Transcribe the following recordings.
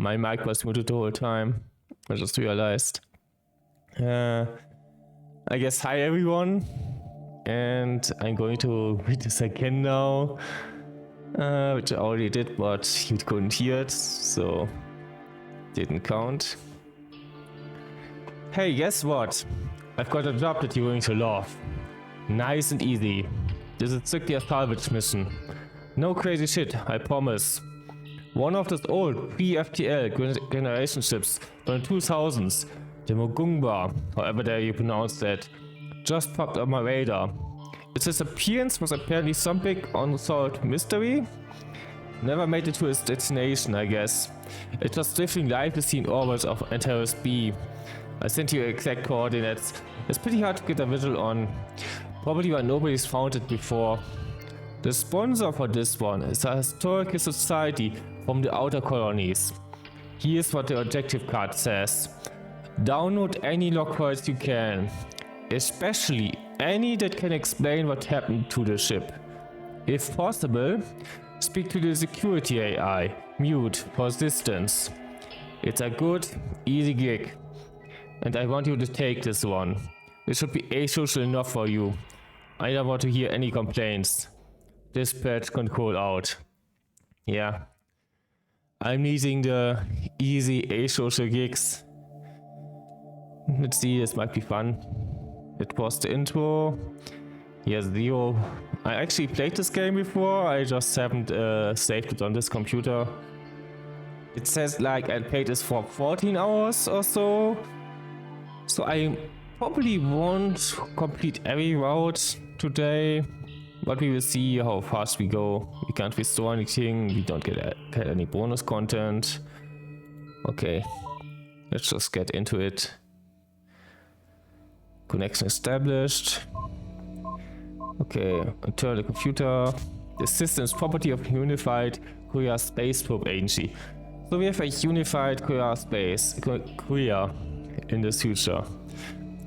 My mic was muted the whole time. I just realized. I guess hi everyone. And I'm going to read this again now. Which I already did, but you couldn't hear it, so didn't count. Hey, guess what? I've got a job that you're going to love. Nice and easy. This is strictly a salvage mission. No crazy shit, I promise. One of those old pre-FTL generation ships from the 2000s, the Mogungba, however dare you pronounce that, just popped on my radar. Its disappearance was apparently some big unsolved mystery. Never made it to its destination, I guess. It's just drifting lifelessly in orbit of Antares B. I sent you exact coordinates. It's pretty hard to get a visual on. Probably why nobody's found it before. The sponsor for this one is a historical society from the outer colonies. Here's what the objective card says. Download any log files you can. Especially any that can explain what happened to the ship. If possible, speak to the security AI, mute for assistance. It's a good, easy gig. And I want you to take this one. It should be asocial enough for you. I don't want to hear any complaints. Dispatch control out. Yeah. I'm needing the easy asocial gigs. Let's see, this might be fun. It was the intro. Yes, Zero. I actually played this game before, I just haven't saved it on this computer. It says like I played this for 14 hours or so. So I probably won't complete every route today. But we will see how fast we go. We can't restore anything, we don't get any bonus content. Okay, let's just get into it. Connection established. Okay, turn the computer. The system is property of Unified Korea Space Probe Agency. So we have a Unified Korea Space, Korea in the future.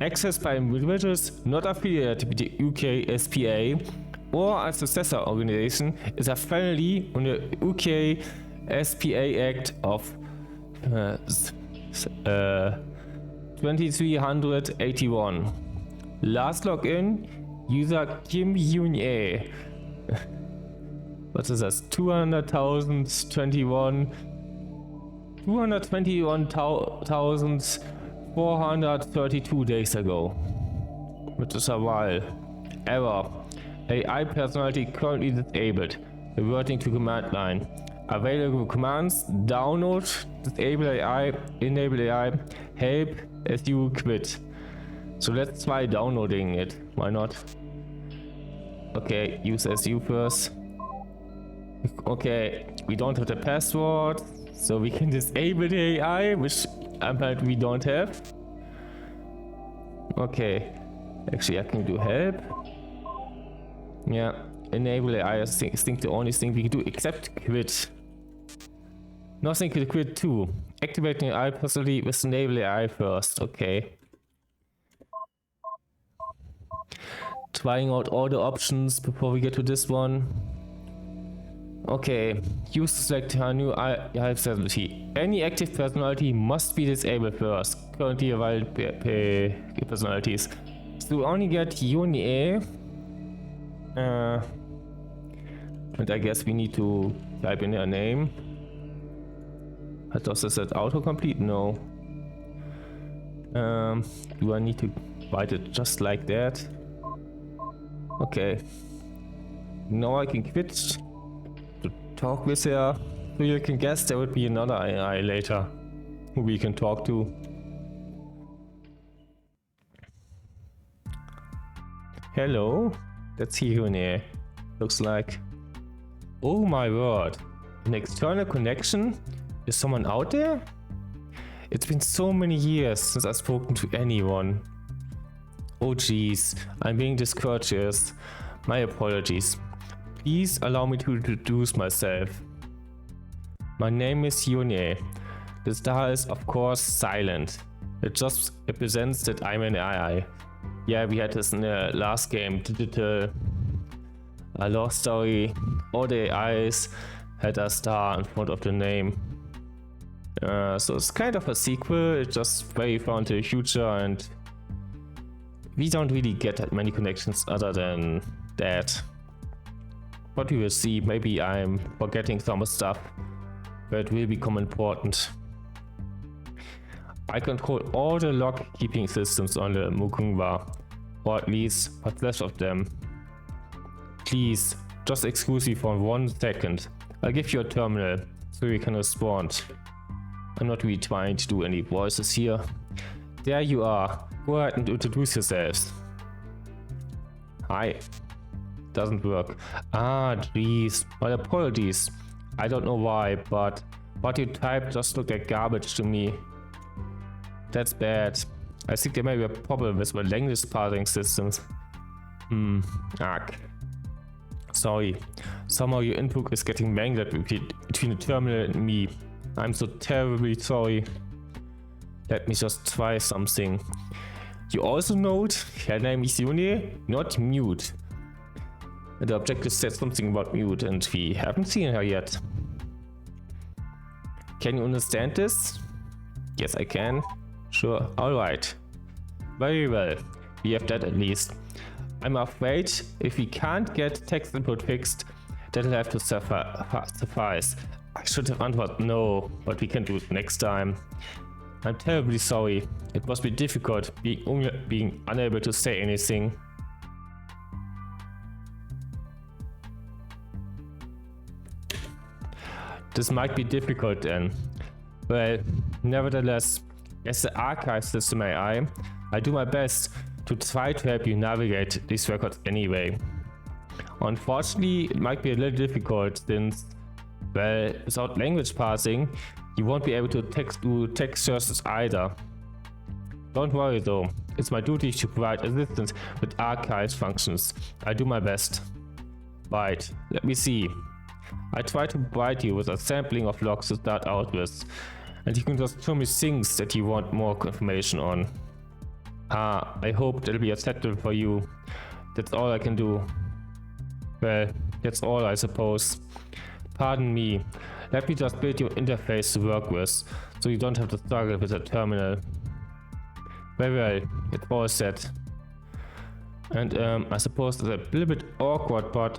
Accessed by individuals not affiliated with the UK SPA or a successor organization is a felony under the UK SPA Act of 2381. Last login, user Kim Yoon-ae. What is this? 221,432 days ago. Which is a while. Error. AI personality currently disabled. Reverting to command line. Available commands: download, disable AI, enable AI, help, SU, quit. So let's try downloading it. Why not? Okay, use SU first. Okay, we don't have the password, so we can disable the AI, which apparently we don't have. Okay, actually I can do help. Yeah, enable AI is I think the only thing we can do, except quit. Nothing to quit too. Activating AI personally with enable AI first. Okay. Trying out all the options before we get to this one. Okay, use to select a new AI personality. Any active personality must be disabled first. Currently available personalities. So we only get Yoon-ae. And I guess we need to type in her name. Does this autocomplete? No. Do I need to write it just like that? Okay. Now I can quit to talk with her. So you can guess there would be another AI later who we can talk to. Hello? That's Yoon-ae. Looks like. Oh my word. An external connection? Is someone out there? It's been so many years since I've spoken to anyone. Oh geez, I'm being discourteous. My apologies. Please allow me to introduce myself. My name is Yoon-ae. The star is of course silent. It just represents that I'm an AI. Yeah, we had this in the last game, Digital. A lost story. All the AIs had a star in front of the name. So it's kind of a sequel, it's just very far into the future, and we don't really get that many connections other than that. But we will see, maybe I'm forgetting some stuff that will become important. I control all the log keeping systems on the Mugunwa, or at least what's left of them. Please, just excuse me for 1 second. I'll give you a terminal so you can respond. I'm not really trying to do any voices here. There you are. Go ahead and introduce yourselves. Hi. Doesn't work. Ah, jeez. My apologies. I don't know why, but what you typed just looked like garbage to me. That's bad. I think there may be a problem with my language parsing systems. Arg. Sorry. Somehow your input is getting mangled between the terminal and me. I'm so terribly sorry. Let me just try something. You also note her name is Yune, not mute. The objective said something about mute and we haven't seen her yet. Can you understand this? Yes, I can. Sure, alright. Very well, we have that at least. I'm afraid if we can't get text input fixed, that'll have to suffice. I should have answered no, but we can do it next time. I'm terribly sorry. It must be difficult being unable to say anything. This might be difficult then. Well, nevertheless, as the archive system AI, I do my best to try to help you navigate these records anyway. Unfortunately, it might be a little difficult since, well, without language parsing, you won't be able to do text searches either. Don't worry though, it's my duty to provide assistance with archive functions. I do my best. Right, let me see. I try to provide you with a sampling of logs to start out with, and you can just show me things that you want more information on. I hope that'll be acceptable for you. That's all I can do. Well, that's all I suppose. Pardon me. Let me just build your interface to work with, so you don't have to struggle with a terminal. Very well, it's all set. And I suppose it's a little bit awkward, but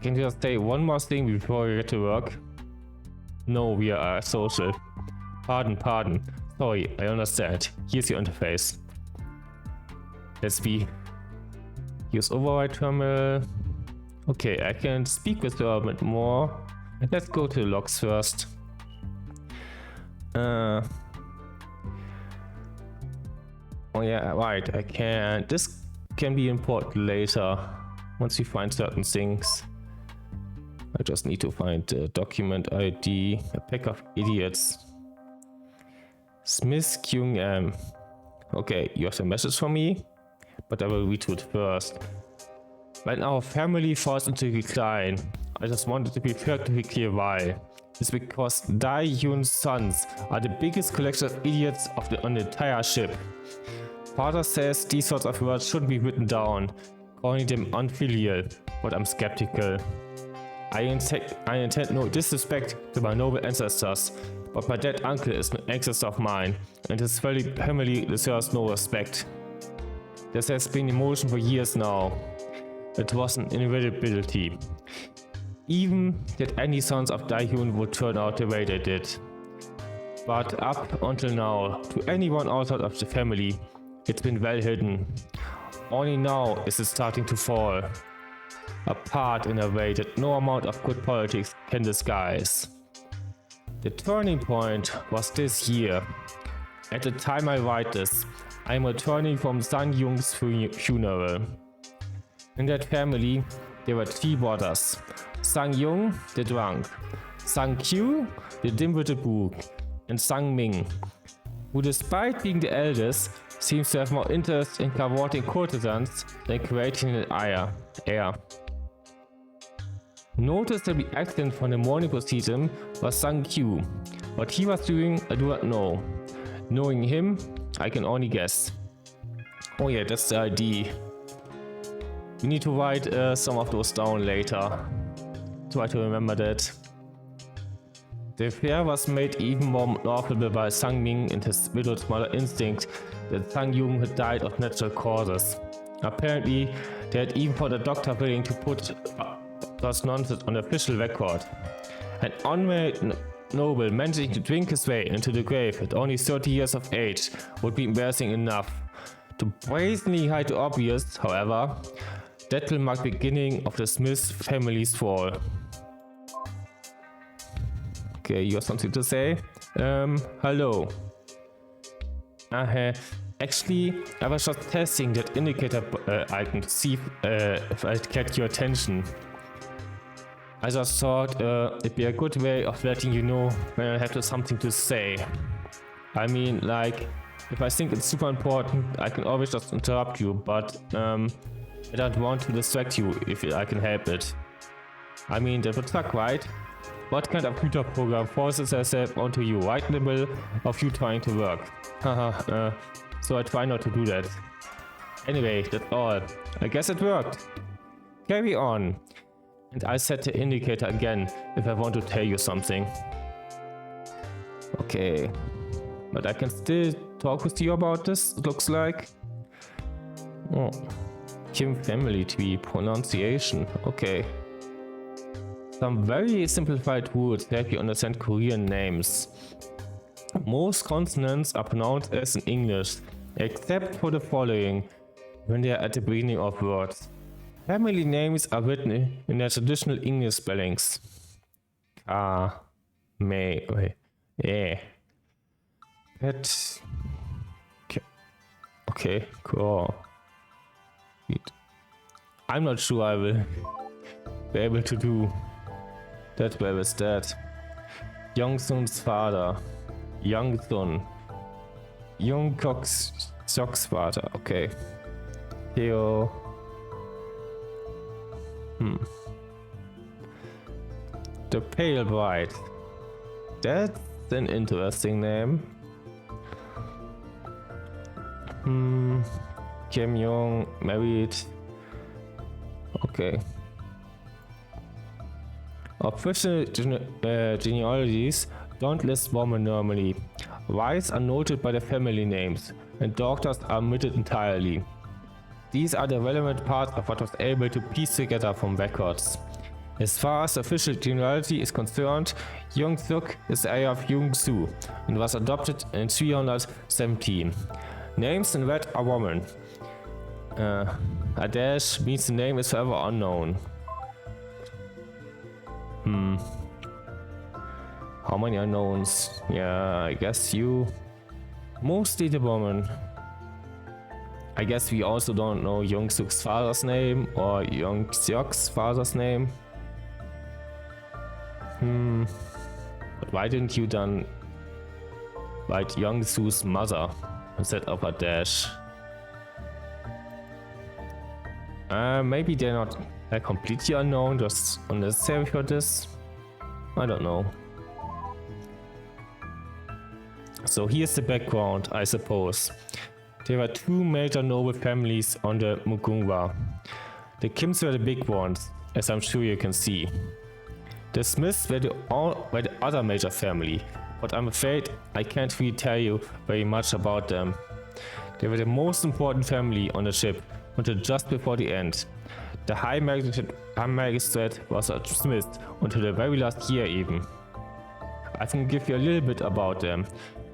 can you just say one more thing before we get to work? No, we are social. Pardon. Sorry, I understand. Here's your interface. Let's use override terminal. Okay, I can speak with her a bit more. Let's go to the logs first. Oh yeah, right, I can. This can be important later, once we find certain things. I just need to find the document ID, a pack of idiots. Smith Kyung M. Okay, you have a message for me, but I will read it first. When our family falls into decline, I just wanted to be perfectly clear why. It's because Dai Yun's sons are the biggest collection of idiots on the entire ship. Father says these sorts of words shouldn't be written down, calling them unfilial, but I'm skeptical. I intend no disrespect to my noble ancestors, but my dead uncle is an ancestor of mine, and his family deserves no respect. This has been in motion for years now. It was an inevitability. Even that any sons of Daehyun would turn out the way they did. But up until now, to anyone outside of the family, it's been well hidden. Only now is it starting to fall apart in a way that no amount of good politics can disguise. The turning point was this year. At the time I write this, I am returning from Sang Yung's funeral. In that family, there were 3 brothers. Sang Yung, the drunk, Sang Kyu, the dim-witted book, and Sang Ming, who despite being the eldest, seems to have more interest in cavorting courtesans than creating an heir. Noticeably absent from the morning proceeding was Sang Kyu. What he was doing, I do not know. Knowing him, I can only guess. Oh yeah, that's the ID. We need to write some of those down later. Try to remember that. The affair was made even more laughable by Sang Ming and his widowed mother instinct that Sang Yung had died of natural causes. Apparently, they had even found a doctor willing to put those nonsense on official record. An unmarried noble managing to drink his way into the grave at only 30 years of age would be embarrassing enough. To brazenly hide the obvious, however, that will mark the beginning of the Smith family's fall. Okay, you have something to say? Hello. Actually, I was just testing that indicator icon to see if I'd get your attention. I just thought it'd be a good way of letting you know when I have something to say. I mean, like, if I think it's super important, I can always just interrupt you, but I don't want to distract you if I can help it. I mean, that would suck, right? What kind of computer program forces itself onto you right in the middle of you trying to work? Haha, so I try not to do that. Anyway, that's all. I guess it worked. Carry on. And I set the indicator again if I want to tell you something. Okay. But I can still talk with you about this, it looks like. Oh. Kim family tree pronunciation. Okay. Some very simplified rules to help you understand Korean names. Most consonants are pronounced as in English, except for the following, when they are at the beginning of words. Family names are written in their traditional English spellings. Ka, me, eh. Pet. Okay, cool. I'm not sure I will be able to do that well with that. Youngsun's father. Youngsun. Jungkook's father. Okay. Theo. The Pale Bride. That's an interesting name. Kim Young married. Okay. Official genealogies don't list women normally. Wives are noted by their family names, and daughters are omitted entirely. These are the relevant parts of what was able to piece together from records. As far as official genealogy is concerned, Young-suk is the heir of Young-soo and was adopted in 317. Names in red are women. A dash means the name is forever unknown. How many unknowns? Yeah, I guess you. Mostly the woman. I guess we also don't know Young-suk's father's name or Young-seok's father's name. But why didn't you then write Young-soo's mother instead of a dash? Maybe they're not completely unknown, just unnecessary for this. I don't know. So here's the background, I suppose. There were two major noble families on the Mugunghwa. The Kims were the big ones, as I'm sure you can see. The Smiths were the other major family, but I'm afraid I can't really tell you very much about them. They were the most important family on the ship until just before the end. The High Magistrate was a Smith until the very last year even. I can give you a little bit about them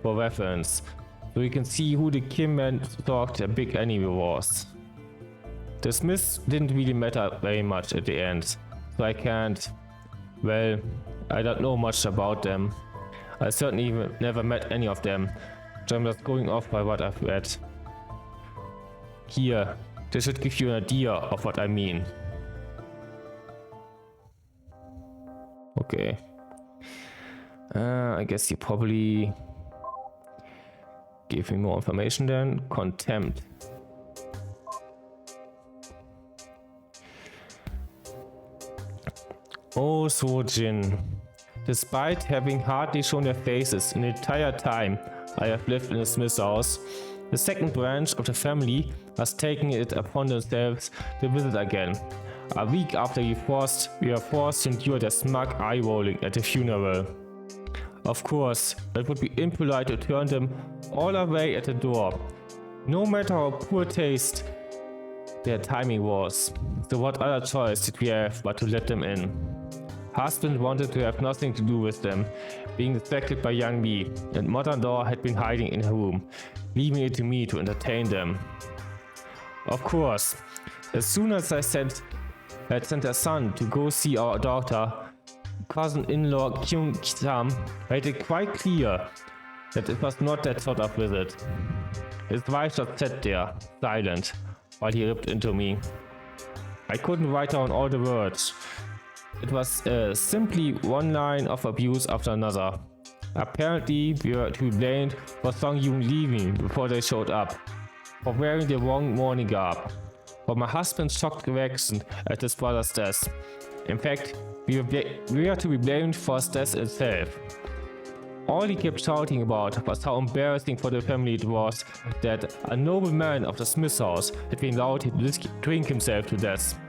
for reference, so you can see who the Kim men thought their big enemy was. The Smiths didn't really matter very much at the end, so I can't. Well, I don't know much about them. I certainly never met any of them, so I'm just going off by what I've read. Here, this should give you an idea of what I mean. Okay. I guess you probably give me more information then. Contempt. Oh, Sojin. Despite having hardly shown their faces in the entire time I have lived in the Smith's house, the second branch of the family has taken it upon themselves to visit again. A week after we were forced to endure their smug eye rolling at the funeral. Of course, it would be impolite to turn them all away at the door, no matter how poor taste their timing was. So what other choice did we have but to let them in? Husband wanted to have nothing to do with them, being distracted by young me, and mother-in-law had been hiding in her room, leaving it to me to entertain them. Of course, as soon as I had sent her son to go see our daughter, cousin-in-law Kyung Sam made it quite clear that it was not that sort of visit. His wife just sat there, silent, while he ripped into me. I couldn't write down all the words. It was simply one line of abuse after another. Apparently, we were to be blamed for Song-yoon leaving before they showed up, for wearing the wrong morning garb, for my husband's shocked reaction at his brother's death. In fact, we were to be blamed for his death itself. All he kept shouting about was how embarrassing for the family it was that a noble man of the Smith house had been allowed to drink himself to death.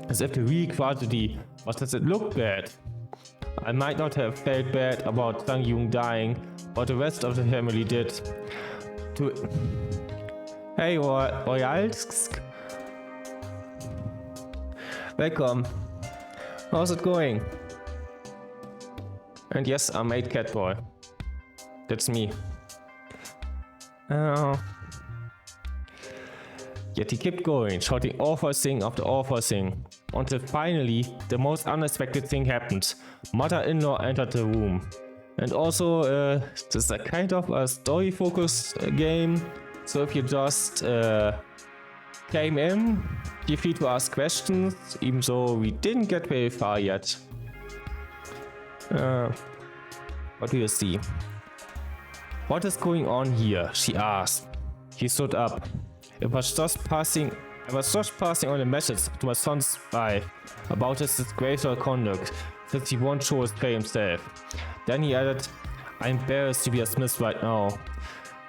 As if the real tragedy was that it looked bad. I might not have felt bad about Sang-yoon dying, but the rest of the family did. Hey, Royalsk. Welcome. How's it going? And yes, I'm 8 Catboy. That's me. Yet he kept going, shouting awful thing after awful thing, until finally the most unexpected thing happened. Mother-in-law entered the room. And also, this is a kind of a story-focused game, so if you just came in, feel free to ask questions, even though we didn't get very far yet. What do you see? What is going on here? She asked. He stood up. I was just passing on a message to my son's wife about his disgraceful conduct, since he won't show his play himself. Then he added, I'm embarrassed to be a Smith right now.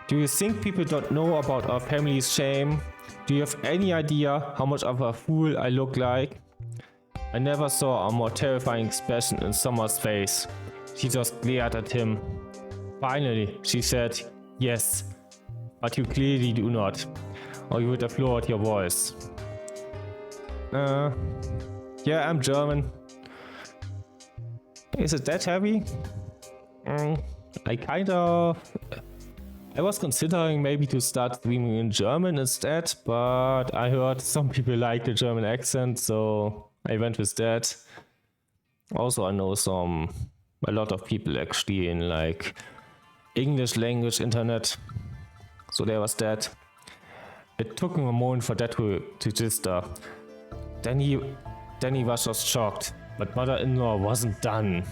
Do you think people don't know about our family's shame? Do you have any idea how much of a fool I look like? I never saw a more terrifying expression in Summer's face. She just glared at him. Finally, she said, yes, but you clearly do not, or you would have lowered your voice. Yeah, I'm German. Is it that heavy? I was considering maybe to start streaming in German instead, but I heard some people like the German accent, so I went with that. Also, I know a lot of people actually in like English language internet, so there was that. It took him a moment for that to register. Then he was just shocked, but mother-in-law wasn't done.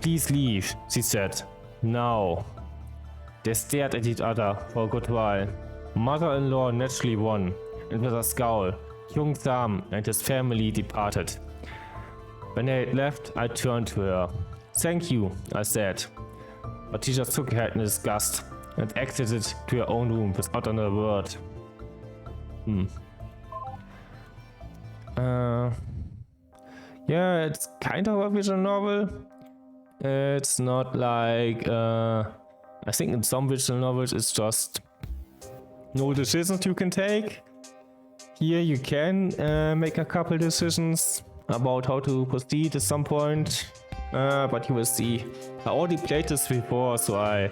Please leave, she said. Now. They stared at each other for a good while. Mother-in-law naturally won, and with a scowl, Kyung Sam and his family departed. When they had left, I turned to her. Thank you, I said. But she just took her head in disgust and exited to her own room without another word. Yeah, it's kind of a visual novel. It's not like I think in some visual novels it's just no decisions you can take. Here you can make a couple decisions about how to proceed at some point, but you will see. I already played this before, so I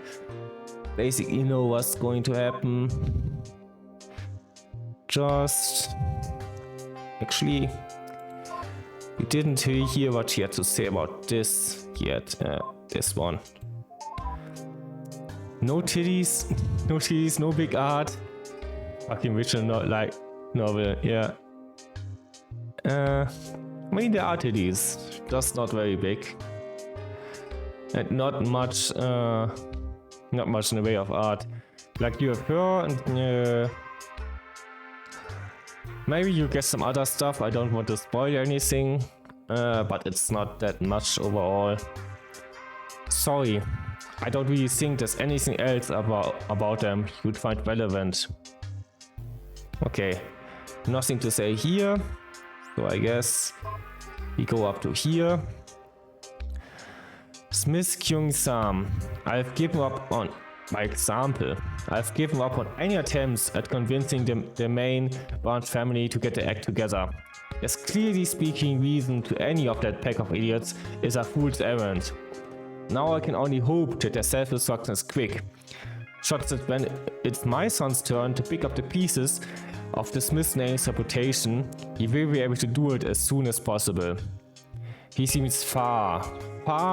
basically know what's going to happen. Actually, we didn't hear what she had to say about this yet. This one. No titties, no big art. Fucking visual novel, yeah. I mean, there are titties, just not very big. And not much in the way of art. Like you have her and maybe you get some other stuff. I don't want to spoil anything, but it's not that much overall. Sorry, I don't really think there's anything else about them you'd find relevant. Okay, nothing to say here, so I guess we go up to here. This Smith Kyung-sam, I've given up on my example. I've given up on any attempts at convincing the main branch family to get the act together. There's clearly speaking reason to any of that pack of idiots is a fool's errand. Now I can only hope that their self-destruction is quick. Shots that when it's my son's turn to pick up the pieces of the Smith name's reputation, he will be able to do it as soon as possible. He seems far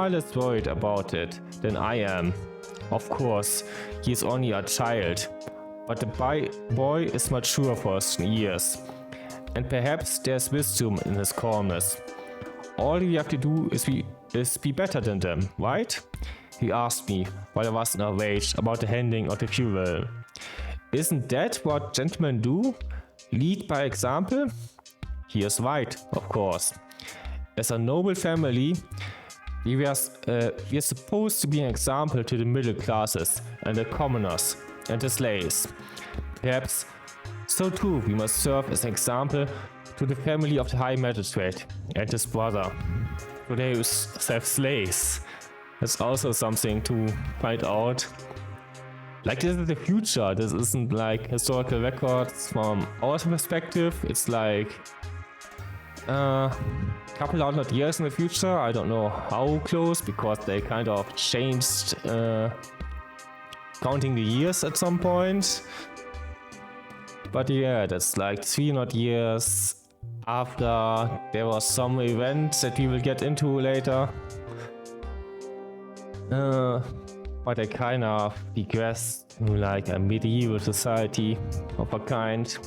less worried about it than I am. Of course, he is only a child, but the boy is mature for his years, and perhaps there's wisdom in his calmness. All we have to do is be better than them, right? He asked me while I was in a rage about the handling of the funeral. Isn't that what gentlemen do? Lead by example? He is right, of course. As a noble family, we are supposed to be an example to the middle classes and the commoners and the slaves. Perhaps so too we must serve as an example to the family of the High Magistrate and his brother. So they have slaves. That's also something to find out. Like, this is the future. This isn't like historical records from our perspective. It's like couple hundred years in the future. I don't know how close, because they kind of changed counting the years at some point. But yeah, that's like 300 years after there was some event that we will get into later. But I kind of digressed to like a medieval society of a kind.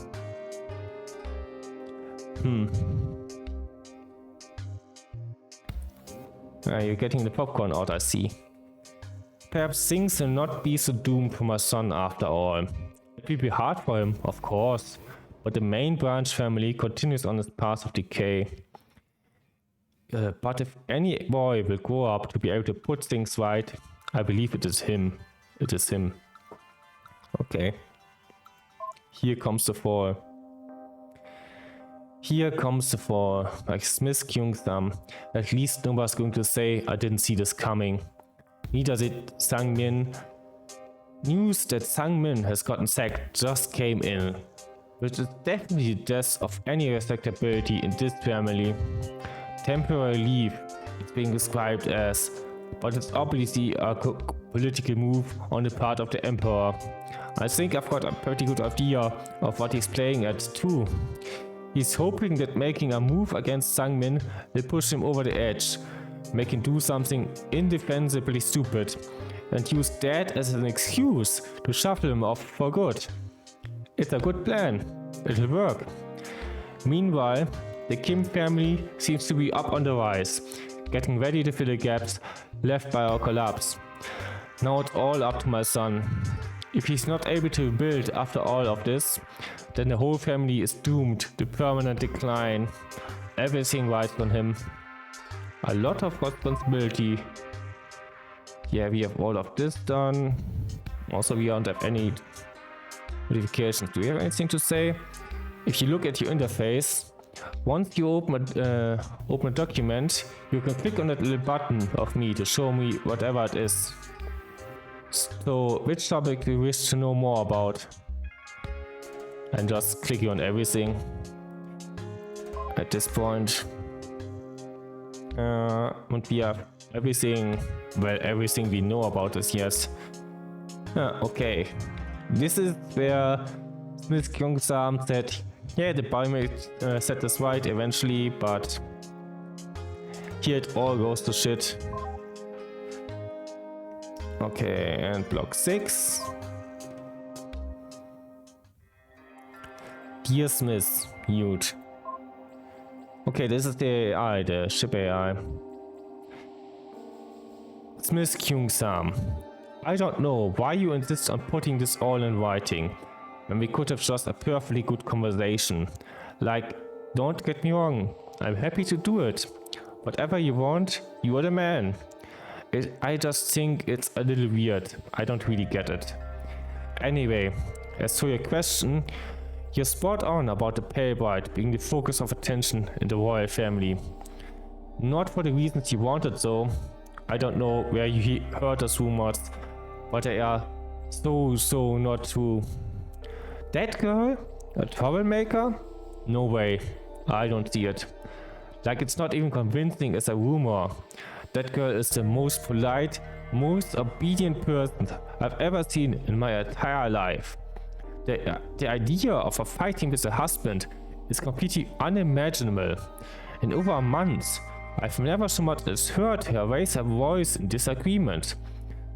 You're getting the popcorn out, I see. Perhaps things will not be so doomed for my son after all. It will be hard for him, of course, but the main branch family continues on its path of decay. But if any boy will grow up to be able to put things right, I believe it is him. It is him. Okay. Here comes the fall. Here comes the fall, like Smith Kyung-sam. At least nobody's going to say I didn't see this coming. Neither did Sang-min. News that Sang-min has gotten sacked just came in, which is definitely the death of any respectability in this family. Temporary leave is being described as, but it's obviously a political move on the part of the emperor. I think I've got a pretty good idea of what he's playing at too. He's hoping that making a move against Sang-min will push him over the edge, make him do something indefensibly stupid, and use that as an excuse to shuffle him off for good. It's a good plan. It'll work. Meanwhile, the Kim family seems to be up on the rise, getting ready to fill the gaps left by our collapse. Now it's all up to my son. If he's not able to rebuild after all of this, then the whole family is doomed to permanent decline. Everything rides on him. A lot of responsibility. Yeah, we have all of this done. Also, we don't have any modifications. Do we have anything to say? If you look at your interface, once you open a document, you can click on that little button of me to show me whatever it is. So, which topic do you wish to know more about? And just clicking on everything at this point. And we have everything, well, everything we know about this, yes. Okay, this is where Smith Kyung-sam said, yeah, the biomed set this right eventually, but here it all goes to shit. Okay, and block 6. Dear Smith, huge. Okay, this is the AI, the ship AI. Smith Kyung-sam, I don't know why you insist on putting this all in writing, when we could have just a perfectly good conversation. Like, don't get me wrong, I'm happy to do it. Whatever you want, you are the man. I just think it's a little weird. I don't really get it. Anyway, as to your question, you're spot on about the pale bride being the focus of attention in the royal family. Not for the reasons you wanted though. I don't know where you heard those rumors, but they are so not true. That girl? A troublemaker? No way. I don't see it. Like, it's not even convincing as a rumor. That girl is the most polite, most obedient person I've ever seen in my entire life. The idea of her fighting with her husband is completely unimaginable. In over a month, I've never so much as heard her raise her voice in disagreement.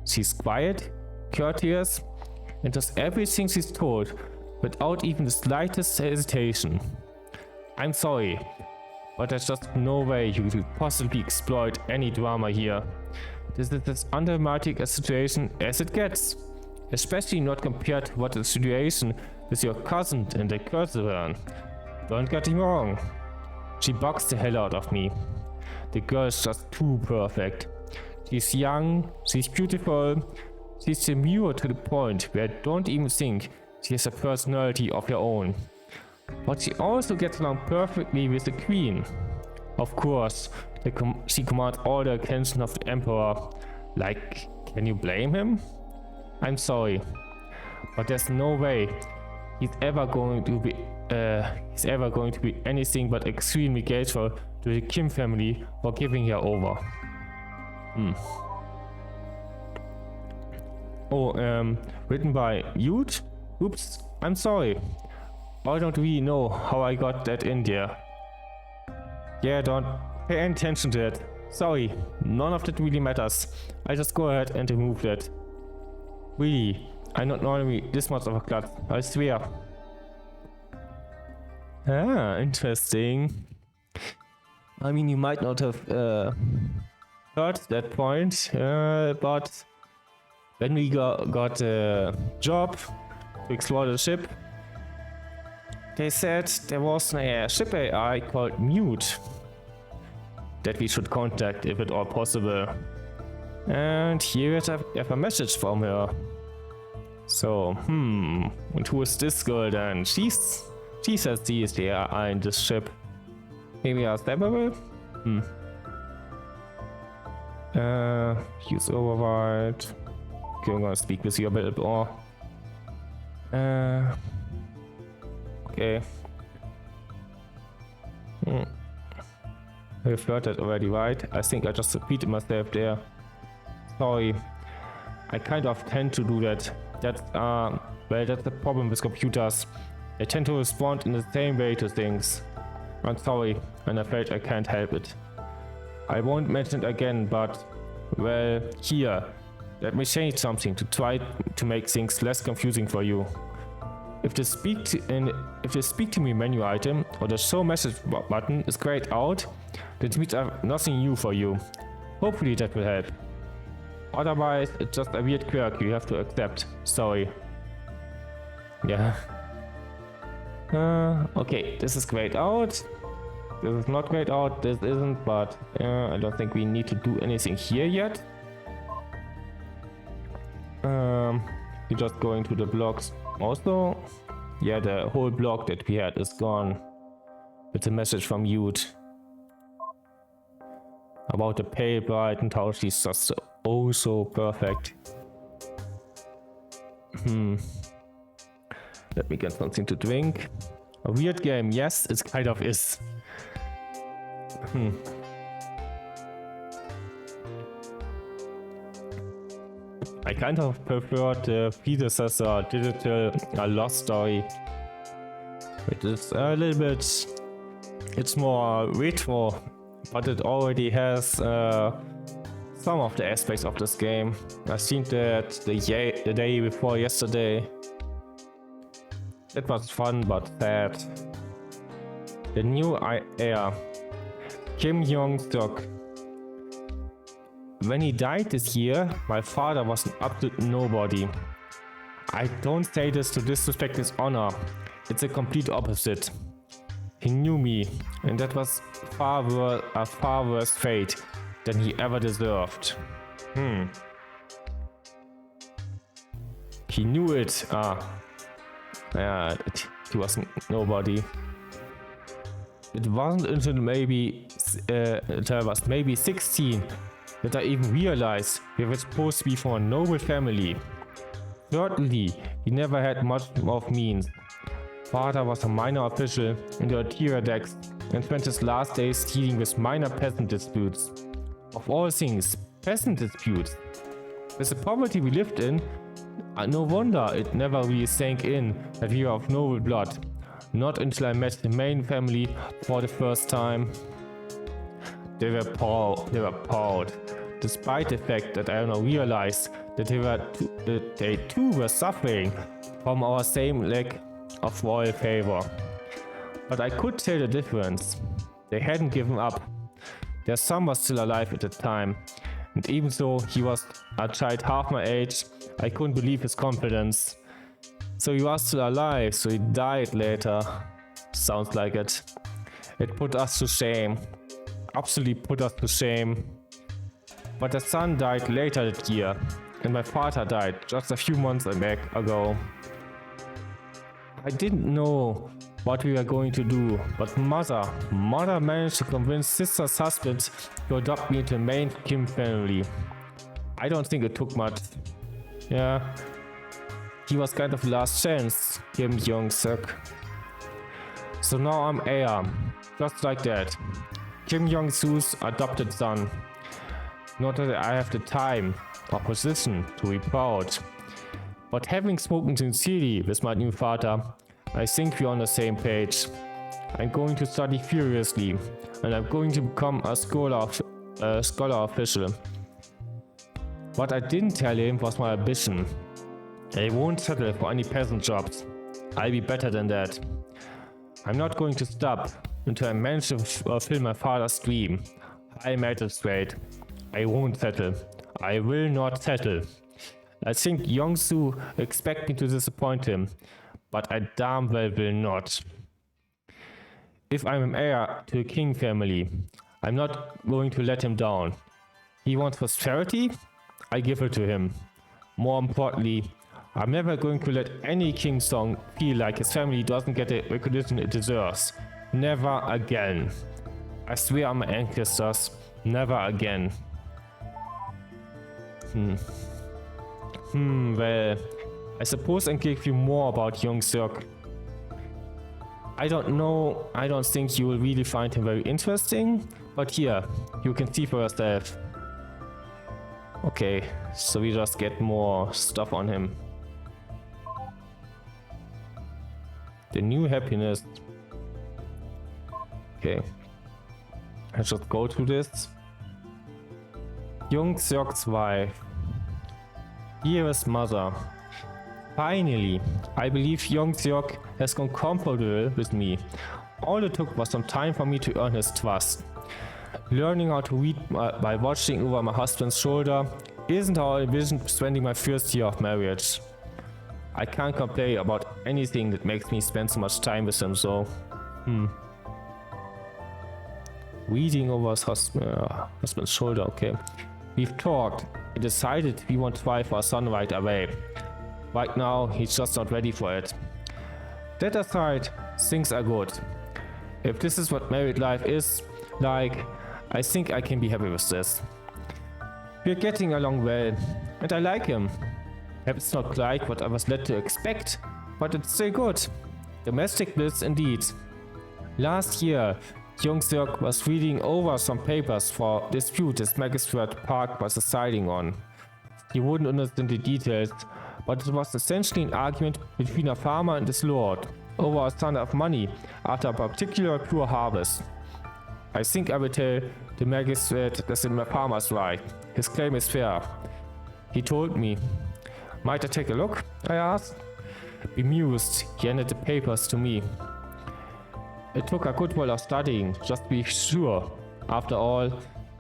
She's quiet, courteous, and does everything she's told without even the slightest hesitation. I'm sorry, but there's just no way you could possibly exploit any drama here. This is as undramatic a situation as it gets, especially not compared to what the situation with your cousin and the cursor. Don't get me wrong, she bugs the hell out of me. The girl is just too perfect. She's young, she's beautiful, she's demure to the point where I don't even think she has a personality of her own. But she also gets along perfectly with the queen. Of course, she commands all the attention of the emperor. Like, can you blame him? I'm sorry, but there's no way he's ever going to be anything but extremely grateful to the Kim family for giving her over. Written by Youth? Oops, I'm sorry. I don't really know how I got that in there. Yeah, don't pay any attention to it. Sorry, none of that really matters. I just go ahead and remove that. Really, I'm not normally this much of a klutz, I swear. Ah, interesting. I mean, you might not have heard that point, but when we got a job to explore the ship, they said there was a ship AI called Mute that we should contact if at all possible. And here I have a message from her. So, and who is this girl then? She says she is the AI in this ship. Maybe a stepable? Use override. Okay, I'm gonna speak with you a bit more. Okay. I've heard that already, right? I think I just repeated myself there. Sorry. I kind of tend to do that. That's the problem with computers. They tend to respond in the same way to things. I'm sorry, and I'm afraid I can't help it. I won't mention it again, but, well, here, let me change something to try to make things less confusing for you. If the speak to me menu item or the show message button is grayed out, that means I have nothing new for you. Hopefully that will help. Otherwise, it's just a weird quirk you have to accept. Sorry. Yeah. Okay, this is grayed out. This is not grayed out, this isn't, but I don't think we need to do anything here yet. We're just going to the blocks. Also, yeah, the whole block that we had is gone. It's a message from Youth about the pale bride and how she's just so perfect. Let me get something to drink. A weird game, yes, it kind of is. I kind of prefer the predecessor digital Lost Story. It is a little bit, it's more retro, but it already has some of the aspects of this game. I seen that the day before yesterday. It was fun but sad. The new heir, Kim Jong-suk. When he died this year, my father was an absolute nobody. I don't say this to disrespect his honor. It's a complete opposite. He knew me, and that was a far worse fate than he ever deserved. He knew it. Yeah, he wasn't nobody. It wasn't until maybe until I was maybe 16 that I even realized we were supposed to be from a noble family. Certainly, he never had much of means. Father was a minor official in the artillery decks and spent his last days dealing with minor peasant disputes. Of all things, peasant disputes. With the poverty we lived in, no wonder it never really sank in that we were of noble blood. Not until I met the main family for the first time. They were proud, despite the fact that I now realized that they too were suffering from our same lack of royal favor. But I could tell the difference. They hadn't given up. Their son was still alive at the time, and even though he was a child half my age, I couldn't believe his confidence. So he was still alive, so he died later. Sounds like it. It put us to shame. Absolutely put us to shame. But the son died later that year, and my father died just a few months ago. I didn't know what we were going to do, but mother managed to convince sister's husband to adopt me into the main Kim family. I don't think it took much. Yeah, he was kind of last chance, Kim Jong-suk. So now I'm heir, just like that. Kim Jong-soo's adopted son. Not that I have the time or position to be proud, but having spoken sincerely with my new father, I think we're on the same page. I'm going to study furiously, and I'm going to become a scholar official. What I didn't tell him was my ambition. I won't settle for any peasant jobs. I'll be better than that. I'm not going to stop until I manage to fulfill my father's dream. High magistrate. I won't settle. I will not settle. I think Yong-soo expects me to disappoint him, but I damn well will not. If I'm an heir to a king family, I'm not going to let him down. He wants prosperity? I give it to him. More importantly, I'm never going to let any king song feel like his family doesn't get the recognition it deserves. Never again. I swear on my ancestors, never again. Well, I suppose I can give you more about Jong-suk. I don't know, I don't think you will really find him very interesting, but here, you can see for yourself. Okay, so we just get more stuff on him. The new happiness. Okay, let's just go through this. Jong-suk's wife. Here is mother. Finally, I believe Jong-suk has gone comfortable with me. All it took was some time for me to earn his trust. Learning how to read by watching over my husband's shoulder isn't how I envisioned spending my first year of marriage. I can't complain about anything that makes me spend so much time with him, so... Reading over his husband's shoulder, okay. We've talked and decided we want to try for a son right away. Right now, he's just not ready for it. That aside, things are good. If this is what married life is like, I think I can be happy with this. We're getting along well, and I like him. It's not like what I was led to expect, but it's still good. Domestic bliss indeed. Last year, Jong-suk was reading over some papers for dispute his magistrate Park was deciding on. He wouldn't understand the details, but it was essentially an argument between a farmer and his lord over a ton of money after a particular poor harvest. I think I will tell the magistrate that's in my farmer's right. His claim is fair. He told me. Might I take a look? I asked. Bemused, he handed the papers to me. It took a good while of studying, just to be sure. After all,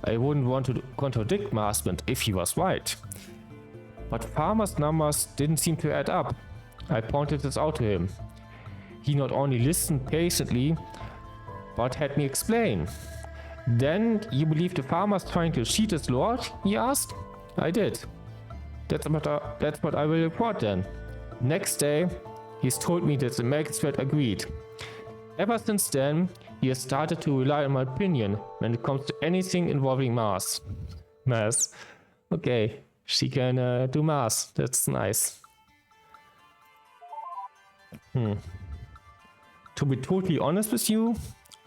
I wouldn't want to contradict my husband if he was right. But farmer's numbers didn't seem to add up. I pointed this out to him. He not only listened patiently, but had me explain. Then, you believe the farmer's trying to cheat his lord? He asked. I did. That's what I will report then. Next day, he's told me that the magistrate agreed. Ever since then, he has started to rely on my opinion when it comes to anything involving Mars. Math. Okay, she can do math. That's nice. To be totally honest with you,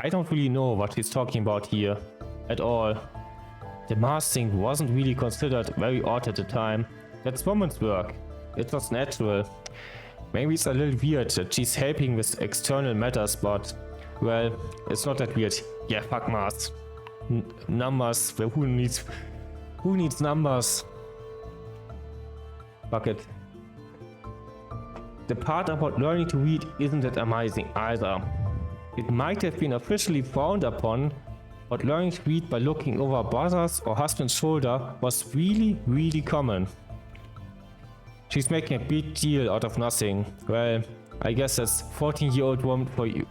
I don't really know what he's talking about here at all. The math thing wasn't really considered very odd at the time. That's woman's work. It was natural. Maybe it's a little weird that she's helping with external matters, but well, it's not that weird. Yeah, fuck math. Numbers. Who needs numbers? Fuck it. The part about learning to read isn't that amazing either. It might have been officially frowned upon, but learning to read by looking over a brother's or husband's shoulder was really common. She's making a big deal out of nothing. Well, I guess that's 14-year-old woman for you.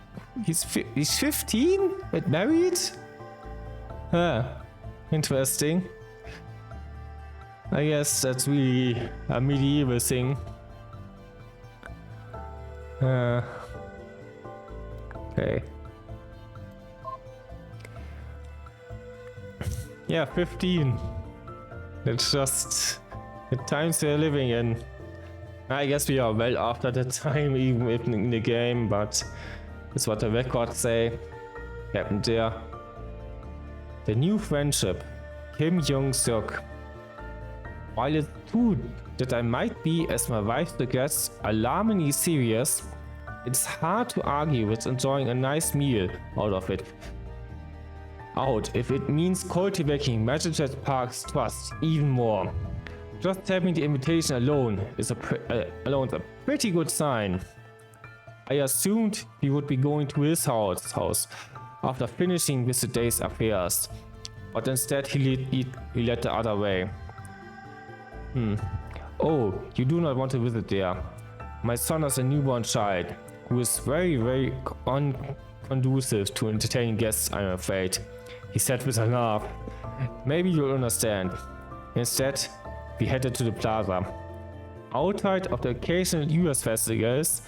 He's 15 and married? Huh. Interesting. I guess that's really a medieval thing. Okay. Yeah, 15. It's just the times we're living in. I guess we are well after the time even in the game, but that's what the records say happened there. The new friendship, Kim Jung-suk. While it's true that I might be, as my wife suggests, alarmingly serious, it's hard to argue with enjoying a nice meal out of it. If it means cultivating Magistrate Park's trust even more. Just having the invitation alone is a pretty good sign. I assumed we would be going to his house after finishing with the day's affairs, but instead he led the other way. Oh, you do not want to visit there. My son has a newborn child, who is very unconducive to entertaining guests, I'm afraid, he said with a laugh. Maybe you'll understand. Instead, we headed to the plaza. Outside of the occasional US festivals,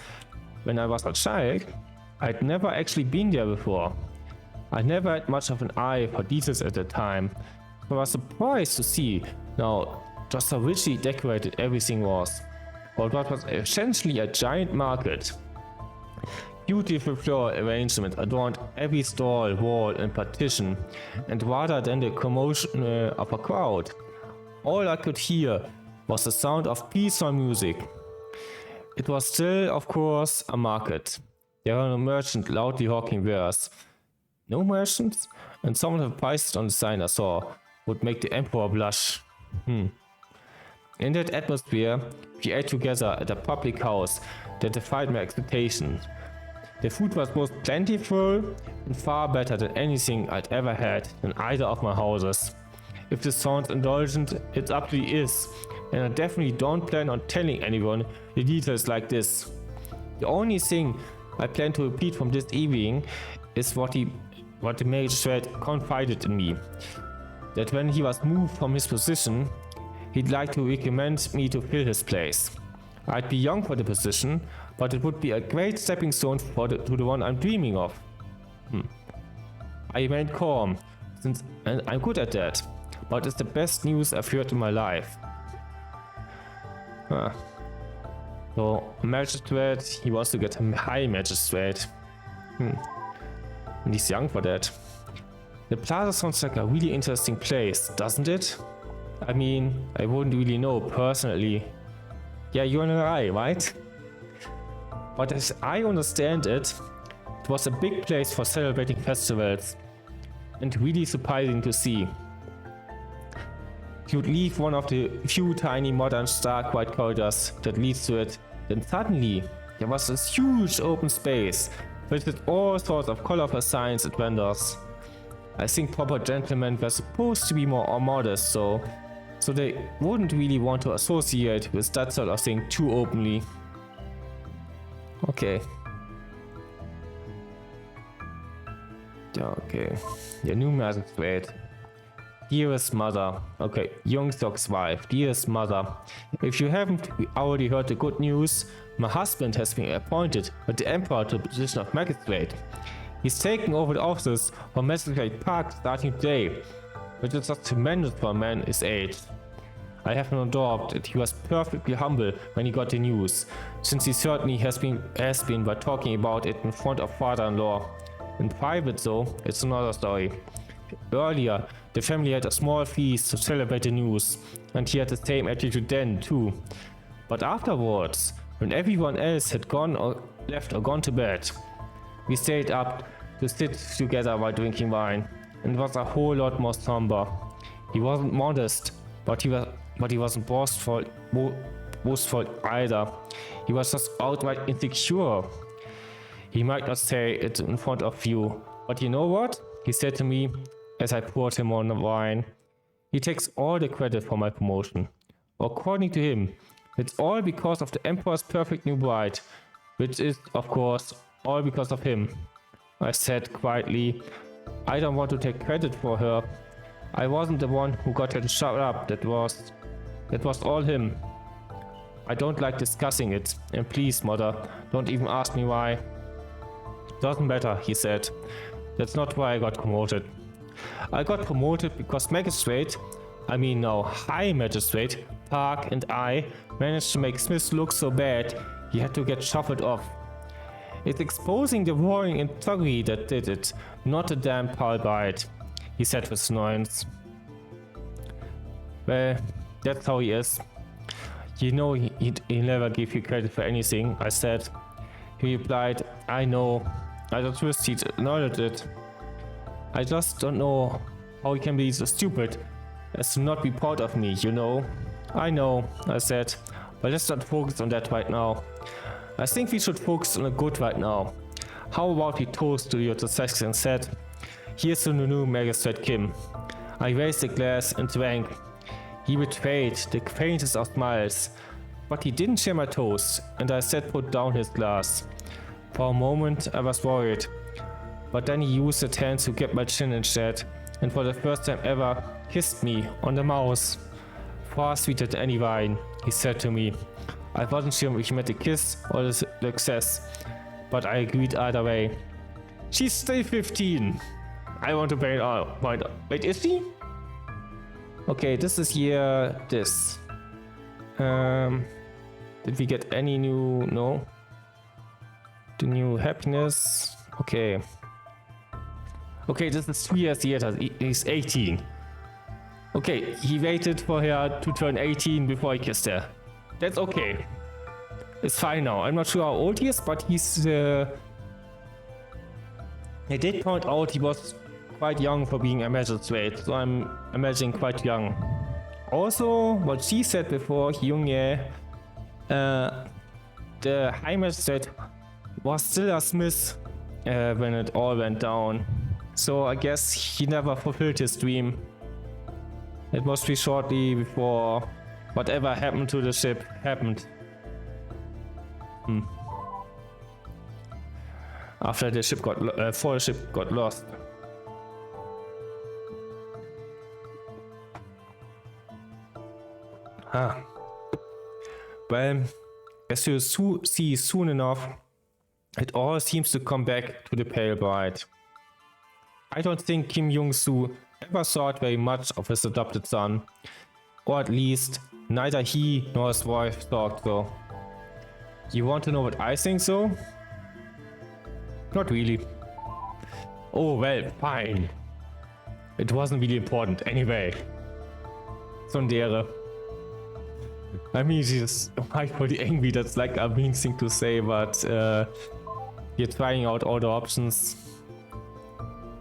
when I was a child, I'd never actually been there before. I never had much of an eye for details at the time, but I was surprised to see now just how richly decorated everything was, or what was essentially a giant market. Beautiful floral arrangement adorned every stall, wall and partition, and rather than the commotion of a crowd, all I could hear was the sound of peaceful music. It was still, of course, a market. There were no merchants loudly hawking wares. No merchants? And some of the prices on the sign I saw would make the emperor blush. In that atmosphere, we ate together at a public house that defied my expectations. The food was most plentiful and far better than anything I'd ever had in either of my houses. If this sounds indulgent, it absolutely is, and I definitely don't plan on telling anyone the details like this. The only thing I plan to repeat from this evening is what the magistrate confided in me. That when he was moved from his position, he'd like to recommend me to fill his place. I'd be young for the position, but it would be a great stepping stone to the one I'm dreaming of. I remained calm, and I'm good at that, but it's the best news I've heard in my life. So, magistrate, he wants to get a high magistrate. And he's young for that. The plaza sounds like a really interesting place, doesn't it? I mean, I wouldn't really know personally. Yeah, you're right? But as I understand it, it was a big place for celebrating festivals, and really surprising to see. You'd leave one of the few tiny modern stark white corridors that leads to it, then suddenly there was this huge open space filled with all sorts of colorful signs and vendors. I think proper gentlemen were supposed to be more modest, so they wouldn't really want to associate with that sort of thing too openly. Okay. The new magistrate. Dearest mother. Okay, Jung-suk's wife. Dearest mother. If you haven't already heard the good news, my husband has been appointed by the emperor to the position of magistrate. He's taking over the office for Magistrate Park starting today. which is just tremendous for a man his age. I have no doubt that he was perfectly humble when he got the news, since he certainly has been by talking about it in front of father-in-law. In private though, it's another story. Earlier, the family had a small feast to celebrate the news, and he had the same attitude then too. But afterwards, when everyone else had gone or left or gone to bed, we stayed up to sit together while drinking wine, and it was a whole lot more somber. He wasn't modest, but he wasn't boastful either. He was just outright insecure. He might not say it in front of you, but you know what? He said to me as I poured him on the wine. He takes all the credit for my promotion. According to him, it's all because of the Emperor's perfect new bride, which is, of course, all because of him. I said quietly, I don't want to take credit for her. I wasn't the one who got her to shut up. That was all him. I don't like discussing it, and please, mother, don't even ask me why. Doesn't matter, he said. That's not why I got promoted. I got promoted because High Magistrate, Park and I managed to make Smith look so bad he had to get shuffled off. It's exposing the warring integrity that did it, not a damn pal bite, he said with annoyance. Well, that's how he is. You know he never gave you credit for anything, I said. He replied, I know. I just wish he'd acknowledged it. I just don't know how he can be so stupid as to not be proud of me, you know. I know, I said, but let's not focus on that right now. I think we should focus on the good right now. How about we toast to your success and said, here's to the new Magistrate Kim. I raised the glass and drank. He betrayed the faintest of smiles, but he didn't share my toast, and I said put down his glass. For a moment I was worried, but then he used his hand to get my chin instead, and for the first time ever kissed me on the mouth. Far sweeter than any wine, he said to me. I wasn't sure if he meant the kiss or the success, but I agreed either way. She's still 15. I want to point out. Wait, is she? Okay, this is here. This. Did we get any new? No. The new happiness. Okay. Okay, this is 3 years later. He's 18. Okay, he waited for her to turn 18 before he kissed her. That's okay. It's fine now. I'm not sure how old he is, but he's. I did point out he was quite young for being a magistrate, so I'm imagining quite young. Also, what she said before, Hyung-ye, the High Magistrate was still a Smith when it all went down. So I guess he never fulfilled his dream. It must be shortly before whatever happened to the ship happened. After the ship before the ship got lost. Well, as you see soon enough, it all seems to come back to the Pale Bride. I don't think Kim Young-soo ever thought very much of his adopted son, or at least neither he nor his wife thought so. You want to know what I think so? Not really. Oh well, fine. It wasn't really important anyway. Sondere. I mean, she's rightfully angry, that's like a mean thing to say, but we're trying out all the options.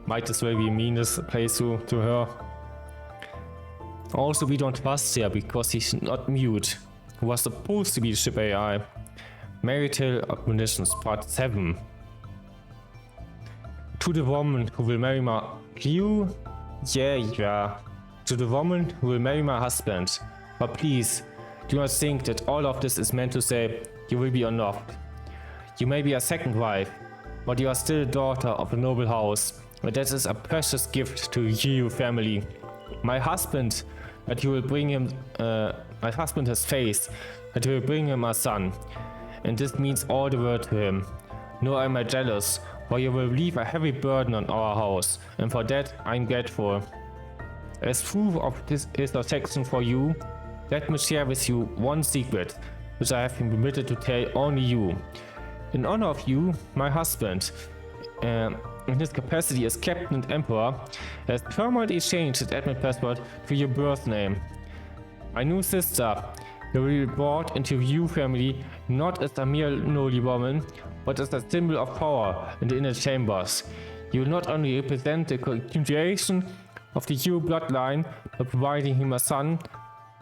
Might as well be meanest place to her. Also, we don't trust her because he's not mute, who was supposed to be the ship AI. Marital Admonitions Part 7. To the woman who will marry my... You? Yeah. To the woman who will marry my husband. But please, do not think that all of this is meant to say you will be unloved. You may be a second wife, but you are still a daughter of a noble house, and that is a precious gift to you family. My husband, that you will bring him, my husband has faith that you will bring him a son, and this means all the world to him. Nor am I jealous, for you will leave a heavy burden on our house, and for that I'm grateful. As proof of this is affection for you, let me share with you one secret, which I have been permitted to tell only you. In honor of you, my husband, in his capacity as Captain and Emperor, has permanently changed his admin password to your birth name. My new sister will be brought into you family not as a mere lowly woman, but as a symbol of power in the inner chambers. You will not only represent the continuation of the Hugh bloodline by providing him a son,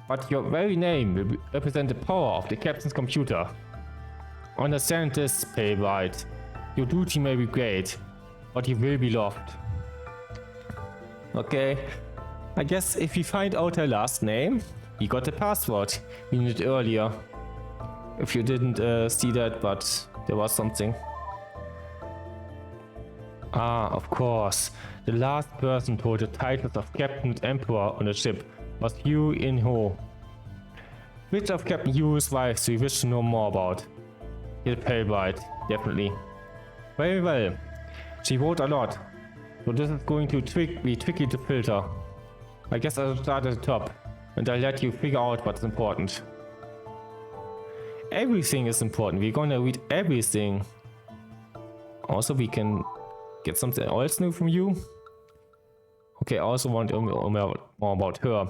but your very name will represent the power of the captain's computer. Understand this, Paybright. Your duty may be great, but you will be loved. Okay, I guess if we find out her last name, we got the password we needed earlier. If you didn't see that, but there was something. Ah, of course. The last person to hold the titles of Captain and Emperor on the ship was Yu In-ho. Which of Captain Yu's wives do you wish to know more about? He'll pay right, definitely. Very well. She wrote a lot, so this is going to be tricky to filter. I guess I'll start at the top, and I'll let you figure out what's important. Everything is important. We're gonna read everything. Also, we can get something else new from you. Okay, I also want more about her.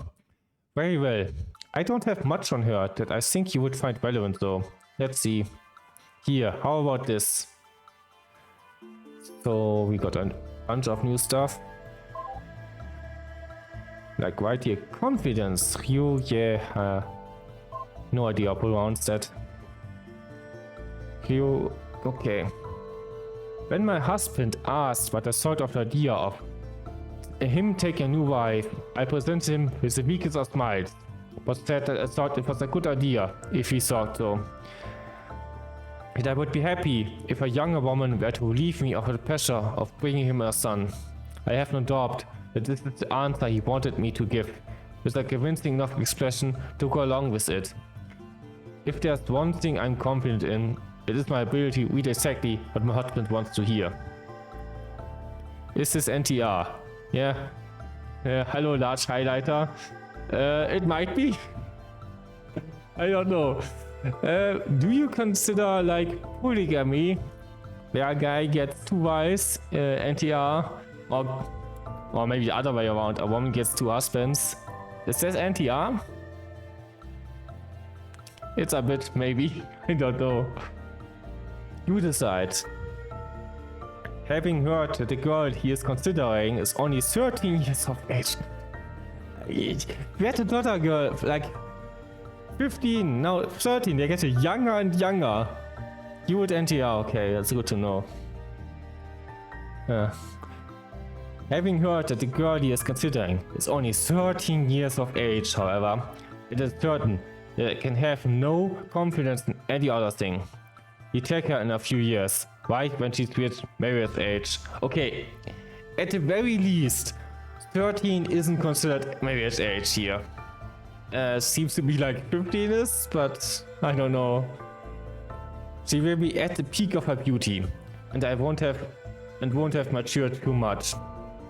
Very well. I don't have much on her that I think you would find relevant though. Let's see. Here, how about this? So we got a bunch of new stuff. Like right here, confidence. You, yeah. No idea how to pronounce that. You, okay. When my husband asked what I thought of the idea of him taking a new wife, I presented him with the weakest of smiles, but said that I thought it was a good idea if he thought so. And I would be happy if a younger woman were to relieve me of the pressure of bringing him a son. I have no doubt that this is the answer he wanted me to give, with a convincing enough expression to go along with it. If there's one thing I'm confident in, it is my ability to read exactly what my husband wants to hear. Is this NTR? Yeah. Hello, large highlighter. It might be. I don't know. Do you consider like polygamy, where a guy gets two wives, NTR, or maybe the other way around, a woman gets two husbands? Is that NTR? It's a bit, maybe. I don't know. You decide. Having heard that the girl he is considering is only 13 years of age. We had another girl, like 15, now 13, they get younger and younger. You would NTR, okay, that's good to know. Having heard that the girl he is considering is only 13 years of age, however, it is certain that I can have no confidence in any other thing. We take her in a few years, right when she's reached marriage age. Okay, at the very least, 13 isn't considered marriage age here. Seems to be like 15 is, but I don't know. She will be at the peak of her beauty, and I won't have matured too much.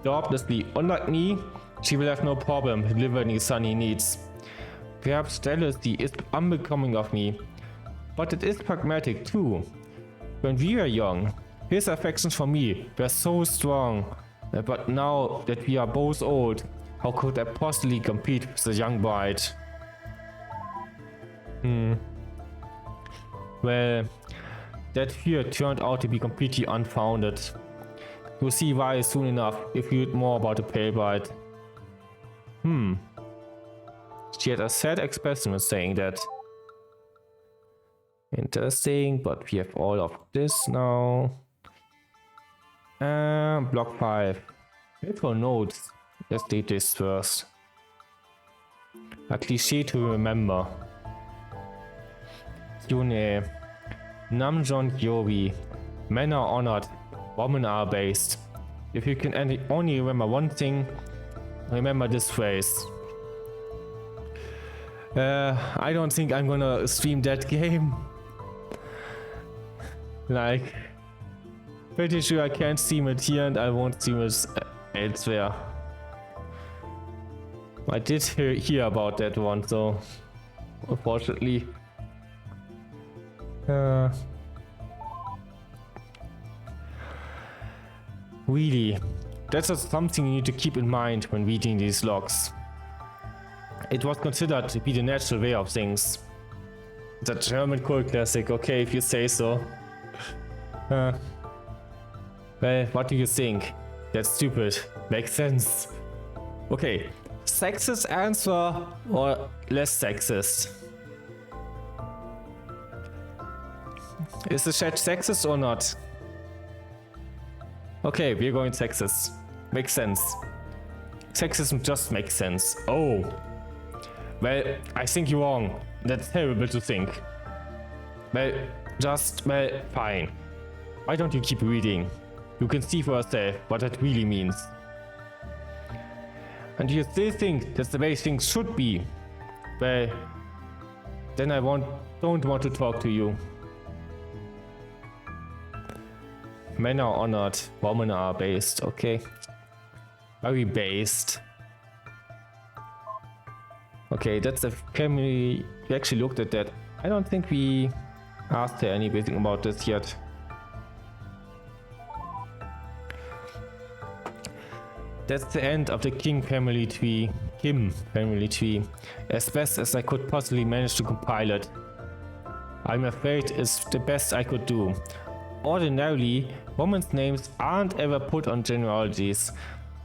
So obviously, unlike me, she will have no problem delivering the son he needs. Perhaps jealousy is unbecoming of me, but it is pragmatic too. When we were young, his affections for me were so strong, but now that we are both old, how could I possibly compete with the young bride? Well, that fear turned out to be completely unfounded. You'll see why soon enough if you read more about the pale bride. She had a sad expression when saying that. Interesting, but we have all of this now. Block 5. Little notes. Let's read this first. A cliché to remember. Yune. Namjoon Yobi. Men are honored, women are based. If you can only remember one thing, remember this phrase. I don't think I'm gonna stream that game. Like, pretty sure I can't stream it here and I won't stream it elsewhere. I did hear about that one, so unfortunately. Really, that's just something you need to keep in mind when reading these logs. It was considered to be the natural way of things. It's a German cult classic, okay, if you say so. Well, what do you think? That's stupid. Makes sense. Okay, sexist answer or less sexist? Is the chat sexist or not? Okay, we're going sexist. Makes sense. Sexism just makes sense. Oh. Well, I think you're wrong. That's terrible to think. Well, fine. Why don't you keep reading? You can see for yourself what that really means. And you still think that's the way things should be? Well, then I don't want to talk to you. Men are honored, women are based, okay? Very based. Okay, that's the family. We actually looked at that. I don't think we asked her anything about this yet. That's the end of the Kim family tree. As best as I could possibly manage to compile it. I'm afraid it's the best I could do. Ordinarily, women's names aren't ever put on genealogies,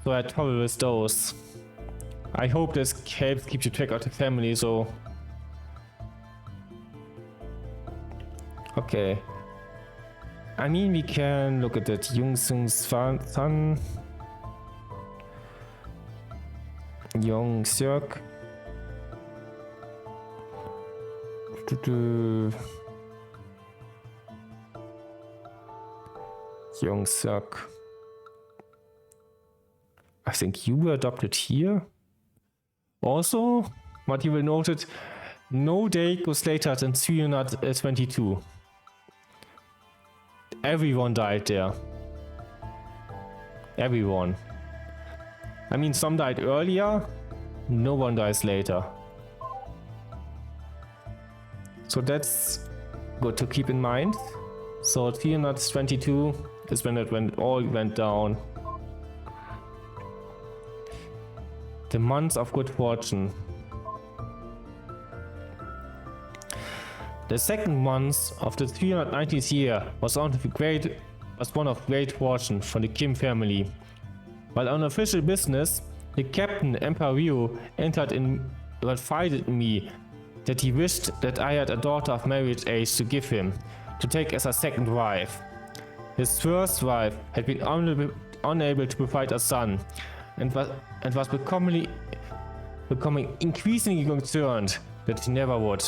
so I had trouble with those. I hope this helps keep you track of the family, so... Okay. I mean, we can look at it. Jung Sung's son... Young Seok. Young Seok. I think you were adopted here. Also, what you will note, no day goes later than 322. Everyone died there. Everyone. I mean, some died earlier, no one dies later. So that's good to keep in mind. So 322 is when it all went down. The months of good fortune. The second month of the 390th year was one of great fortune for the Kim family. While on official business, the captain, Emperor Ryu, entered and confided in me that he wished that I had a daughter of marriage age to give him, to take as a second wife. His first wife had been unable to provide a son, and was becoming increasingly concerned that he never would.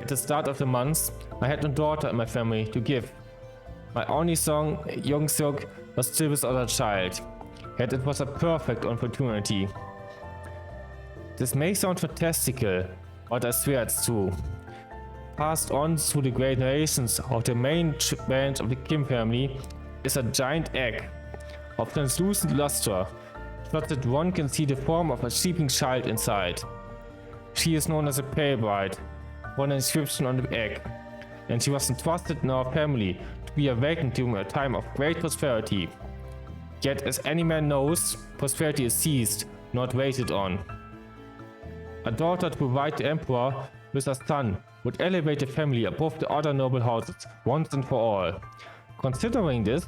At the start of the month, I had no daughter in my family to give. My only son, Young Seok, was still without a child. Yet it was a perfect opportunity. This may sound fantastical, but I swear it's true. Passed on through the great generations of the main branch of the Kim family is a giant egg of translucent luster, such that one can see the form of a sleeping child inside. She is known as a pale bride, one inscription on the egg, and she was entrusted in our family to be awakened during a time of great prosperity. Yet, as any man knows, prosperity is seized, not waited on. A daughter to provide the emperor with a son would elevate the family above the other noble houses once and for all. Considering this,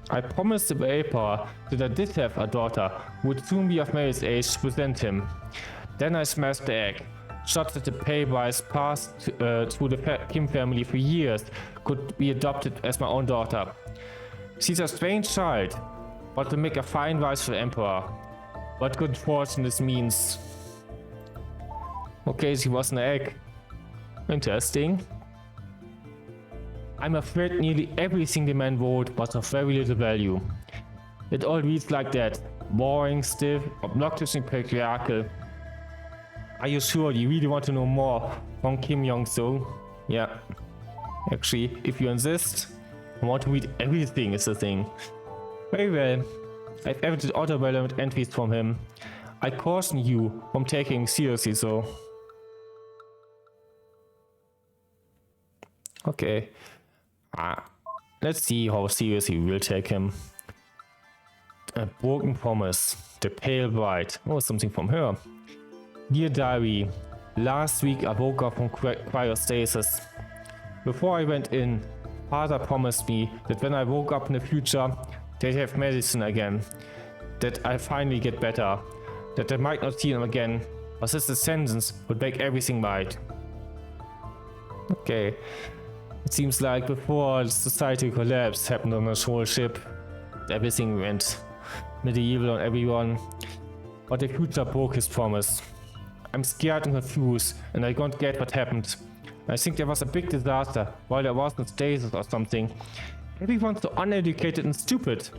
I promised the emperor that I did have a daughter who would soon be of marriage age to present him. Then I smashed the egg, such that the pay-wise passed through the Kim family for years could be adopted as my own daughter. She's a strange child, but will make a fine wife for the emperor. What good fortune this means. Okay, she was an egg. Interesting. I'm afraid nearly everything the man wrote was of very little value. It all reads like that. Boring, stiff, obnoxiously patriarchal. Are you sure you really want to know more from Kim Yong-soo? Yeah. Actually, if you insist, I want to read everything is the thing. Very well. I've edited other relevant entries from him. I caution you from taking him seriously, so. Okay. Let's see how seriously we'll take him. A broken promise. The pale bride. Oh, something from her. Dear diary. Last week I woke up from cryostasis. Before I went in, Father promised me that when I woke up in the future, they'd have medicine again. That I finally get better. That I might not see him again, but this sentence would make everything right. Okay. It seems like before the society collapse happened on the whole ship, everything went medieval on everyone. But the future broke his promise. I'm scared and confused, and I don't get what happened. I think there was a big disaster while I was in stasis or something. Everyone's so uneducated and stupid.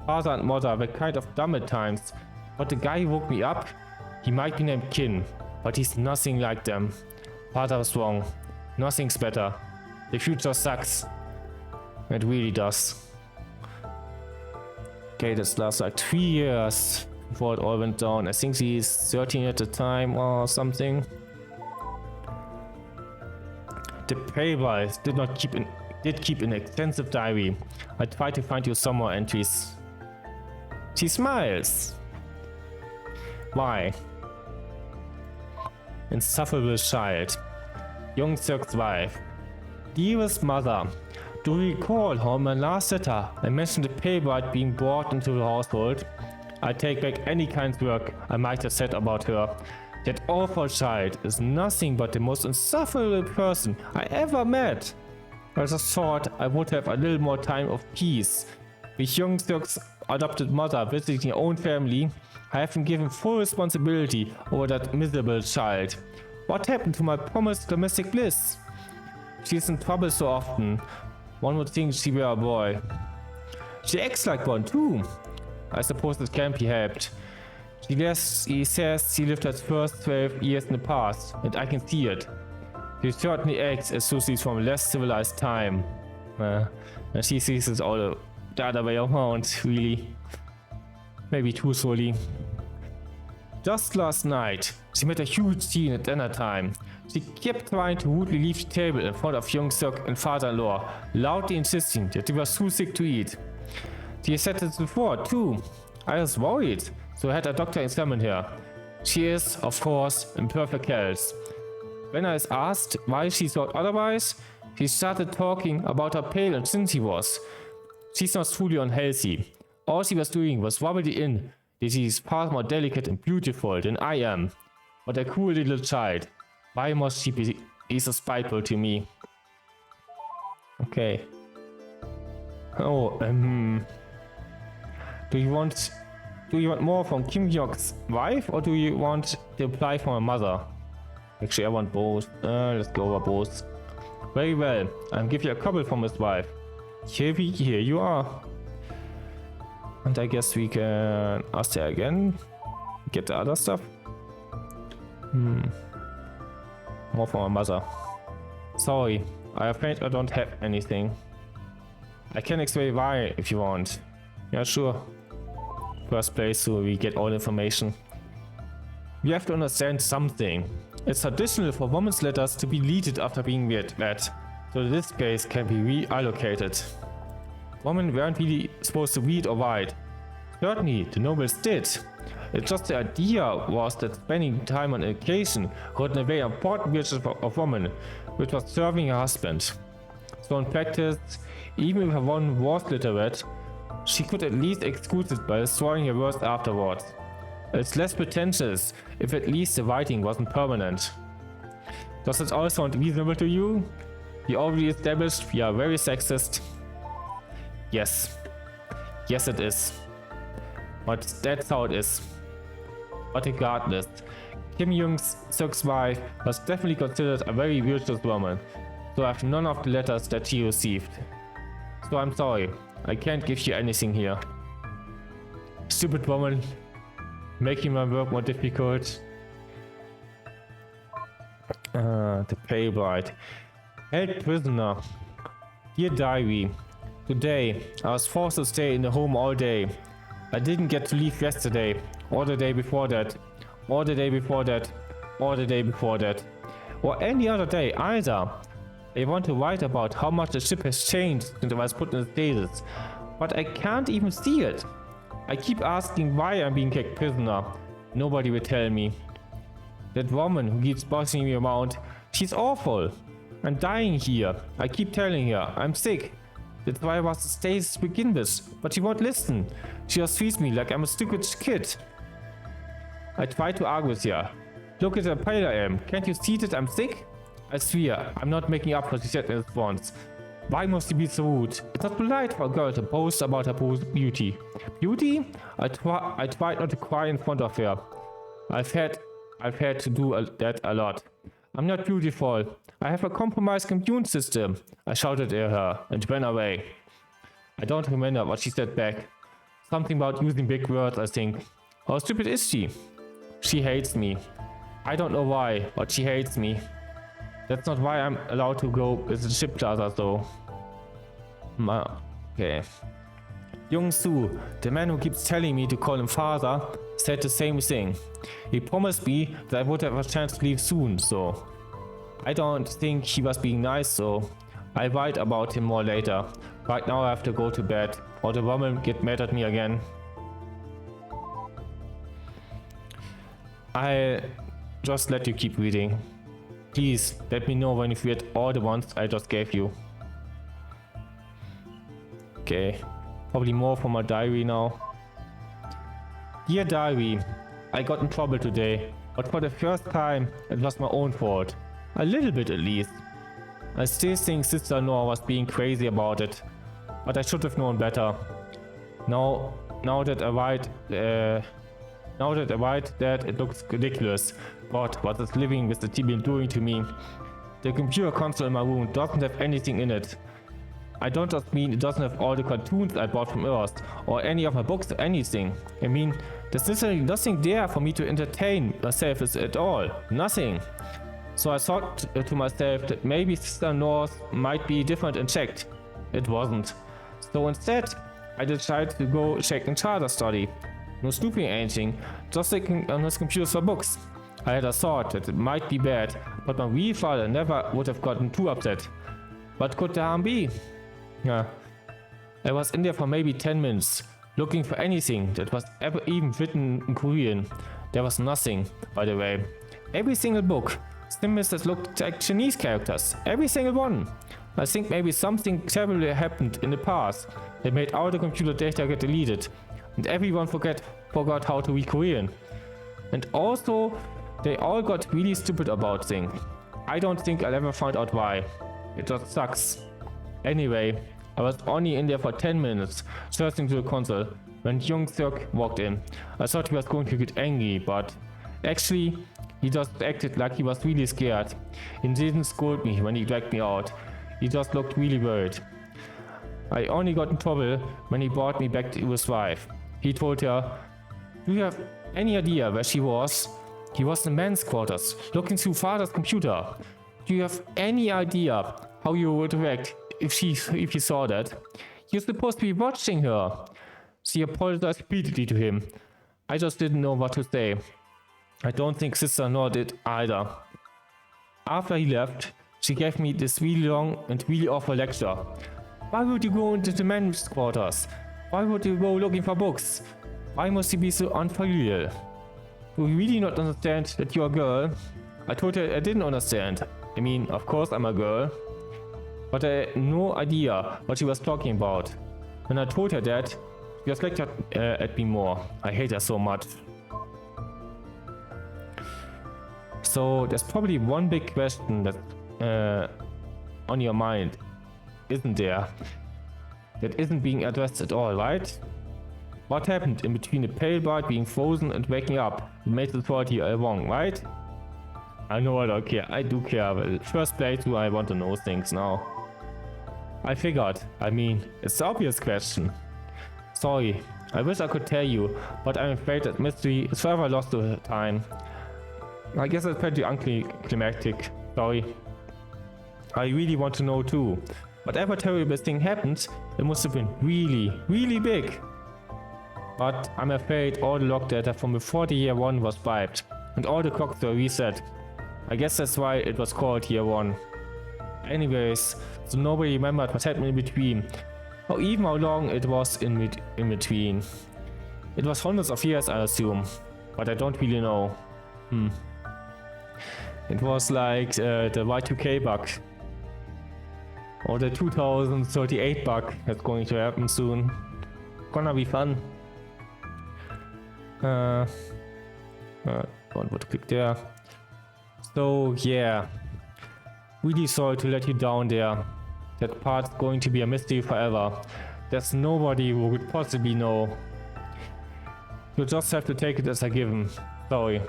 Father and mother were kind of dumb at times, but the guy who woke me up, he might be named Kin, but he's nothing like them. Father was wrong. Nothing's better. The future sucks. It really does. Okay, this lasts like 3 years before it all went down. I think he's 13 at the time or something. The Paywise did keep an extensive diary. I tried to find you some more entries. She smiles. Why? Insufferable child. Young Sirk's wife. Dearest mother, do you recall how in my last letter I mentioned the Paywise being brought into the household? I take back any kind work I might have said about her. That awful child is nothing but the most insufferable person I ever met. I just thought I would have a little more time of peace. With young Sirk's adopted mother visiting her own family, I have been given full responsibility over that miserable child. What happened to my promised domestic bliss? She's in trouble so often. One would think she were a boy. She acts like one too. I suppose it can't be helped. He says she lived her first 12 years in the past, and I can see it. She certainly acts as though she's from a less civilized time. And she sees it all the other way around, really. Maybe too slowly. Just last night, she made a huge scene at dinner time. She kept trying to rudely leave the table in front of young Sirk and father-in-law, loudly insisting that they were too sick to eat. She said this before, too. I was worried, so I had a doctor examine her. She is, of course, in perfect health. When I was asked why she thought otherwise, she started talking about how pale and thin she was. She's not truly unhealthy. All she was doing was rubbing it in that she is far more delicate and beautiful than I am. But a cool little child. Why must she be so spiteful to me? Okay. Oh, Do you want more from Kim Hyok's wife, or do you want to apply for a mother? Actually, I want both. Let's go over both. Very well. I'll give you a couple from his wife. Here you are. And I guess we can ask her again. Get the other stuff. More from a mother. Sorry, I'm afraid I don't have anything. I can explain why if you want. Yeah, sure. First place, so we get all information. We have to understand something. It's traditional for women's letters to be deleted after being read, so this space can be reallocated. Women weren't really supposed to read or write. Certainly, the nobles did. It's just the idea was that spending time on education got in a very important virtue of woman, which was serving her husband. So in practice, even if her one was literate, she could at least excuse it by destroying her words afterwards. It's less pretentious if at least the writing wasn't permanent. Does it all sound reasonable to you? We already established we are very sexist. Yes. Yes it is. But that's how it is. But regardless, Kim Young-suk's wife was definitely considered a very virtuous woman, so I have none of the letters that she received. So I'm sorry, I can't give you anything here. Stupid woman, making my work more difficult. The pay bride. Held prisoner. Dear diary, today I was forced to stay in the home all day. I didn't get to leave yesterday, or the day before that, or the day before that, or the day before that, or any other day either. I want to write about how much the ship has changed since I was put in the stasis, but I can't even see it. I keep asking why I'm being kept prisoner. Nobody will tell me. That woman who keeps bossing me around, she's awful. I'm dying here. I keep telling her I'm sick. That's why I was in stasis to begin with, but she won't listen. She just treats me like I'm a stupid kid. I try to argue with her. Look at how pale I am. Can't you see that I'm sick? I swear, I'm not making up for she said in response. Why must you be so rude? It's not polite for a girl to boast about her beauty. Beauty? I tried not to cry in front of her. I've had to do that a lot. I'm not beautiful. I have a compromised immune system. I shouted at her and ran away. I don't remember what she said back. Something about using big words, I think. How stupid is she? She hates me. I don't know why, but she hates me. That's not why I'm allowed to go with the ship charter though. Okay. Young Su, the man who keeps telling me to call him father, said the same thing. He promised me that I would have a chance to leave soon, so I don't think he was being nice, so I'll write about him more later. Right now I have to go to bed, or the woman get mad at me again. I'll just let you keep reading. Please let me know when you've read all the ones I just gave you. Okay, probably more from my diary now. Dear diary, I got in trouble today, but for the first time it was my own fault. A little bit at least. I still think Sister Noah was being crazy about it, but I should have known better. Now that I write that, it looks ridiculous. God, what is living with the TV doing to me? The computer console in my room doesn't have anything in it. I don't just mean it doesn't have all the cartoons I bought from Earth, or any of my books or anything. I mean, there's literally nothing there for me to entertain myself with at all. Nothing. So I thought to myself that maybe Sister North might be different and checked. It wasn't. So instead, I decided to go check in charter study. No snooping or anything, just looking on his computer for books. I had a thought that it might be bad, but my real father never would have gotten too upset. What could the harm be? Yeah. I was in there for maybe 10 minutes, looking for anything that was ever even written in Korean. There was nothing, by the way. Every single book, symbols that looked like Chinese characters, every single one. I think maybe something terrible happened in the past that made all the computer data get deleted, and everyone forgot how to read Korean. And also, they all got really stupid about things. I don't think I'll ever find out why. It just sucks. Anyway, I was only in there for 10 minutes, searching through the console, when Jung Seok walked in. I thought he was going to get angry, but actually, he just acted like he was really scared. He didn't scold me when he dragged me out. He just looked really worried. I only got in trouble when he brought me back to his wife. He told her, "Do you have any idea where she was?" He was in men's quarters, looking through father's computer. "Do you have any idea how you would react if you saw that? You're supposed to be watching her." She apologized repeatedly to him. I just didn't know what to say. I don't think Sister Nor did either. After he left, she gave me this really long and really awful lecture. Why would you go into the men's quarters? Why would you go looking for books? Why must you be so unfilial? Do you really not understand that you're a girl? I told her I didn't understand. I mean, of course I'm a girl. But I had no idea what she was talking about. When I told her that, she just lectured at me more. I hate her so much. So there's probably one big question that on your mind, isn't there? That isn't being addressed at all, right? What happened in between the pale bride being frozen and waking up? It made the authority wrong, right? I know I don't care. I do care. But first playthrough, I want to know things now. I figured. I mean, it's the obvious question. Sorry. I wish I could tell you, but I'm afraid that mystery is forever lost to time. I guess it's pretty unclimactic. Sorry. I really want to know too. Whatever terrible thing happened, it must have been really, really big. but I'm afraid all the log data from before the year 1 was wiped, and all the clocks were reset. I guess that's why it was called year 1. Anyways, so nobody remembered what happened in between, or even how long it was in between. It was hundreds of years, I assume, but I don't really know. It was like the Y2K bug, or the 2038 bug that's going to happen soon. Gonna be fun. Don't want to click there. So yeah, really sorry to let you down there. That part's going to be a mystery forever. There's nobody who would possibly know. You'll just have to take it as a given. Sorry.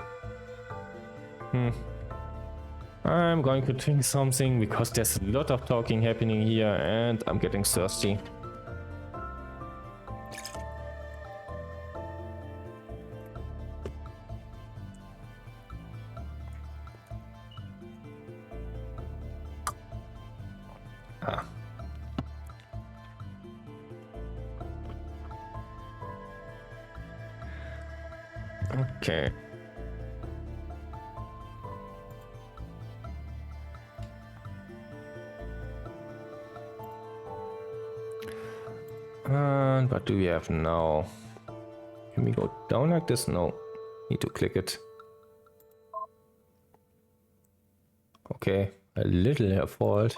I'm going to drink something because there's a lot of talking happening here and I'm getting thirsty. Okay. And what do we have now? Can we go down like this? No. Need to click it. Okay, a little fault.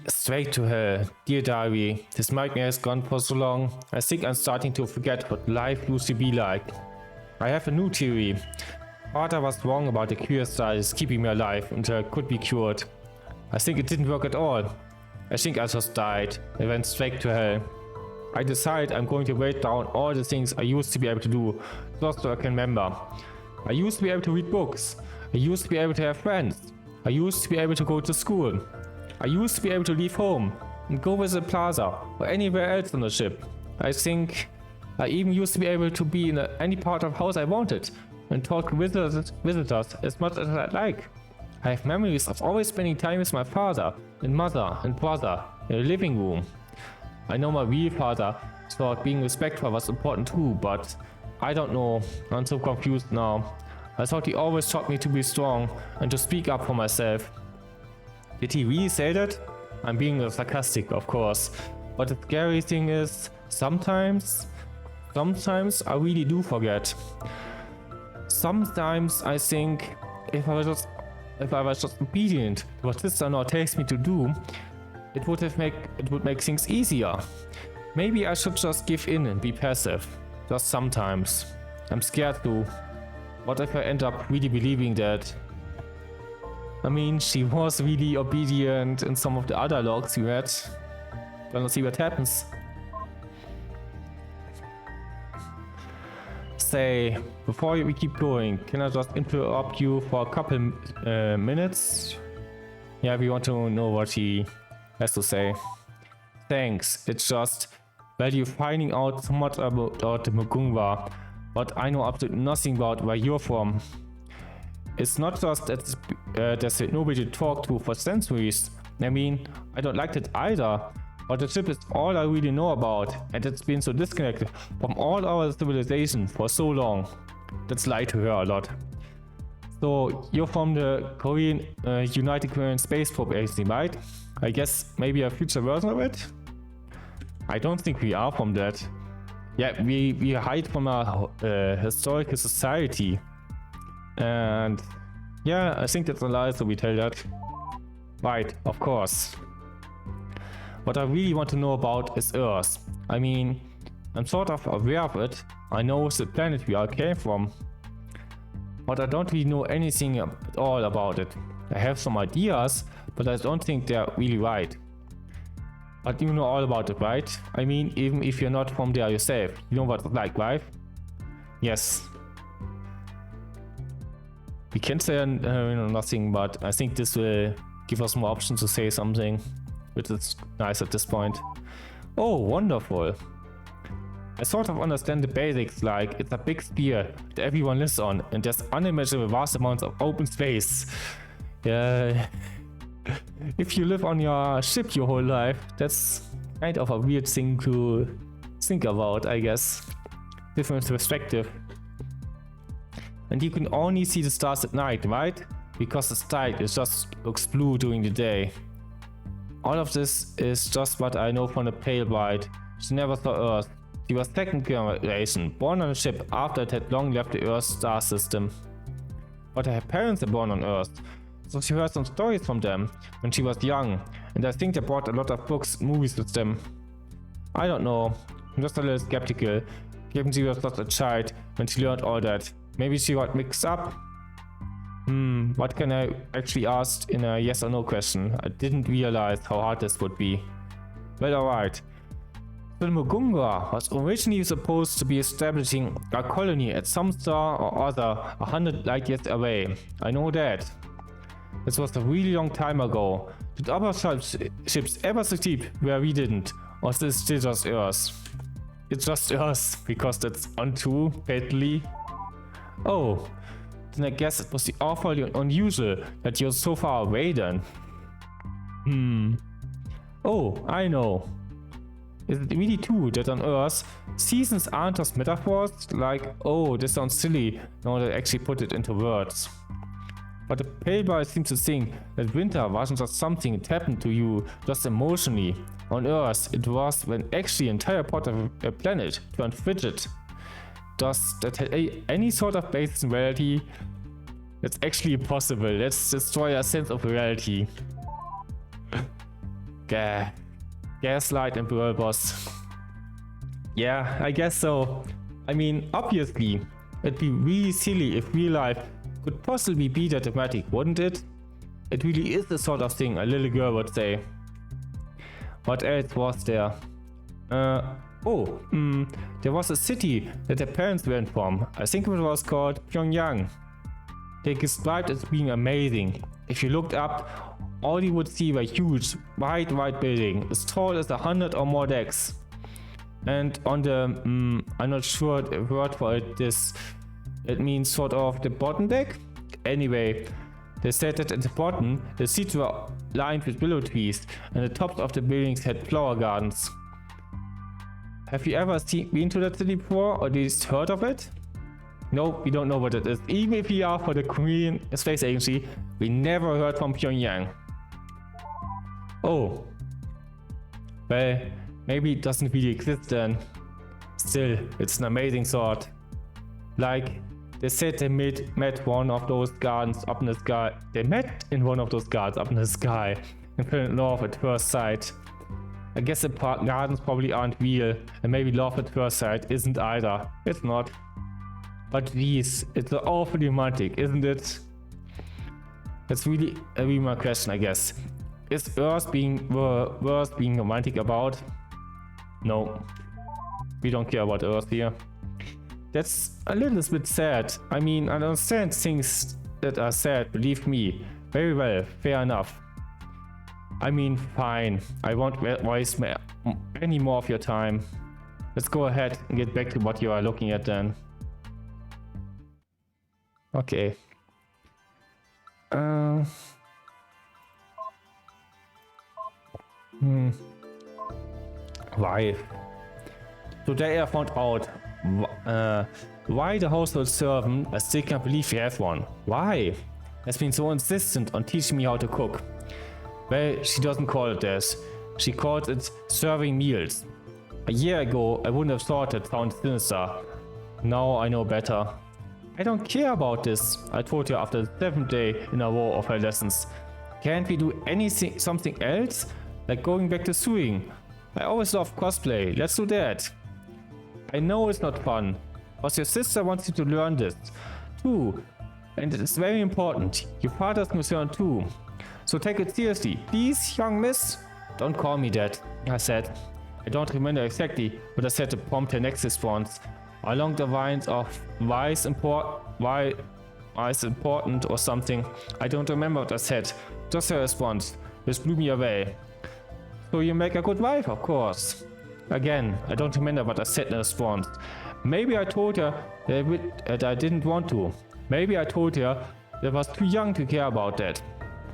Straight to hell. Dear diary, this nightmare has gone for so long. I think I'm starting to forget what life used to be like. I have a new theory. Father was wrong about the cure studies keeping me alive until I could be cured. I think it didn't work at all. I think I just died. I went straight to hell. I decided I'm going to write down all the things I used to be able to do, just so I can remember. I used to be able to read books. I used to be able to have friends. I used to be able to go to school. I used to be able to leave home and go visit the plaza or anywhere else on the ship. I think I even used to be able to be in any part of the house I wanted and talk to visitors as much as I like. I have memories of always spending time with my father and mother and brother in the living room. I know my real father thought being respectful was important too, but I don't know. I'm so confused now. I thought he always taught me to be strong and to speak up for myself. Did he really say that? I'm being sarcastic, of course. But the scary thing is, sometimes I really do forget. Sometimes I think if I was just obedient to what sister now tells me to do, it would make things easier. Maybe I should just give in and be passive. Just sometimes. I'm scared too. What if I end up really believing that? I mean, she was really obedient in some of the other logs you had. Gonna see what happens. Say, before we keep going, can I just interrupt you for a couple minutes? Yeah, we want to know what he has to say. Thanks, it's just, well, you're finding out so much about the Mugungwa, but I know absolutely nothing about where you're from. It's not just that there's nobody to talk to for centuries. I mean, I don't like that either, but the ship is all I really know about, and it's been so disconnected from all our civilization for so long. That's lied to her a lot. So, you're from the Korean, United Korean Space Corporation, right? I guess maybe a future version of it? I don't think we are from that. Yeah, we hide from a historical society. And yeah, I think that's a lie, so we tell that. Right, of course. What I really want to know about is Earth. I mean, I'm sort of aware of it. I know the planet we all came from. But I don't really know anything at all about it. I have some ideas, but I don't think they're really right. But you know all about it, right? I mean, even if you're not from there yourself, you know what it's like, right? Yes. We can say nothing, but I think this will give us more options to say something, which is nice at this point. Oh, wonderful. I sort of understand the basics, like it's a big sphere that everyone lives on, and there's unimaginable vast amounts of open space. Yeah. If you live on your ship your whole life, that's kind of a weird thing to think about, I guess. Different perspective. And you can only see the stars at night, right? Because the sky just looks blue during the day. All of this is just what I know from the pale bride. She never saw Earth. She was second generation, born on a ship after it had long left the Earth star system. But her parents were born on Earth, so she heard some stories from them when she was young, and I think they brought a lot of books and movies with them. I don't know, I'm just a little skeptical, given she was just a child when she learned all that. Maybe she got mixed up? What can I actually ask in a yes or no question? I didn't realize how hard this would be. Well, alright. So Mugunga was originally supposed to be establishing a colony at some star or other 100 light years away. I know that. This was a really long time ago. Did other ships ever succeed where we didn't? Or is this still just Earth? It's just Earth, because that's untrue, fatally. Oh, then I guess it was awfully unusual that you're so far away then. Oh, I know. Is it really true that on Earth, seasons aren't just metaphors? Like, oh, this sounds silly, now that I actually put it into words. But the pale boy seems to think that winter wasn't just something that happened to you just emotionally. On Earth, it was when actually the entire part of a planet turned frigid. Does that have any sort of basis in reality? That's actually impossible. Let's destroy our sense of reality. Gaslight and Pearl Boss. Yeah, I guess so. I mean, obviously, it'd be really silly if real life could possibly be that dramatic, wouldn't it? It really is the sort of thing a little girl would say. What else was there? There was a city that their parents went from. I think it was called Pyongyang. They described it as being amazing. If you looked up, all you would see were huge, white building, as tall as 100 or more decks. And on the, I'm not sure the word for it, it means sort of the bottom deck? Anyway, they said that at the bottom, the seats were lined with willow trees, and the tops of the buildings had flower gardens. Have you ever been to that city before, or at least heard of it? No, we don't know what it is. Even if we are for the Korean Space Agency, we never heard from Pyongyang. Oh. Well, maybe it doesn't really exist then. Still, it's an amazing thought. Like, they said they met one of those gardens up in the sky. They met in one of those gardens up in the sky and fell in love at first sight. I guess the gardens probably aren't real, and maybe love at first sight isn't either. It's not. But geez, it's awfully romantic, isn't it? That's really a real question, I guess. Is Earth being worth being romantic about? No. We don't care about Earth here. That's a little bit sad. I mean, I understand things that are sad, believe me. Very well, fair enough. I mean, fine. I won't waste any more of your time. Let's go ahead and get back to what you are looking at then. Okay. Why? Today I found out why the household servant, I still can't believe we have one. Why? Has been so insistent on teaching me how to cook. Well, she doesn't call it this. She calls it serving meals. A year ago, I wouldn't have thought it sounded sinister. Now I know better. I don't care about this, I told her after the 7th day in a row of her lessons. Can't we do something else? Like going back to sewing. I always loved cosplay, let's do that. I know it's not fun, but your sister wants you to learn this too. And it is very important. Your father's concerned too. So take it seriously. Please, young miss? Don't call me that, I said. I don't remember exactly what I said to prompt her next response. Along the lines of why is important or something. I don't remember what I said. Just her response, which blew me away. So you make a good wife, of course. Again, I don't remember what I said in response. Maybe I told her that I didn't want to. Maybe I told her that I was too young to care about that.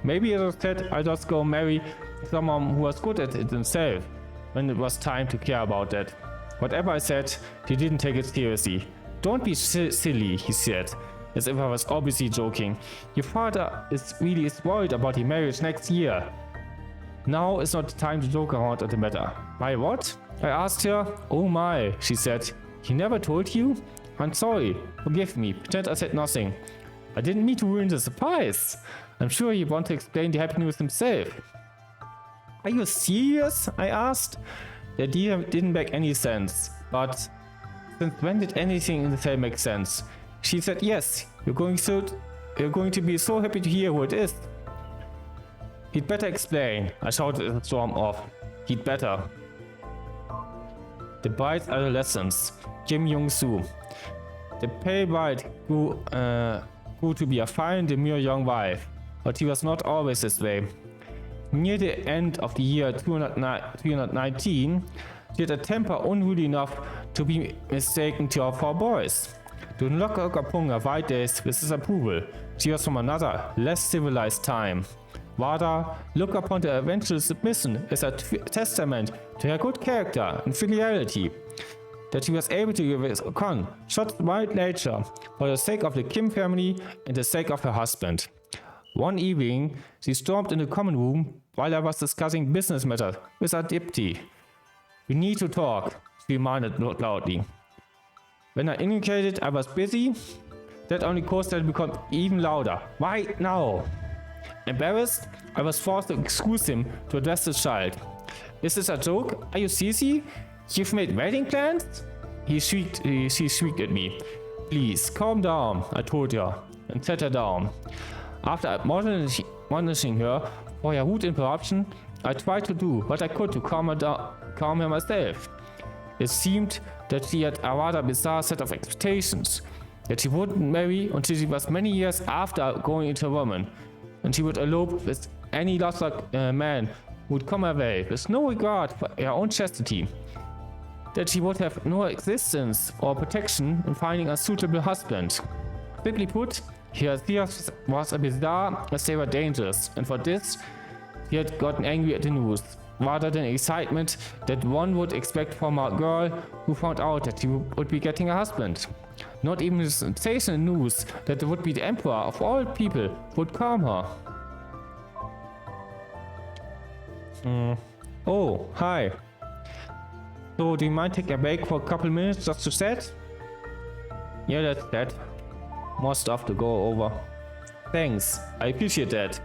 Maybe I said I'd just go marry someone who was good at it himself when it was time to care about that. Whatever I said, he didn't take it seriously. Don't be silly, he said, as if I was obviously joking. Your father is really worried about your marriage next year. Now is not the time to joke around at the matter. My what? I asked her. Oh my, she said. He never told you? I'm sorry. Forgive me. Pretend I said nothing. I didn't mean to ruin the surprise. I'm sure you want to explain the happy news himself. Are you serious? I asked. The idea didn't make any sense, but since when did anything in the tale make sense? She said yes. You're going to be so happy to hear who it is. He'd better explain. I shouted as a storm off. He'd better. The bride's adolescence. Kim Young-soo. The pale bride grew to be a fine, demure young wife, but he was not always this way. Near the end of the year 319, she had a temper unruly enough to be mistaken to her 4 boys. To look upon her white days with his approval, she was from another, less civilized time. Rather, look upon the eventual submission as a testament to her good character and filiality. That she was able to give his shot wild nature for the sake of the Kim family and the sake of her husband. One evening, she stormed in the common room while I was discussing business matters with her deputy. We need to talk, she demanded loudly. When I indicated I was busy, that only caused her to become even louder. Right now! Embarrassed, I was forced to excuse him to address the child. Is this a joke? Are you Cece? You've made wedding plans? She shrieked at me. Please, calm down, I told her, and set her down. After admonishing her for her rude interruption, I tried to do what I could to calm her myself. It seemed that she had a rather bizarre set of expectations. That she wouldn't marry until she was many years after going into a woman, and she would elope with any lost man who would come her way, with no regard for her own chastity. That she would have no existence or protection in finding a suitable husband. Simply put, her fears was as bizarre as they were dangerous, and for this, she had gotten angry at the news, rather than excitement that one would expect from a girl who found out that she would be getting a husband. Not even the sensational news that it would be the emperor of all people would calm her. Oh, hi. So, do you mind taking a break for a couple minutes just to chat? Yeah, that's that. More stuff to go over. Thanks, I appreciate that.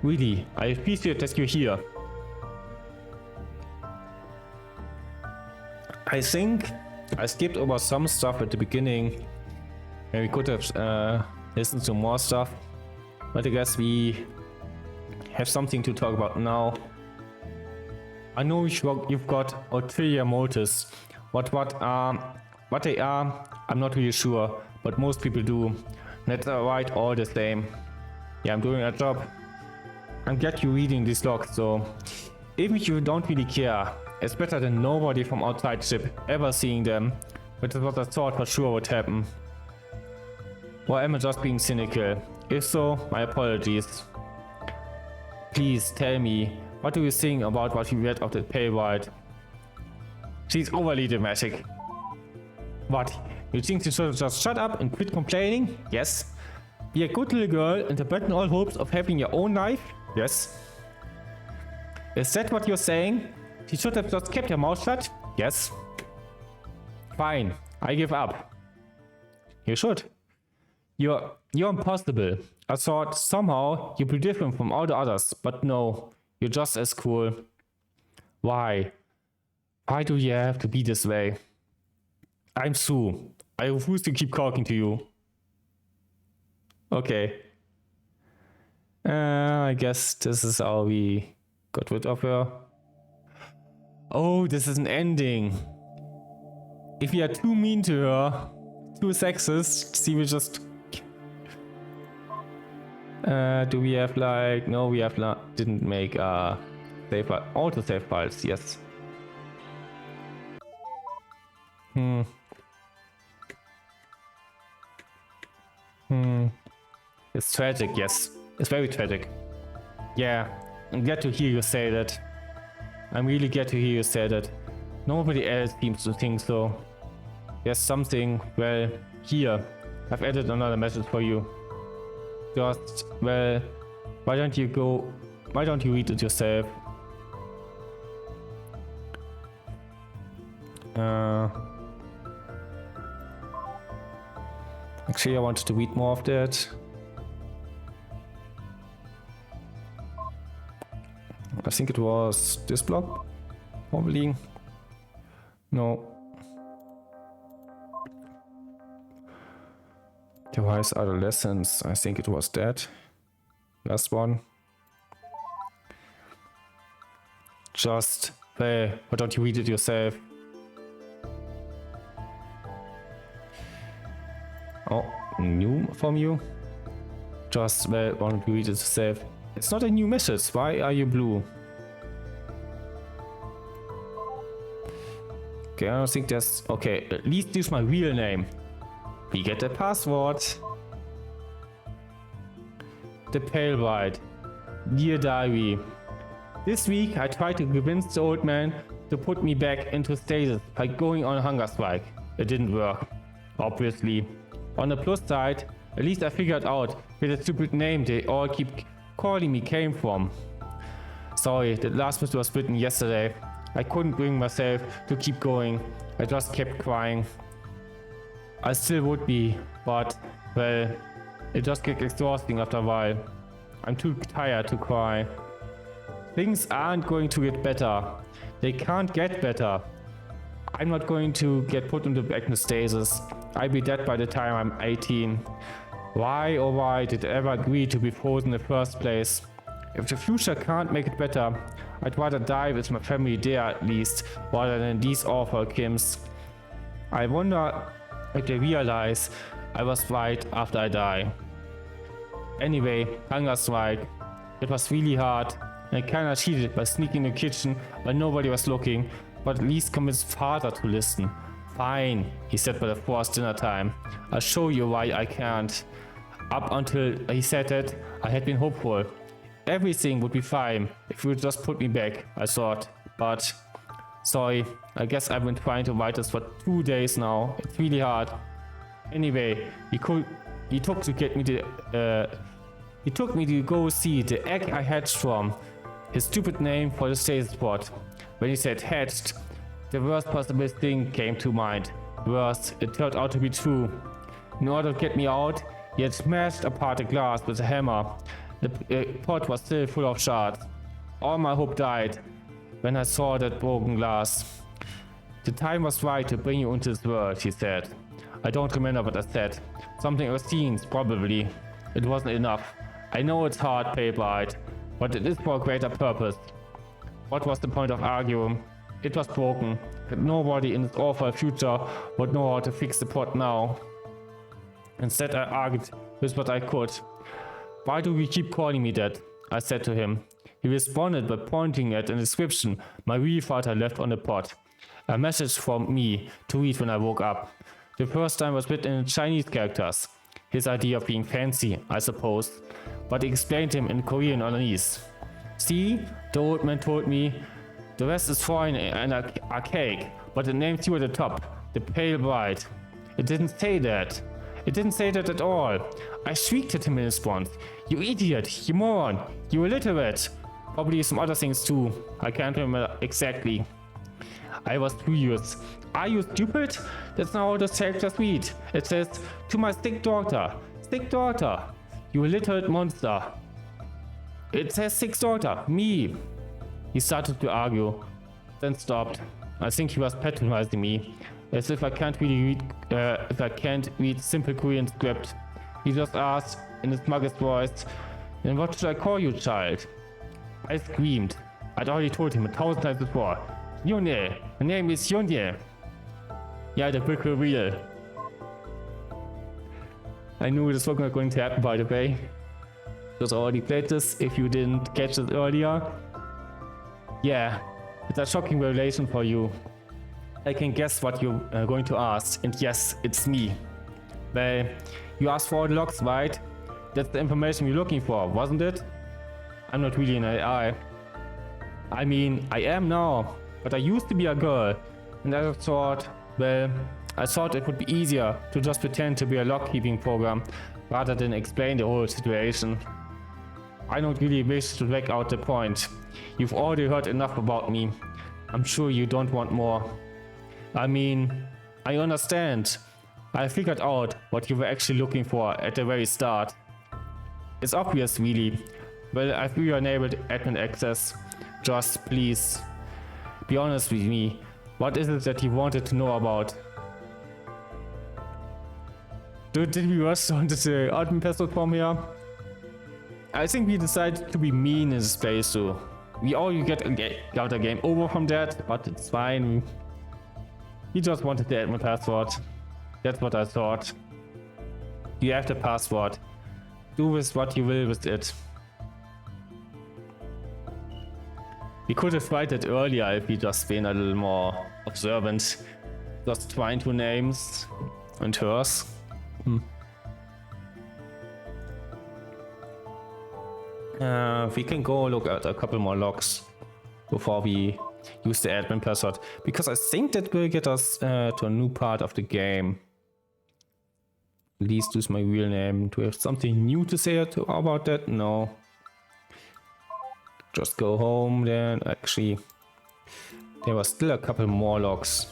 Really, I appreciate that you're here. I think I skipped over some stuff at the beginning, and we could have listened to more stuff, but I guess we have something to talk about now. I know you've got ulterior motives. What they are, I'm not really sure, but most people do. That's alright all the same. Yeah, I'm doing a job. I'm glad you're reading these logs, so even if you don't really care, it's better than nobody from outside the ship ever seeing them, which is what I thought for sure would happen. Or am I just being cynical? If so, my apologies. Please tell me, what do you think about what you read of the pale bride? She's overly dramatic. What? You think you should just shut up and quit complaining? Yes. Be a good little girl and abandon all hopes of having your own life? Yes. Is that what you're saying? She should have just kept her mouth shut? Yes. Fine, I give up. You should. You're impossible. I thought somehow you'd be different from all the others, but no, you're just as cool. Why? Why do you have to be this way? I'm Sue. I refuse to keep talking to you. Okay. I guess this is how we got rid of her. Oh, this is an ending. If we are too mean to her, too sexist, she will just... do we have like... No, we have not... Didn't make save file. Auto save files, yes. It's tragic, yes. It's very tragic. Yeah, I'm glad to hear you say that. I'm really glad to hear you say that. Nobody else seems to think so. There's something, well, here. I've added another message for you. Just, well, why don't you read it yourself? Actually, I wanted to read more of that. I think it was this block, probably. No. The wise adolescence, I think it was that. Last one. Just, hey, why don't you read it yourself? Oh, new from you? Just, well, why don't you read it yourself? It's not a new message, why are you blue? Okay, I don't think there's... Okay, at least use my real name. We get the password. The Pale White. Dear Diary. This week I tried to convince the old man to put me back into stasis by going on a hunger strike. It didn't work, obviously. On the plus side, at least I figured out where the stupid name they all keep calling me came from. Sorry, the last message was written yesterday. I couldn't bring myself to keep going. I just kept crying. I still would be, but, well, it just gets exhausting after a while. I'm too tired to cry. Things aren't going to get better. They can't get better. I'm not going to get put into back in stasis. I'll be dead by the time I'm 18. Why oh why did I ever agree to be frozen in the first place? If the future can't make it better, I'd rather die with my family there at least, rather than these awful Kims. I wonder if they realize I was right after I die. Anyway, hunger strike. It was really hard. I kinda cheated by sneaking in the kitchen when nobody was looking, but at least convinced father to listen. Fine, he said by the forced dinner time. I'll show you why I can't. Up until he said that, I had been hopeful. Everything would be fine if you would just put me back, I thought. But, sorry, I guess I've been trying to write this for 2 days now. It's really hard. Anyway, he took me to go see the egg I hatched from. His stupid name for the stasis spot. When he said hatched, the worst possible thing came to mind. Worse, it turned out to be true. In order to get me out, he had smashed apart the glass with a hammer. The pot was still full of shards. All my hope died when I saw that broken glass. The time was right to bring you into this world, he said. I don't remember what I said. Something of scenes, probably. It wasn't enough. I know it's hard, Pale-White, but it is for a greater purpose. What was the point of arguing? It was broken, but nobody in this awful future would know how to fix the pot now. Instead, I argued with what I could. Why do you keep calling me that? I said to him. He responded by pointing at an inscription my real father left on the pot. A message from me to read when I woke up. The first time was written in Chinese characters. His idea of being fancy, I suppose. But he explained him in Korean underneath. See, the old man told me, the rest is foreign and archaic, but the name's you at the top, the Pale White. It didn't say that. It didn't say that at all. I shrieked at him in response. You idiot, you moron, you illiterate. Probably some other things too. I can't remember exactly. I was furious. Are you stupid? That's not how the characters read. It says, to my sick daughter, you illiterate monster. It says sick daughter, me. He started to argue, then stopped. I think he was patronizing me, as if I can't read simple Korean script. He just asked in his smuggest voice, then what should I call you, child? I screamed. I'd already told him 1,000 times before. Yunye, her name is Yunye. Yeah, the brick real. I knew this was not going to happen, by the way. Because I already played this, if you didn't catch it earlier. Yeah, it's a shocking revelation for you. I can guess what you're going to ask, and yes, it's me. Well, you asked for all the logs, right? That's the information you're looking for, wasn't it? I'm not really an AI. I mean, I am now, but I used to be a girl. And I thought, well, I thought it would be easier to just pretend to be a log-keeping program rather than explain the whole situation. I don't really wish to drag out the point. You've already heard enough about me. I'm sure you don't want more. I mean, I understand. I figured out what you were actually looking for at the very start. It's obvious, really. Well, I've re-enabled admin access. Just please, be honest with me. What is it that you wanted to know about? Did we rush onto the admin password form here? I think we decided to be mean in space too. We all got a game over from that, but it's fine. We just wanted the admin password. That's what I thought. You have the password. Do with what you will with it. We could have tried it earlier if we just been a little more observant. Just trying two names and hers. We can go look at a couple more logs before we use the admin password, because I think that will get us to a new part of the game. At least use my real name. Do we have something new to say about that? No. Just go home then. Actually, there was still a couple more logs.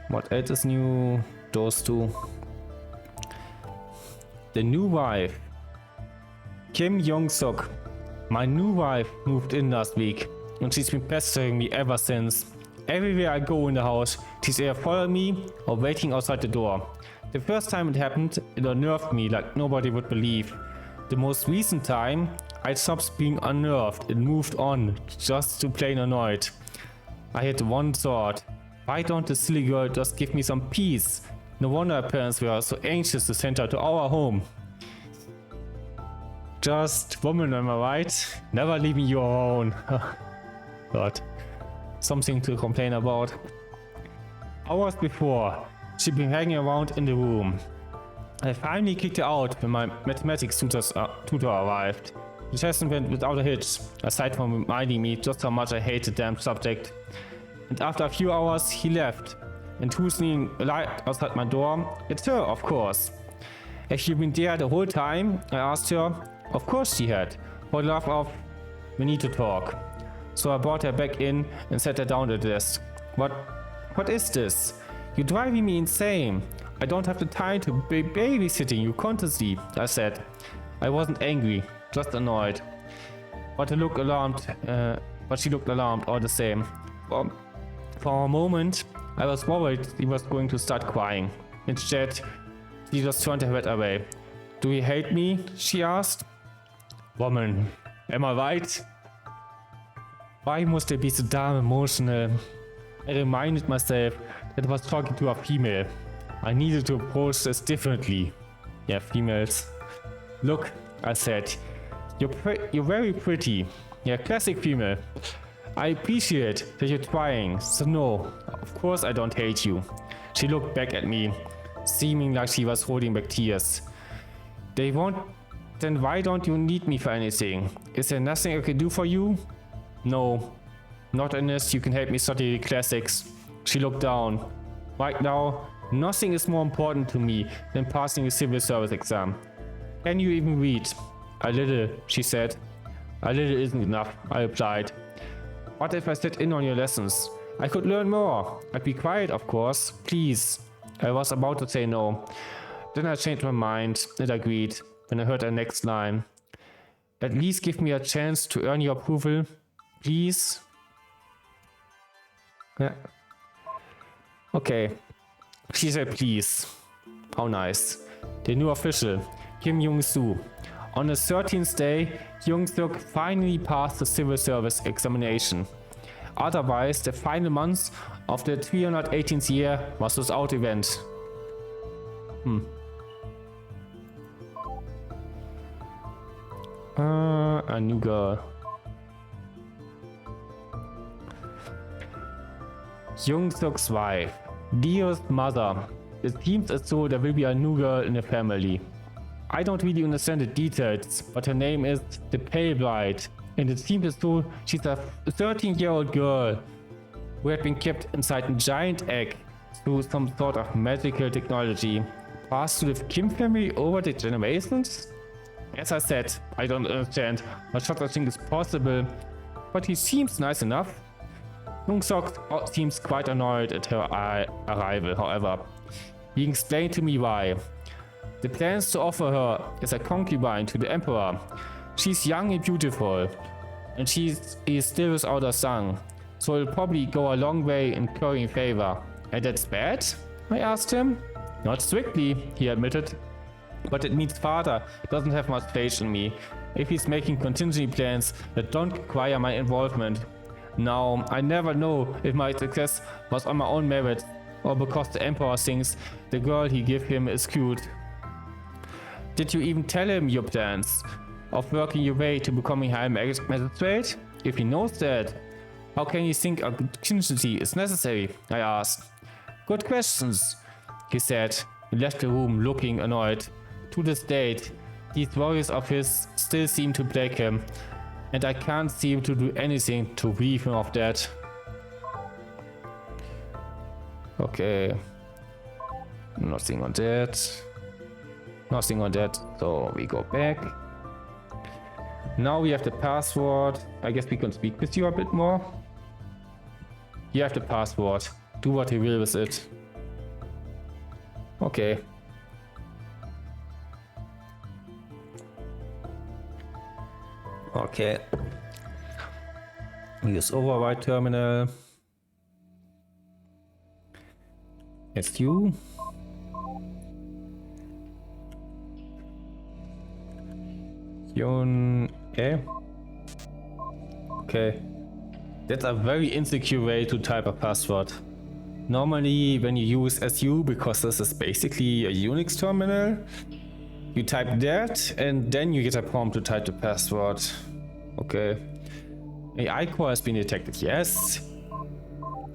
What else is new? Those two. The new wife. Kim Young-suk. My new wife moved in last week and she's been pestering me ever since. Everywhere I go in the house, she's either following me or waiting outside the door. The first time it happened, it unnerved me like nobody would believe. The most recent time, I stopped being unnerved and moved on just to plain annoyed. I had one thought. Why don't the silly girl just give me some peace? No wonder her parents were so anxious to send her to our home. Just woman, am I right? Never leaving you alone. God. Something to complain about. Hours before, she'd been hanging around in the room. I finally kicked her out when my mathematics tutor arrived. The test went without a hitch, aside from reminding me just how much I hate the damn subject. And after a few hours, he left. And who's sneaking right outside my door? It's her, of course. Has she been there the whole time? I asked her. Of course she had. For the love of, we need to talk. So I brought her back in and sat her down at the desk. What is this? You're driving me insane. I don't have the time to be babysitting you constantly, I said. I wasn't angry, just annoyed. But she looked alarmed all the same. For a moment, I was worried she was going to start crying. Instead, she just turned her head away. Do you hate me? She asked. Woman, am I right? Why must I be so damn emotional? I reminded myself that I was talking to a female. I needed to approach this differently. Yeah, females. Look, I said, you're very pretty. Yeah, classic female. I appreciate that you're trying, so no, of course I don't hate you. She looked back at me, seeming like she was holding back tears. Then why don't you need me for anything? Is there nothing I can do for you? No, not unless you can help me study the classics. She looked down. Right now, nothing is more important to me than passing a civil service exam. Can you even read? A little, she said. A little isn't enough, I replied. What if I sit in on your lessons? I could learn more. I'd be quiet, of course. Please. I was about to say no. Then I changed my mind and agreed when I heard her next line. At least give me a chance to earn your approval. Please. Yeah. Okay. She said please. How nice. The new official, Kim Young-soo. On the 13th day, Young-suk finally passed the civil service examination. Otherwise, the final month of the 318th year was without event. A new girl. Young-suk's wife. Dearest mother. It seems as though there will be a new girl in the family. I don't really understand the details, but her name is the Pale Bride, and it seems as though she's a 13-year-old girl. who had been kept inside a giant egg through some sort of magical technology, passed to the Kim family over the generations? As I said, I don't understand how such a thing is possible, but he seems nice enough. Young Sok seems quite annoyed at her arrival, however. He explained to me why. The plans to offer her as a concubine to the Emperor. She's young and beautiful, and he is still without a son, so it'll probably go a long way in currying favor. And that's bad? I asked him. Not strictly, he admitted. But it means father doesn't have much faith in me if he's making contingency plans that don't require my involvement. Now, I never know if my success was on my own merit or because the Emperor thinks the girl he gave him is cute. Did you even tell him your plans of working your way to becoming High Magistrate? If he knows that, how can he think a contingency is necessary? I asked. Good questions, he said. He left the room looking annoyed. To this date, these worries of his still seem to plague him, and I can't seem to do anything to relieve him of that. Okay. Nothing on that. Nothing on that, so we go back. Now we have the password. I guess we can speak with you a bit more. You have the password. Do what you will with it. Okay. Okay. Use override terminal. SU. Okay. That's a very insecure way to type a password. Normally when you use SU, because this is basically a Unix terminal, you type that and then you get a prompt to type the password. Okay. AI core has been detected, yes.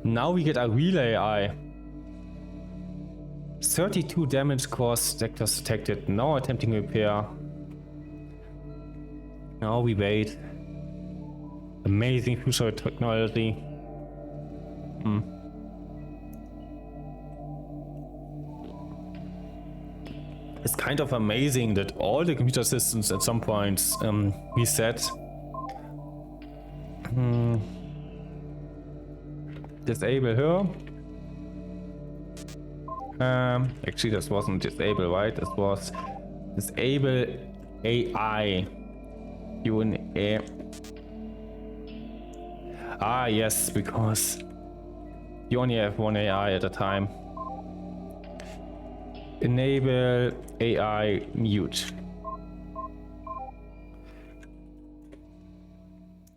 Now we get a real AI. 32 damage cores sectors detected. Now attempting repair. Now we wait. Amazing future technology. It's kind of amazing that all the computer systems at some point reset. Disable her. Actually, this wasn't disable, right? This was disable AI. Ah, yes, because you only have one AI at a time. Enable AI mute.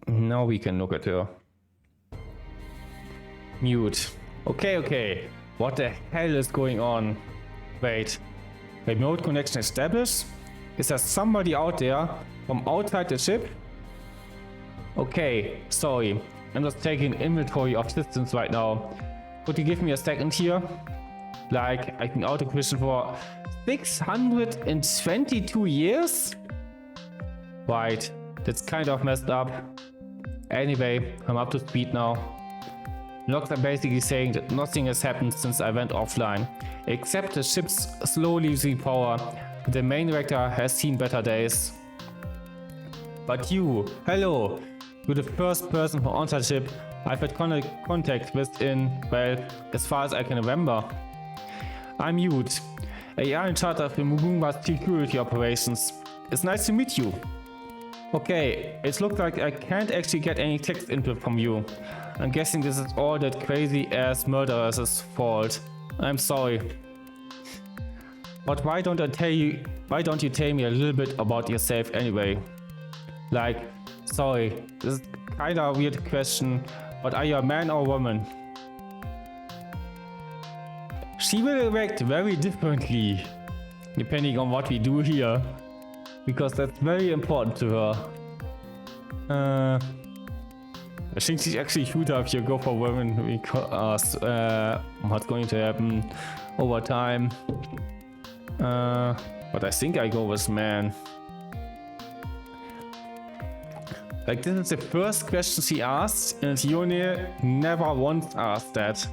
Now we can look at her. Mute. Okay. What the hell is going on? Wait. Remote connection established? Is there somebody out there from outside the ship? Okay, sorry. I'm just taking inventory of systems right now. Could you give me a second here? Like, I've been out of commission for 622 years? Right, that's kind of messed up. Anyway, I'm up to speed now. Logs are basically saying that nothing has happened since I went offline, except the ship's slowly losing power. The main reactor has seen better days. But you, hello, you're the first person from on-site ship I've had contact with in, well, as far as I can remember. I'm Yud, AI in charge of the Mugunga's security operations. It's nice to meet you. Okay, it looks like I can't actually get any text input from you. I'm guessing this is all that crazy ass murderer's fault. I'm sorry. But why don't you tell me a little bit about yourself anyway? Like, sorry, this is kinda a weird question, but are you a man or a woman? She will react very differently, depending on what we do here, because that's very important to her. I think she's actually shoot up if you go for women, because what's going to happen over time. But I think I go with man. Like, this is the first question she asked, and Yone never once asked that.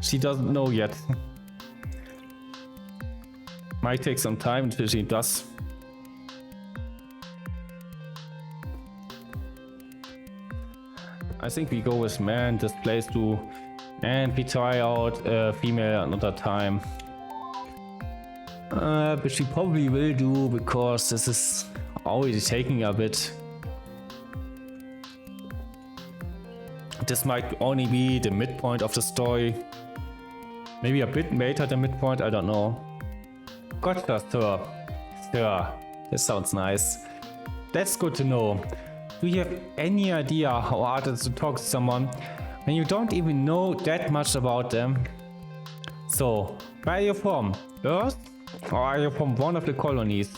She doesn't know yet. Might take some time until she does. I think we go with man, this plays to, and we try out female another time. But she probably will do, because this is already taking a bit. This might only be the midpoint of the story. Maybe a bit later the midpoint, I don't know. Gotcha, sir. Sir. That sounds nice. That's good to know. Do you have any idea how hard it is to talk to someone when you don't even know that much about them? So, where are you from? Earth? Or are you from one of the colonies?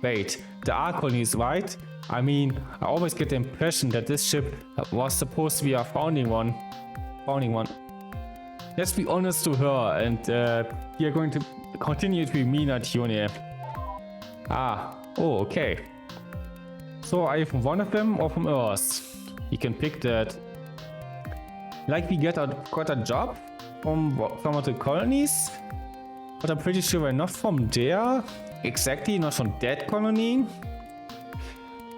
Wait, there are colonies, right? I mean, I always get the impression that this ship was supposed to be a founding one. Let's be honest to her, and we are going to continue to be mean at Yone. Ah, oh, okay. So are you from one of them or from Earth? You can pick that. Like, we got a job from some of the colonies, but I'm pretty sure we're not from there. Exactly, not from that colony.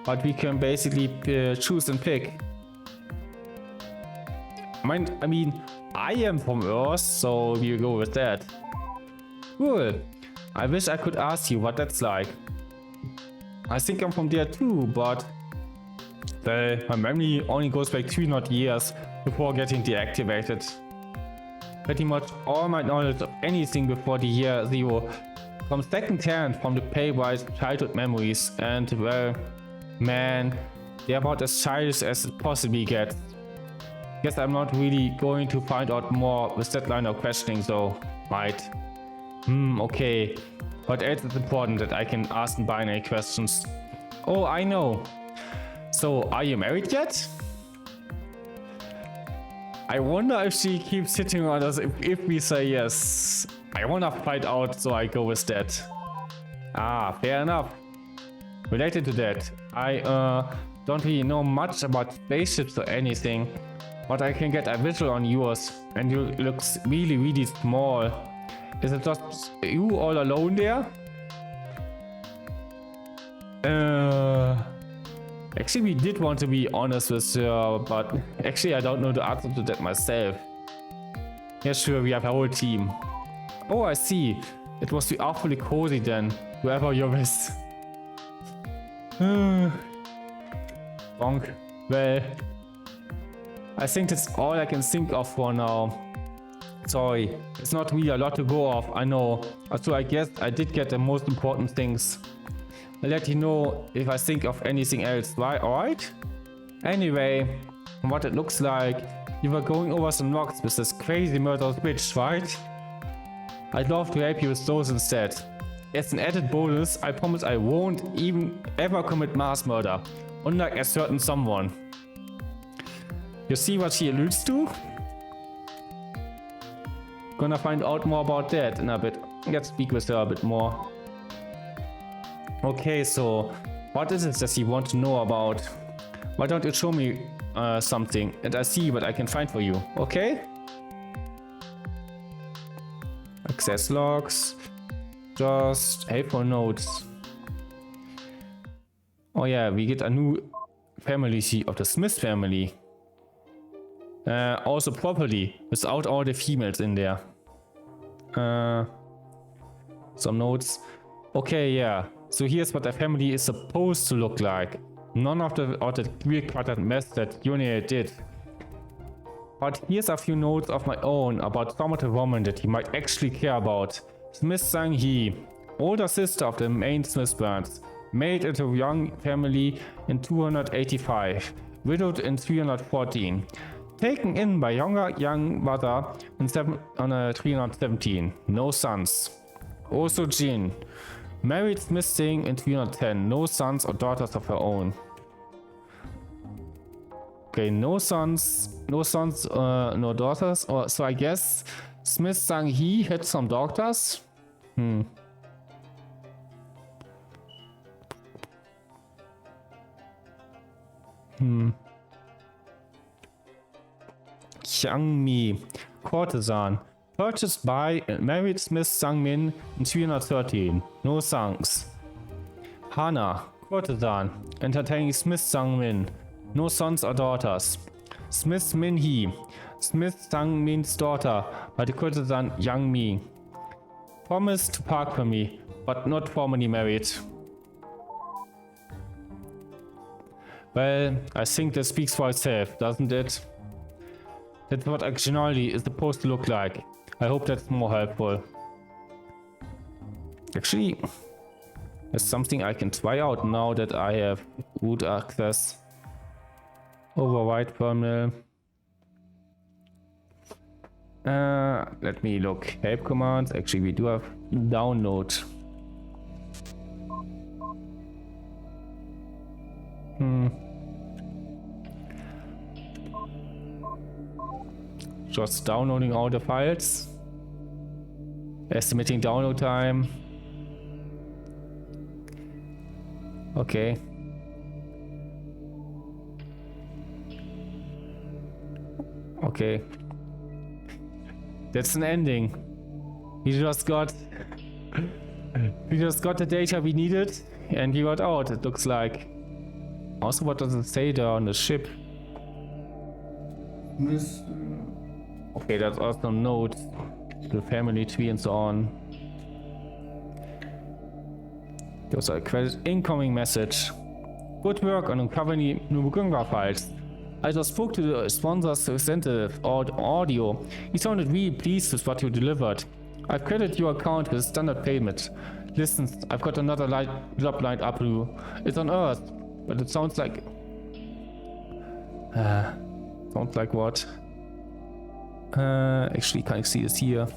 But we can basically choose and pick. I mean, I am from Earth, so we'll go with that. Cool. I wish I could ask you what that's like. I think I'm from there too, but well, my memory only goes back 300 years before getting deactivated. Pretty much all my knowledge of anything before the year 0 comes second hand from the pay-wise childhood memories, and well, man, they're about as childish as it possibly gets. Guess I'm not really going to find out more with that line of questioning, though. Might. Okay. What else is important that I can ask in binary questions? Oh, I know. So, are you married yet? I wonder if she keeps hitting on us if we say yes. I wanna find out, so I go with that. Ah, fair enough. Related to that, I don't really know much about spaceships or anything, but I can get a visual on yours, and you looks really, really small. Is it just you all alone there? Actually, we did want to be honest with her, but actually I don't know the answer to that myself. Yeah, sure, we have a whole team. Oh, I see. It must be awfully cozy then, whoever you're with. Bonk. Well, I think that's all I can think of for now. Sorry, it's not really a lot to go off, I know. So I guess I did get the most important things. I'll let you know if I think of anything else, right? Alright? Anyway, from what it looks like, you were going over some logs with this crazy murderous bitch, right? I'd love to help you with those instead. As an added bonus, I promise I won't even ever commit mass murder, unlike a certain someone. You see what she alludes to? Gonna find out more about that in a bit. Let's speak with her a bit more. Okay, so what is it that you want to know about? Why don't you show me something and I see what I can find for you, okay? Access logs. Just helpful notes. Oh yeah, we get a new family sheet of the Smith family. Also properly, without all the females in there. Some notes. Okay, yeah. So here's what a family is supposed to look like. None of the clear-cutted mess that Yone did. But here's a few notes of my own about some of the women that you might actually care about. Smith Sang-hee, older sister of the main Smith brands, made into a young family in 285, widowed in 314, taken in by young mother in 317, no sons. Also Jin, married Smith Singh in 310, no sons or daughters of her own. Okay, no sons, no daughters. So I guess Smith Sang-hee had some daughters. Young Me, courtesan, purchased by and married Smith Sang-min in 313. No thanks. Hana, courtesan, entertaining Smith Sang-min. No sons or daughters. Smith Min-hee, Smith Sang-min's daughter, by the courtesan Young Me. Promised to park for me, but not formally married. Well, I think that speaks for itself, doesn't it? That's what actuality is supposed to look like. I hope that's more helpful. Actually, there's something I can try out now that I have root access. Override terminal. Let me look. Help commands. Actually, we do have download. Just downloading all the files. Estimating download time. Okay. Okay. That's an ending. We just got the data we needed and we got out, it looks like. Also, what does it say there on the ship? Okay, that's also notes, the family tree and so on. Those are credit incoming message. Good work on uncovering Nubugunga files. I just spoke to the sponsor's representative audio. He sounded really pleased with what you delivered. I've credited your account with standard payment. Listen, I've got another job lined up for you. It's on Earth, but it sounds like... sounds like what? Actually, can I see this here?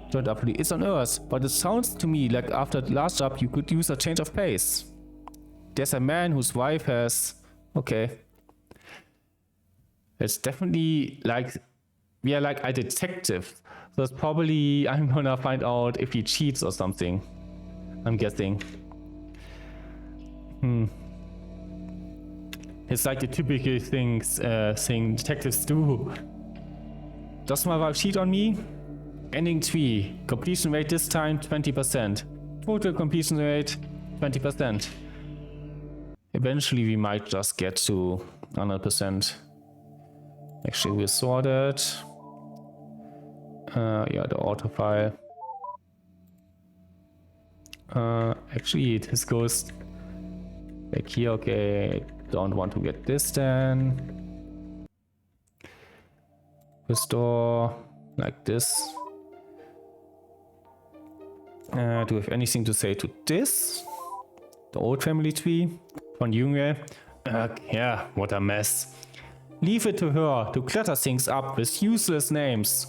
Joint up, it's on Earth, but it sounds to me like after the last job you could use a change of pace. There's a man whose wife has... Okay. It's definitely like... We are like a detective. So it's probably... I'm gonna find out if he cheats or something. I'm guessing. It's like the typical thing detectives do. Does my wife cheat on me? Ending tree. Completion rate this time 20%. Total completion rate 20%. Eventually we might just get to 100%. Actually we sorted. Yeah, the auto file. Actually this goes back here. Okay, don't want to get this then. Restore like this. Do we have anything to say to this? The old family tree von Junge. Yeah, what a mess. Leave it to her to clutter things up with useless names.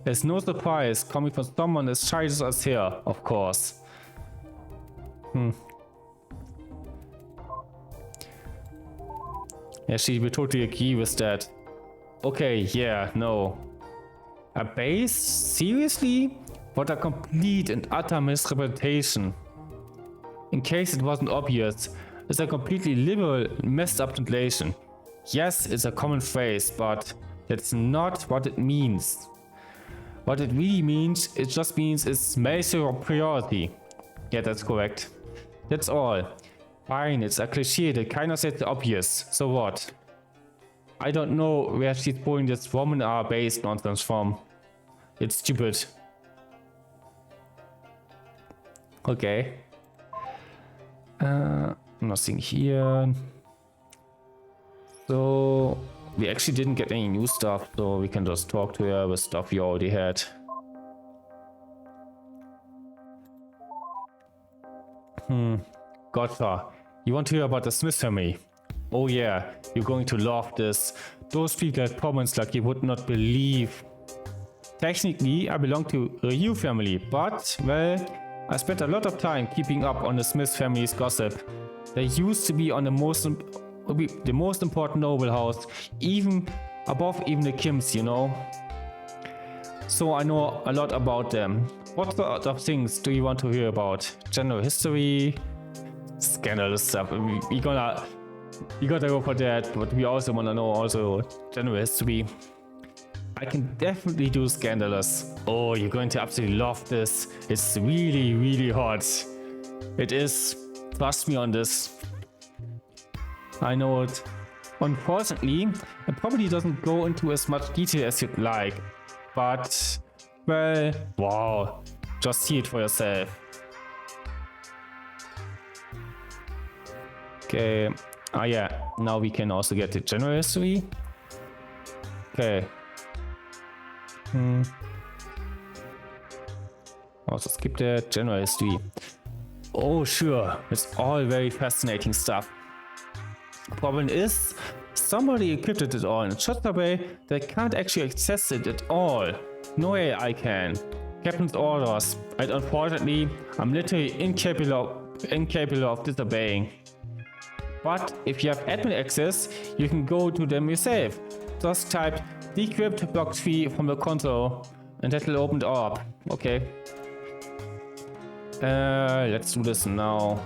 There's no surprise coming from someone as shy as us here, of course. Yeah, she will totally agree with that. Okay, yeah, no. A base? Seriously? What a complete and utter misrepresentation. In case it wasn't obvious, it's a completely liberal, messed up translation. Yes, it's a common phrase, but that's not what it means. What it really means, it just means it's male superiority. Yeah, that's correct. That's all. Fine, it's a cliché that kind of says the obvious. So what? I don't know where she's pulling this Roman R based nonsense from. It's stupid. Okay. Nothing here. So we actually didn't get any new stuff, so we can just talk to her with stuff we already had. Gotcha. You want to hear about the Smith family? Oh yeah, you're going to love this. Those people have problems like you would not believe. Technically, I belong to a Ryu family, but, well, I spent a lot of time keeping up on the Smith family's gossip. They used to be on the most important noble house, even above even the Kims, you know. So I know a lot about them. What sort of things do you want to hear about? General history, scandalous stuff. We're gonna You gotta go for that, but we also wanna know also general history. I can definitely do Scandalous. Oh, you're going to absolutely love this. It's really, really hot. It is. Trust me on this. I know it. Unfortunately, it probably doesn't go into as much detail as you'd like. But, well, wow. Just see it for yourself. Okay. Ah yeah, now we can also get the general history. Okay. Also skip the general history. Oh sure, it's all very fascinating stuff. Problem is, somebody encrypted it all in such a way that I can't actually access it at all. No way I can. Captain's orders, and unfortunately, I'm literally incapable of disobeying. But if you have admin access, you can go to them yourself. Just type decrypt block 3 from the console and that will open it up. Okay. Let's do this now.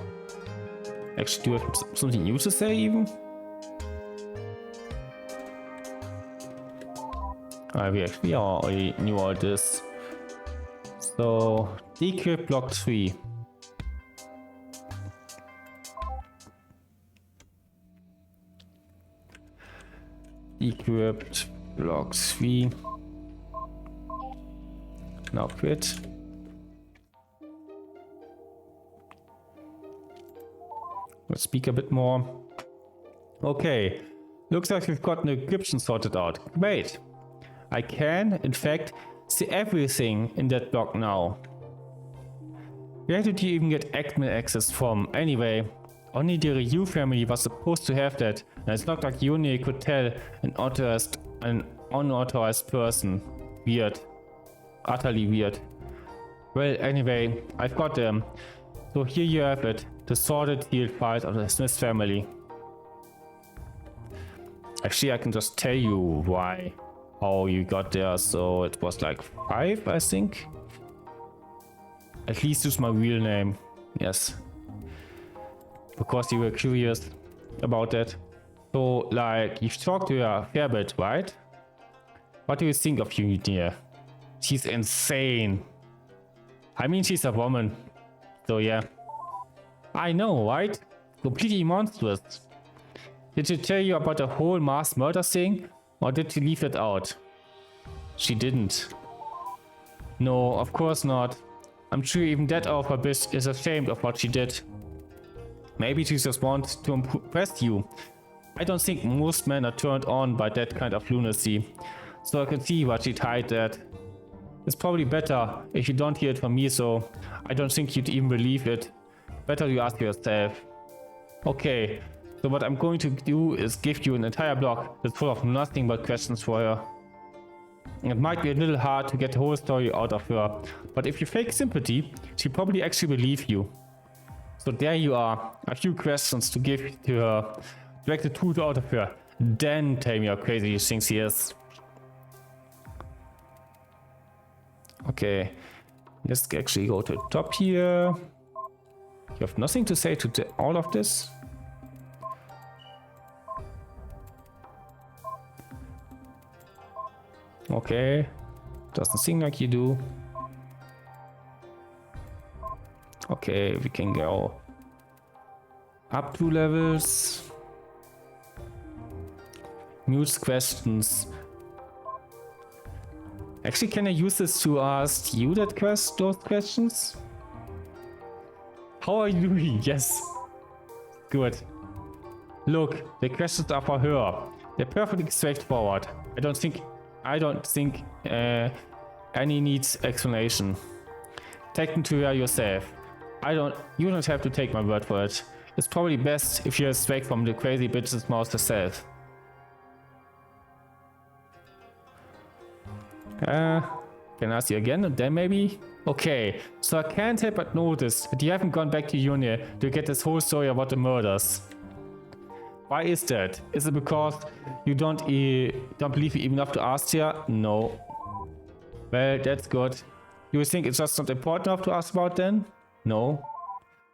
Actually, do you have something new to say even? We actually already knew all this. So, decrypt block 3. Decrypt block 3. Now quit. Let's speak a bit more. Okay, looks like we've got an encryption sorted out. Wait, I can, in fact, see everything in that block now. Where did you even get admin access from? Anyway, only the Ryu family was supposed to have that, and it's not like Yone could tell an unauthorized person. Weird. Utterly weird. Well, anyway, I've got them. So here you have it. The sorted sealed files of the Smith family. Actually, I can just tell you why. How you got there. So it was like 5, I think. At least use my real name. Yes. Because you were curious about that. So, like, you've talked to her a fair bit, right? What do you think of Unity? She's insane. I mean, she's a woman. So, yeah. I know, right? Completely monstrous. Did she tell you about the whole mass murder thing? Or did she leave it out? She didn't. No, of course not. I'm sure even that out of her bitch is ashamed of what she did. Maybe she just wants to impress you. I don't think most men are turned on by that kind of lunacy. So I can see why she'd hide that. It's probably better if you don't hear it from me, so I don't think you'd even believe it. Better you ask yourself. Okay, so what I'm going to do is give you an entire block that's full of nothing but questions for her. It might be a little hard to get the whole story out of her, but if you fake sympathy, she'll probably actually believe you. So there you are, a few questions to give to her, drag the truth out of her, then tell me how crazy you think she is. Okay, let's actually go to the top here. You have nothing to say to all of this? Okay, doesn't seem like you do. Okay, we can go up 2 levels. Mute questions. Actually, can I use this to ask you those questions? How are you doing? Yes. Good. Look, the questions are for her. They're perfectly straightforward. I don't think any needs explanation. Take them to her yourself. You don't have to take my word for it. It's probably best if you're straight from the crazy bitch's mouth herself. Can I ask you again and then maybe? Okay, so I can't help but notice that you haven't gone back to Uni to get this whole story about the murders. Why is that? Is it because you don't believe you even have to ask her? No. Well, that's good. You think it's just not important enough to ask about then? No.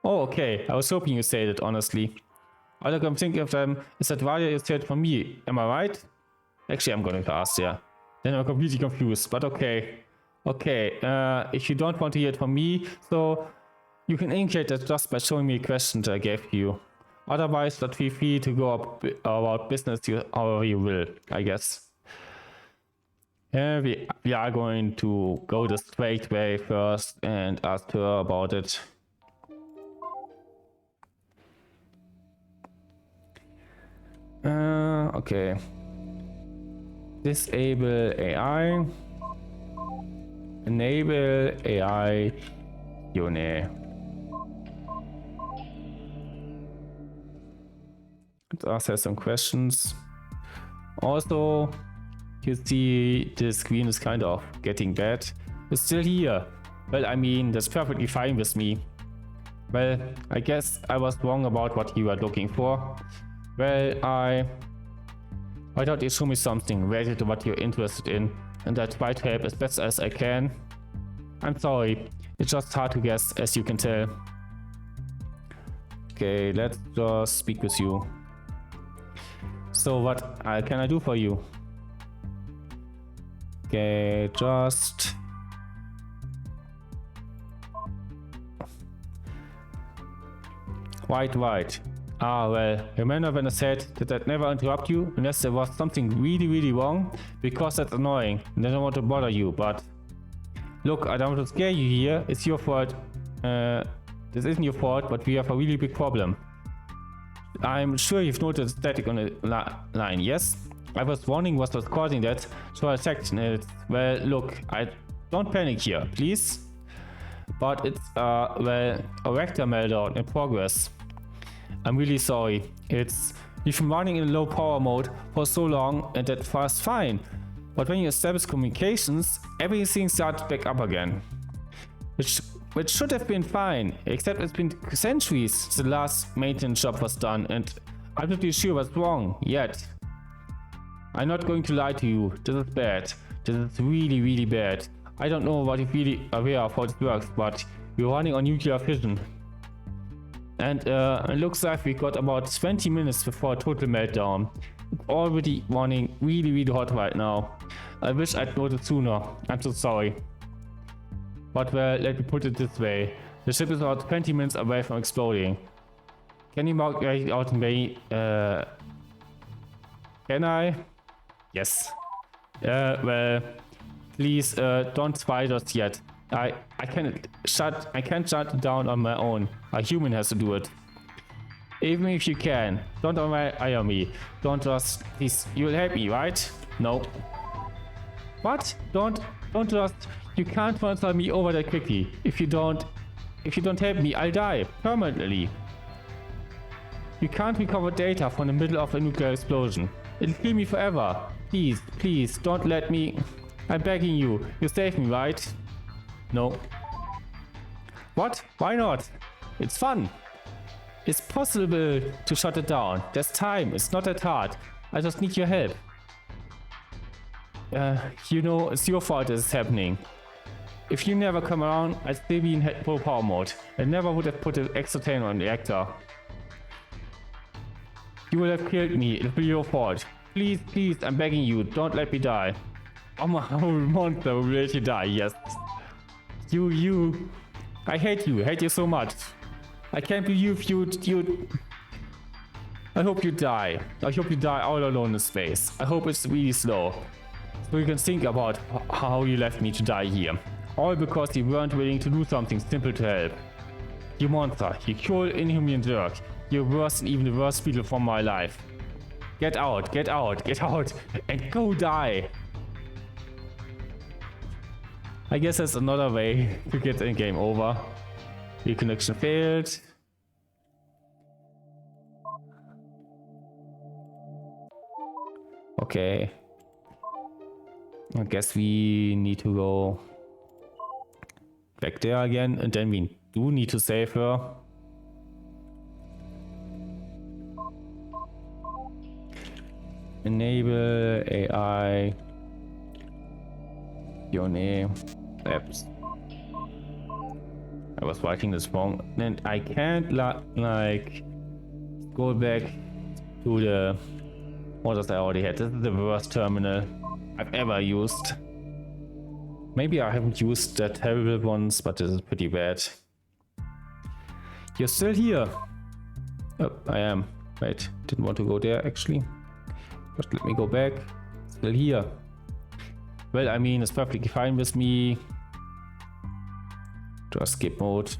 Oh, okay. I was hoping you said it honestly. All I'm thinking of them is that Valia is heard from me. Am I right? Actually, I'm going to ask, yeah. Then I'm completely confused, but okay. Okay, if you don't want to hear it from me, so you can indicate that just by showing me a question that I gave you. Otherwise, that feel free to go about business however you will, I guess. We are going to go the straight way first and ask her about it. Okay. Disable AI. Enable AI Q&A. Let's ask her some questions. Also, you see the screen is kind of getting bad. It's still here. Well, I mean, that's perfectly fine with me. Well, I guess I was wrong about what you were looking for. Well, I thought you'd show me something related to what you're interested in, and I tried to help as best as I can. I'm sorry, it's just hard to guess, as you can tell. Okay, let's just speak with you. So what can I do for you? Okay, just... Right. Ah, well, remember when I said that I'd never interrupt you unless there was something really wrong? Because that's annoying and I don't want to bother you, but... Look, I don't want to scare you here, it's your fault. This isn't your fault, but we have a really big problem. I'm sure you've noticed static on the line, yes? I was wondering what was causing that, so I checked it. Well, look, don't panic here, please. But it's, well, a vector meltdown in progress. I'm really sorry. We've been running in low power mode for so long and that was fine. But when you establish communications, everything starts back up again. Which should have been fine, except it's been centuries since the last maintenance job was done and I'm not really sure what's wrong yet. I'm not going to lie to you, this is bad. This is really bad. I don't know what you're really aware of how this works, but we're running on nuclear fission. And it looks like we got about 20 minutes before a total meltdown. It's already running really hot right now. I wish I'd noticed sooner. I'm so sorry. But well, let me put it this way. The ship is about 20 minutes away from exploding. Can you mark right out in May? Can I? Yes. Well, please don't fight us yet. I can't shut it down on my own. A human has to do it. Even if you can, don't hire me. Don't just, please, you'll help me, right? No. What? Don't just, you can't transfer me over that quickly. If you don't help me, I'll die permanently. You can't recover data from the middle of a nuclear explosion. It'll kill me forever. Please, don't let me. I'm begging you. You save me, right? No. What? Why not? It's fun. It's possible to shut it down. There's time. It's not that hard. I just need your help. You know, it's your fault this is happening. If you never come around, I'd still be in full power mode. I never would have put an extra tank on the reactor. You would have killed me. It'll be your fault. Please, I'm begging you. Don't let me die. I'm a whole monster will let you die, yes. You. I hate you so much. I can't believe you. I hope you die. I hope you die all alone in space. I hope it's really slow. So you can think about how you left me to die here. All because you weren't willing to do something simple to help. You monster. You cruel, inhuman jerk. You're worse than even the worst people from my life. Get out, and go die. I guess that's another way to get the game over. Your connection failed. Okay. I guess we need to go back there again, and then we do need to save her. Enable AI Q&A apps. I was writing this wrong, and I can't like go back to the models I already had. This is the worst terminal I've ever used. Maybe I haven't used the terrible ones, but this is pretty bad. You're still here. Oh, I am. Wait, didn't want to go there actually. Just let me go back. Still here. Well, I mean, it's perfectly fine with me. Just skip mode.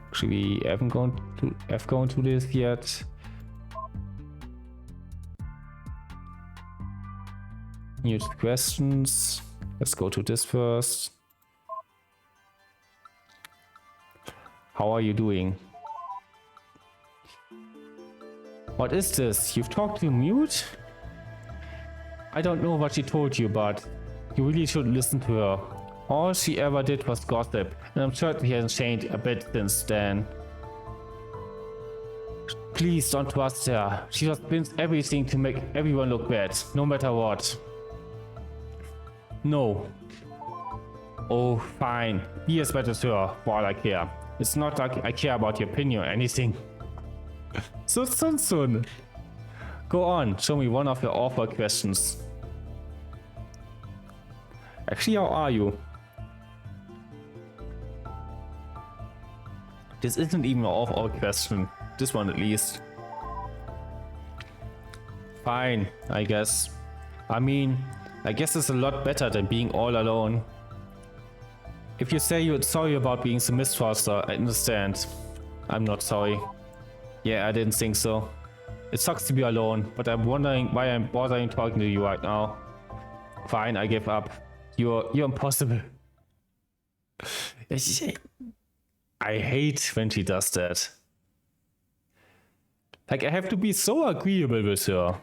Actually, we haven't gone to this yet. New questions. Let's go to this first. How are you doing? What is this? You've talked to mute? I don't know what she told you, but you really should listen to her. All she ever did was gossip, and I'm certain he hasn't changed a bit since then. Please don't trust her. She just spins everything to make everyone look bad, no matter what. No. Oh, fine. Be as bad as her, for all I care. It's not like I care about your opinion or anything. Sun. Go on, show me one of your awful questions. Actually, how are you? This isn't even an awful question. This one at least. Fine, I guess. I mean, I guess it's a lot better than being all alone. If you say you're sorry about being so mistrusted, I understand. I'm not sorry. Yeah, I didn't think so. It sucks to be alone, but I'm wondering why I'm bothering talking to you right now. Fine, I give up. You're impossible. I hate when she does that. Like, I have to be so agreeable with her.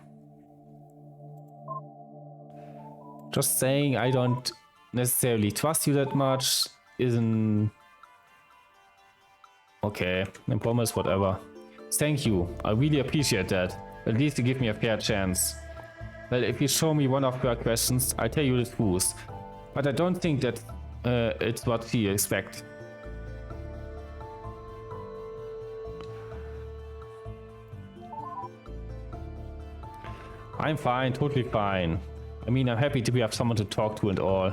Just saying I don't necessarily trust you that much isn't... Okay, I promise whatever. Thank you, I really appreciate that. At least you give me a fair chance. Well, if you show me one of your questions, I'll tell you the truth. But I don't think that it's what she expects. I'm fine, totally fine. I mean, I'm happy to have someone to talk to and all.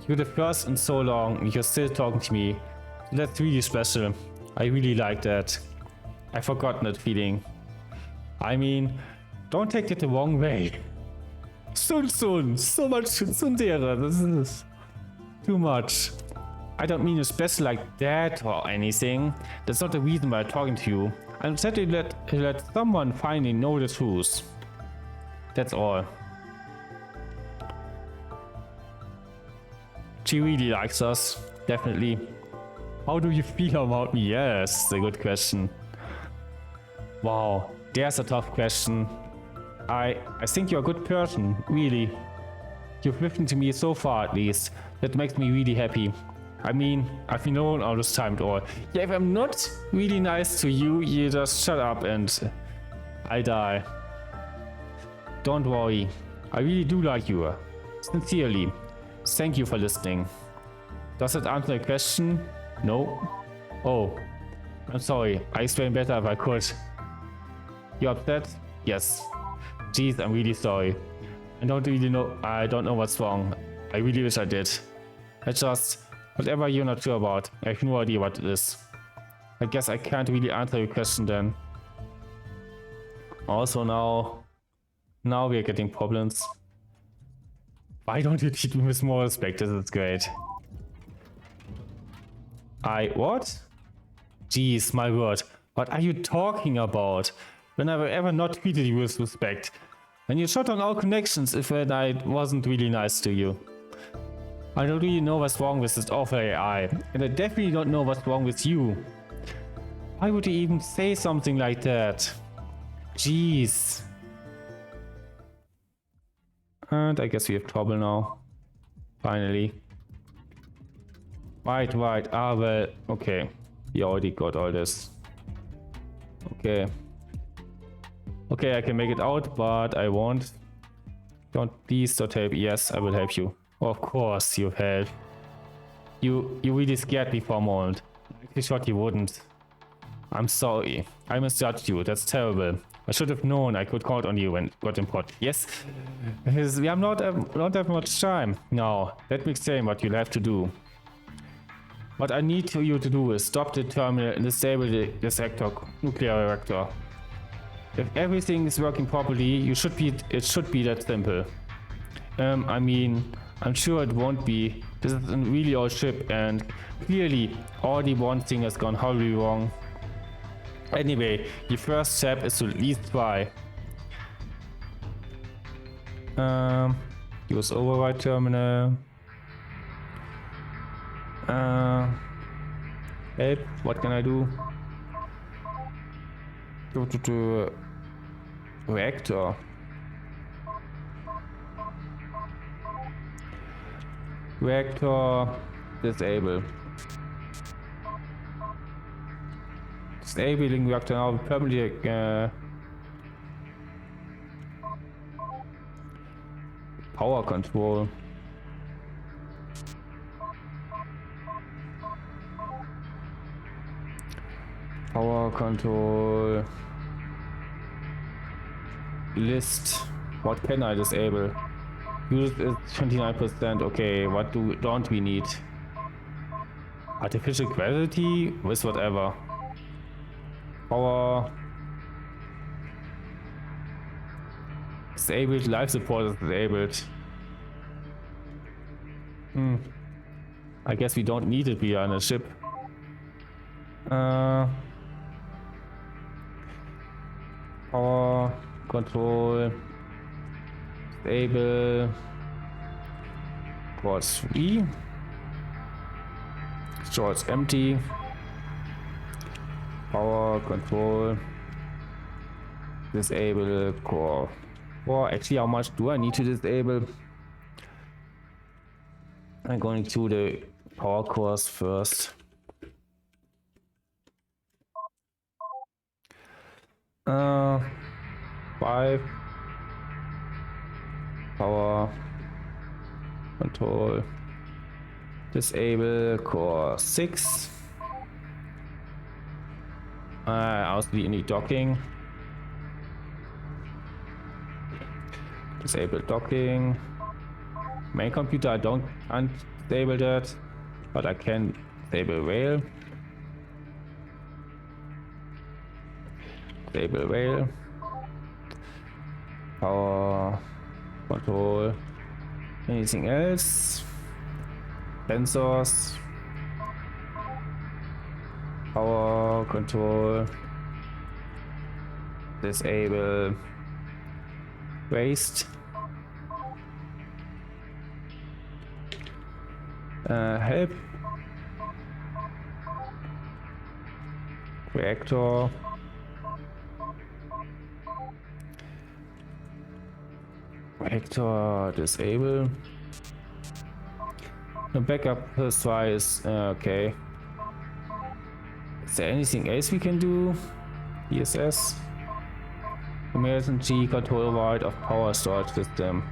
You're the first in so long and you're still talking to me. That's really special. I really like that. I've forgotten that feeling. I mean, don't take it the wrong way. So much Sundere. This is too much. I don't mean you special like that or anything. That's not the reason why I'm talking to you. I'm sad to let someone finally know the truth. That's all. She really likes us, definitely. How do you feel about me? Yes, it's a good question. Wow, there's a tough question. I think you're a good person, really. You've listened to me so far at least. That makes me really happy. I mean, I've been known all this time at all. Yeah, if I'm not really nice to you, you just shut up and I die. Don't worry, I really do like you. Sincerely. Thank you for listening. Does that answer the question? No? Oh, I'm sorry. I explain better if I could. You upset? Yes. Jeez, I'm really sorry. I don't know what's wrong. I really wish I did. Whatever you're not sure about, I have no idea what it is. I guess I can't really answer your question then. Also now we're getting problems. Why don't you treat me with more respect? This is great. What? Jeez, my word. What are you talking about? When have I ever not treated you with respect? And you shut down all connections if I wasn't really nice to you. I don't really know what's wrong with this awful AI. And I definitely don't know what's wrong with you. Why would you even say something like that? Jeez. And I guess we have trouble now. Finally. Right. Ah, well, okay. We already got all this. Okay. Okay, I can make it out, but I won't. Please don't help. Yes, I will help you. Of course, you've helped. You really scared me for a moment. I actually thought you wouldn't. I'm sorry. I misjudged you. That's terrible. I should have known I could count on you when got import. Yes, because we have not have much time. Now, let me explain what you'll have to do. What I need you to do is stop the terminal and disable this nuclear reactor. If everything is working properly, it should be that simple. I mean, I'm sure it won't be. This is a really old ship, and clearly all the one thing has gone horribly wrong. Anyway, the first step is to at least try. Use override terminal. Help, what can I do? Go to reactor. Reactor disable. Disabling reactor now permanently power control. Power control list. What can I disable? Use is 29%. Okay, what don't we need? Artificial gravity with whatever. Power. Disabled. Life support is disabled. I guess we don't need it. We are on a ship. Power control. Disable. Core 3. Storage empty. Power control. Disable core 4. Actually, how much do I need to disable? I'm going to the power cores first. Five. Power control. Disable core 6. I also need docking. Disable docking. Main computer, I can't disable that, but I can disable rail. Disable rail. Power control. Anything else? Sensors. Power control. Disable waste. Help. Reactor. Reactor disable. The backup first try is okay. Is there anything else we can do? ESS. Emergency control right of power storage system.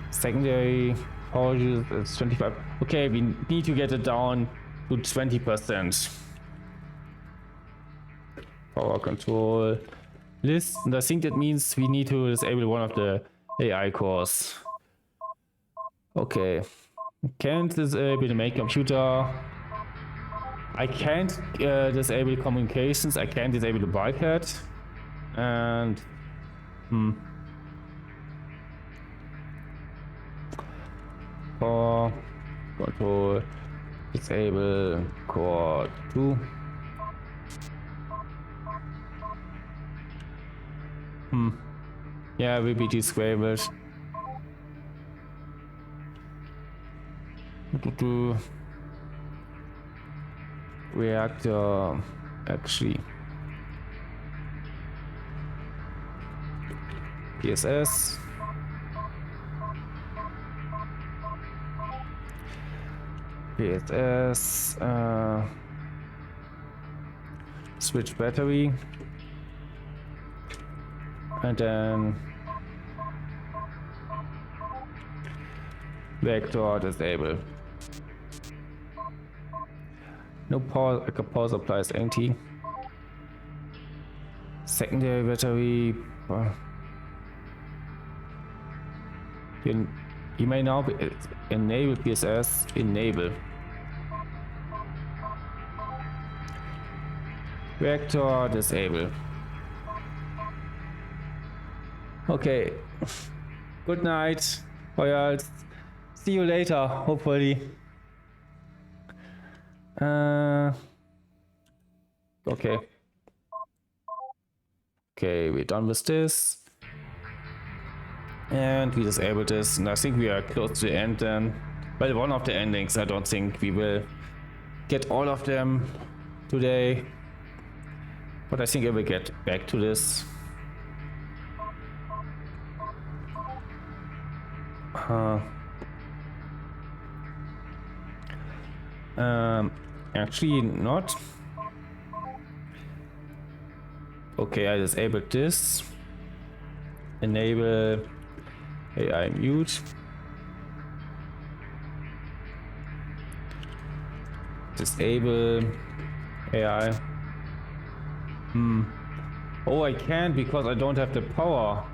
Secondary power use is 25. Okay, we need to get it down to 20%. Power control list, and I think that means we need to disable one of the AI cores. Okay, can't disable the main computer. I can't disable communications. I can't disable the bulkhead. And power control disable core 2. Yeah, will be disabled. Reactor actually. PSS. PSS. Switch battery. And then reactor disable. No power, like a power supply is empty. Secondary battery. You may now enable PSS. Enable. Reactor disable. Okay. Good night. Royals. See you later, hopefully. Okay. Okay, we're done with this. And we disabled this, and I think we are close to the end then. Well, one of the endings. I don't think we will get all of them today. But I think I will get back to this. Actually not. Okay, I disabled this. Enable AI mute. Disable AI. Oh, I can't because I don't have the power.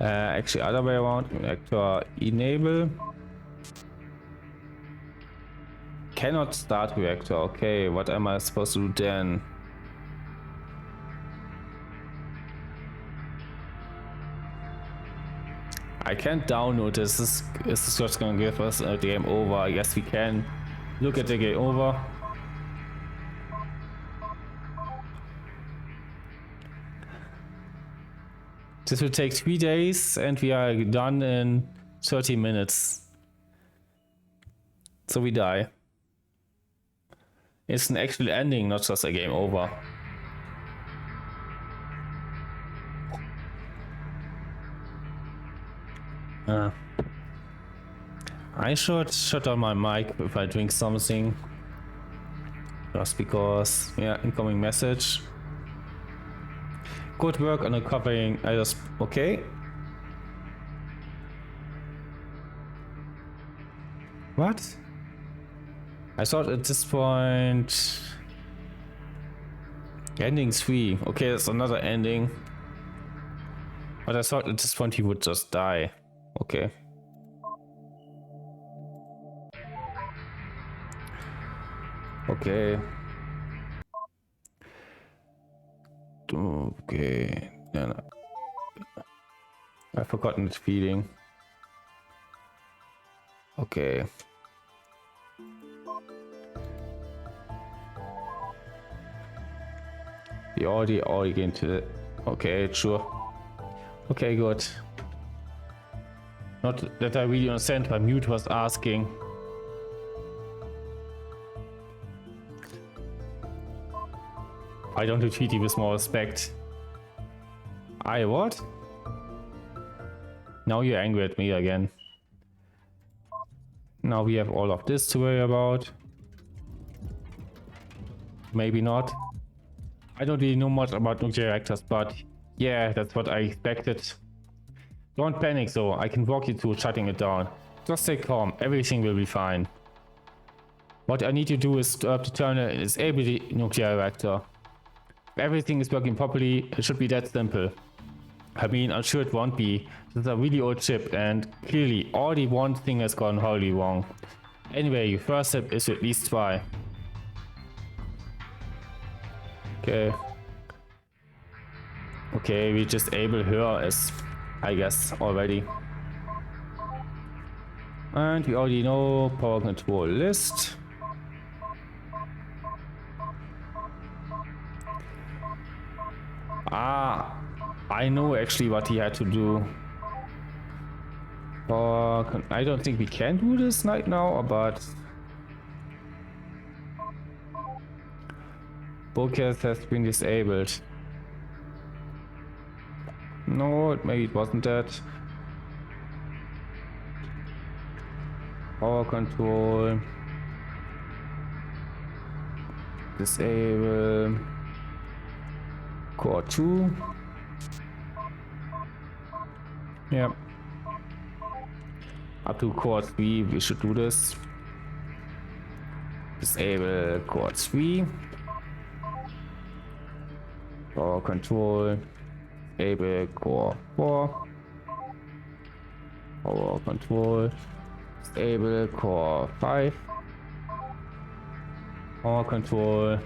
Actually, other way around. Reactor enable. Cannot start reactor. Okay, what am I supposed to do then? I can't download this. This is just gonna give us a game over. I guess we can look at the game over. This will take 3 days and we are done in 30 minutes. So we die. It's an actual ending, not just a game over. I should shut down my mic if I drink something. Just because, yeah, incoming message. Good work on uncovering. Okay. What? I thought at this point ending 3. Okay, that's another ending. But I thought at this point he would just die. Okay. Okay. Okay. Yeah, no. I've forgotten its feeling. Okay. We already get into it. Okay, sure. Okay, good. Not that I really understand why Mute was asking. Why don't you treat him with more respect? I what? Now you're angry at me again. Now we have all of this to worry about. Maybe not. I don't really know much about nuclear reactors, but yeah, that's what I expected. Don't panic though, I can walk you through shutting it down. Just stay calm, everything will be fine. What I need to do is to turn and disable the nuclear reactor. If everything is working properly, it should be that simple. I mean, I'm sure it won't be. This is a really old chip and clearly already one thing has gone horribly wrong. Anyway, your first step is to at least try. Okay. Okay, we just able her as I guess already. And we already know power control list. Ah, I know actually what he had to do. I don't think we can do this right now, but broadcast has been disabled. No, maybe it wasn't that. Power control. Disable. Core 2. Yeah. Up to core 3, we should do this. Disable core 3. Power control. Disable core 4. Power control. Disable core 5. Power control.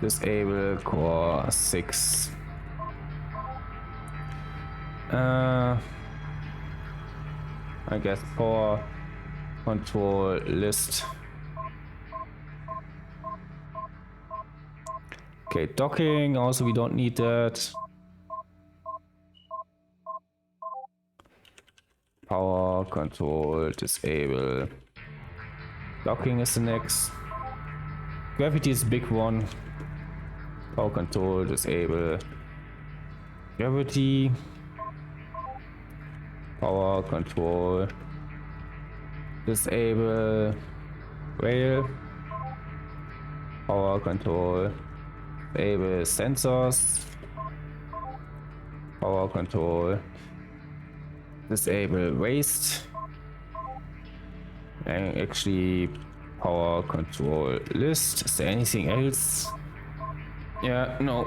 Disable core 6. I guess power control list. Okay, docking, also we don't need that. Power control disable. Docking is the next. Gravity is the big one. Power control disable. Gravity. Power control disable. Rail. Power control disable sensors. Power control disable waste. And actually power control list. Is there anything else? Yeah, no.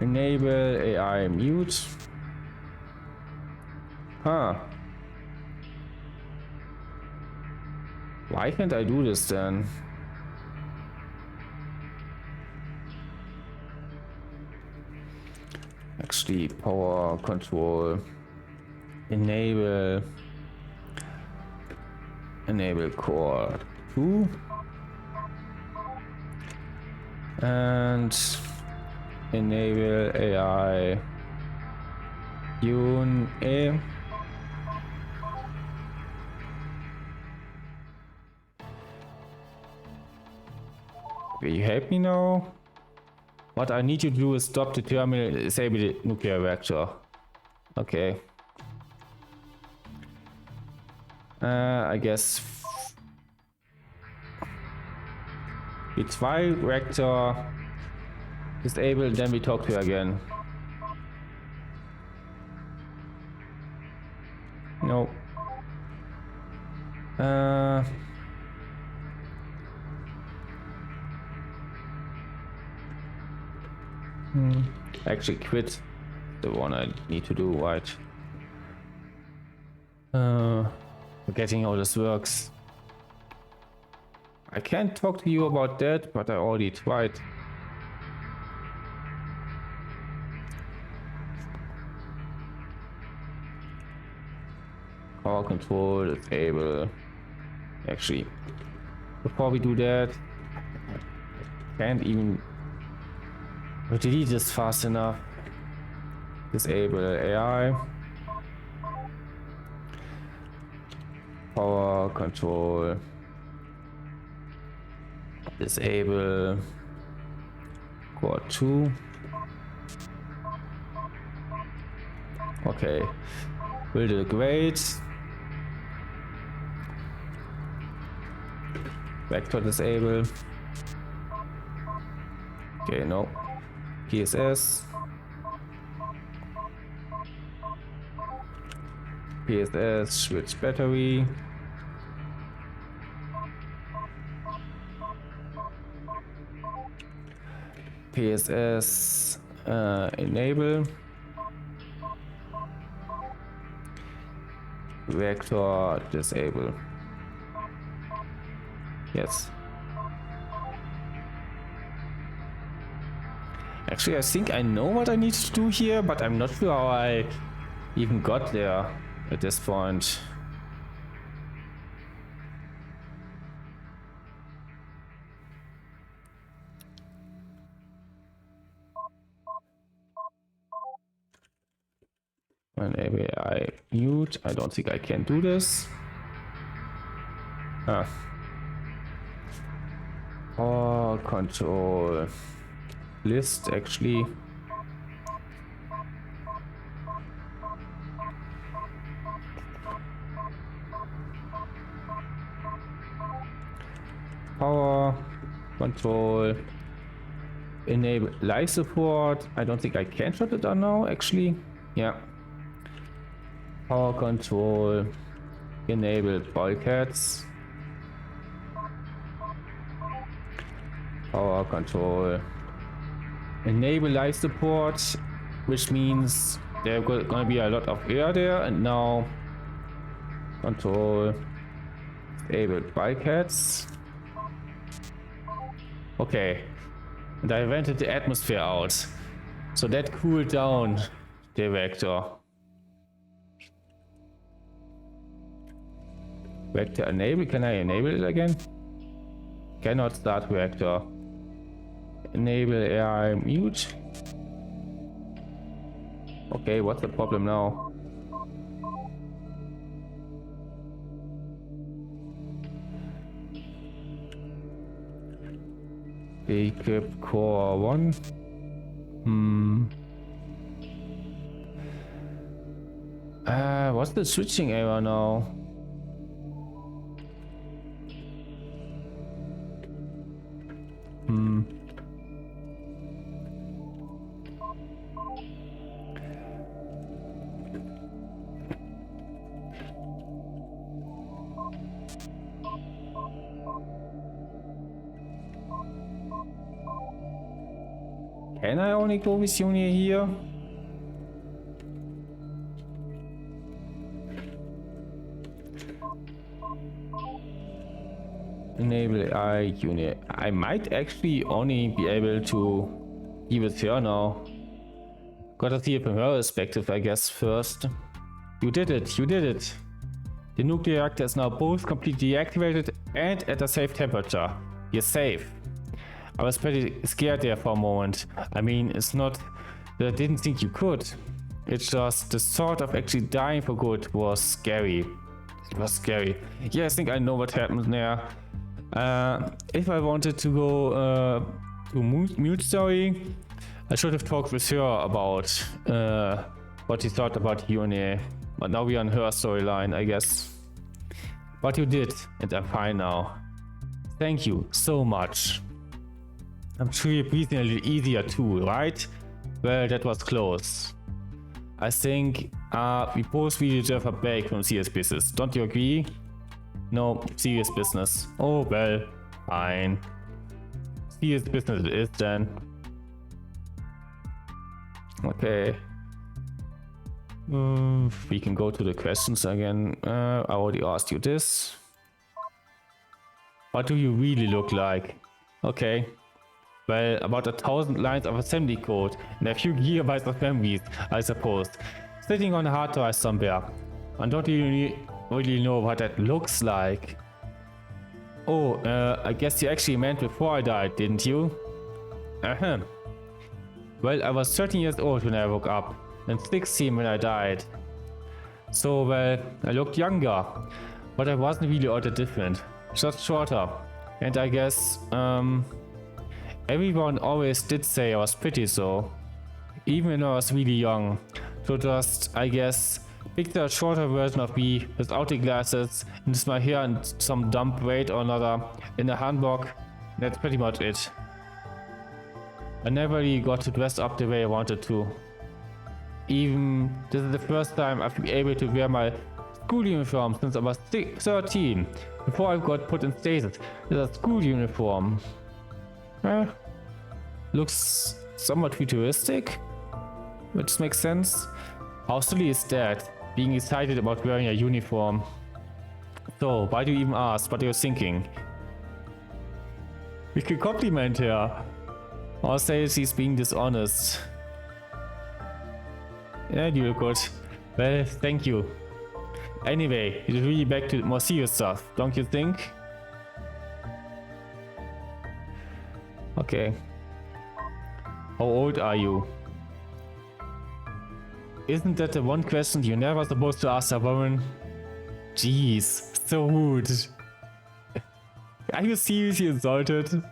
Enable AI mute. Huh. Why can't I do this then? Actually, power control. Enable core 2. And enable AI Tune A. Will you help me now? What I need you to do is stop the terminal, disable the nuclear reactor. Okay. I guess we try reactor disable, then we talk to her again. No. Actually quit the one I need to do, right? Forgetting how this works. I can't talk to you about that, but I already tried. Power control disable. Actually, before we do that, can't even delete this fast enough. Disable AI. Power control. Disable core 2. Okay. Build a grade. Vector disable. Okay, no. PSS. PSS switch battery. PSS enable. Reactor disable. Yes. Actually, I think I know what I need to do here, but I'm not sure how I even got there at this point. Enable I mute. I don't think I can do this. Or control list actually. Power control. Enable life support. I don't think I can shut it down now, actually. Yeah. Power control. Enable bulkheads. Power control. Enable life support, which means there's gonna be a lot of air there, and now control enable bulkheads. Okay, and I vented the atmosphere out, so that cooled down the reactor. Reactor enable, can I enable it again? Cannot start reactor. Enable AI mute. Okay, what's the problem now? Equip core 1. What's the switching error now? Can I only go with Uni here? Enable AI unit. I might actually only be able to be with her now. Gotta see it from her perspective, I guess, first. You did it, you did it. The nuclear reactor is now both completely deactivated and at a safe temperature. You're safe. I was pretty scared there for a moment. I mean, it's not that I didn't think you could. It's just the thought of actually dying for good was scary. It was scary. Yeah, I think I know what happened there. If I wanted to go to mute story, I should have talked with her about what he thought about UNA. But now we're on her storyline, I guess. But you did, and I'm fine now. Thank you so much. I'm sure you're breathing a little easier too, right? Well, that was close. I think we both really deserve a break from serious business. Don't you agree? No, serious business. Oh well, fine. Serious business it is then. Okay. We can go to the questions again. I already asked you this. What do you really look like? Okay. Well, about 1,000 lines of assembly code and a few gigabytes of memories, I suppose. Sitting on a hard drive somewhere. And don't you really know what that looks like? Oh, I guess you actually meant before I died, didn't you? Well, I was 13 years old when I woke up, and 16 when I died. So, well, I looked younger, but I wasn't really all that different. Just shorter. And I guess, everyone always did say I was pretty so, even when I was really young. So just, I guess, picture a shorter version of me without the glasses, and just my hair and some dumb braid or another in a hanbok. That's pretty much it. I never really got to dress up the way I wanted to. Even this is the first time I've been able to wear my school uniform since I was 13, before I got put in stasis. It's a school uniform. Looks somewhat futuristic, which makes sense. How silly is that, being excited about wearing a uniform? So, why do you even ask what you're thinking? We could compliment her, or say she's being dishonest. Yeah, you look good. Well, thank you. Anyway, it's really back to more serious stuff, don't you think? Okay. How old are you? Isn't that the one question you're never supposed to ask a woman? Jeez, so rude. Are you seriously insulted?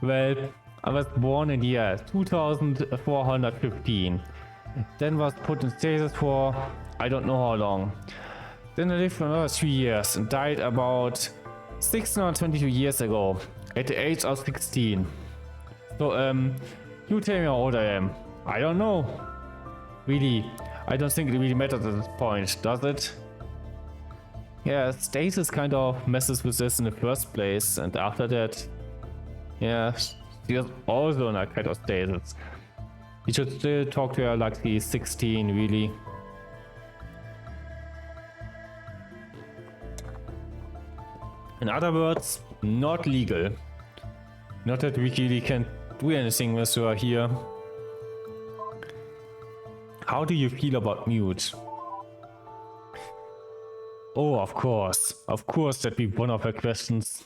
Well, I was born in the year 2415. Then was put in stasis for I don't know how long. Then I lived for another 3 years and died about 622 years ago. at the age of 16. So, you tell me how old I am. I don't know. Really, I don't think it really matters at this point, does it? Yeah, Stasis kind of messes with this in the first place, and after that, yeah, she was also in a kind of stasis. You should still talk to her like she's 16, really. In other words, not legal. Not that we really can do anything with her here. How do you feel about mute? Oh, of course that'd be one of her questions.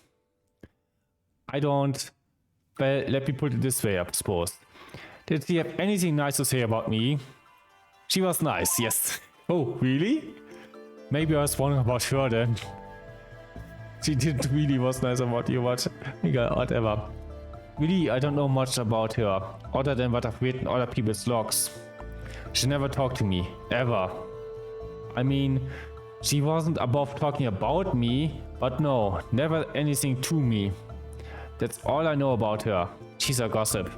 I don't... Well, let me put it this way, I suppose. Did she have anything nice to say about me? She was nice, yes. Oh, really? Maybe I was wrong about her then. She didn't really was nice about you, but whatever. Really, I don't know much about her, other than what I've written in other people's logs. She never talked to me, ever. I mean, she wasn't above talking about me, but no, never anything to me. That's all I know about her. She's a gossip.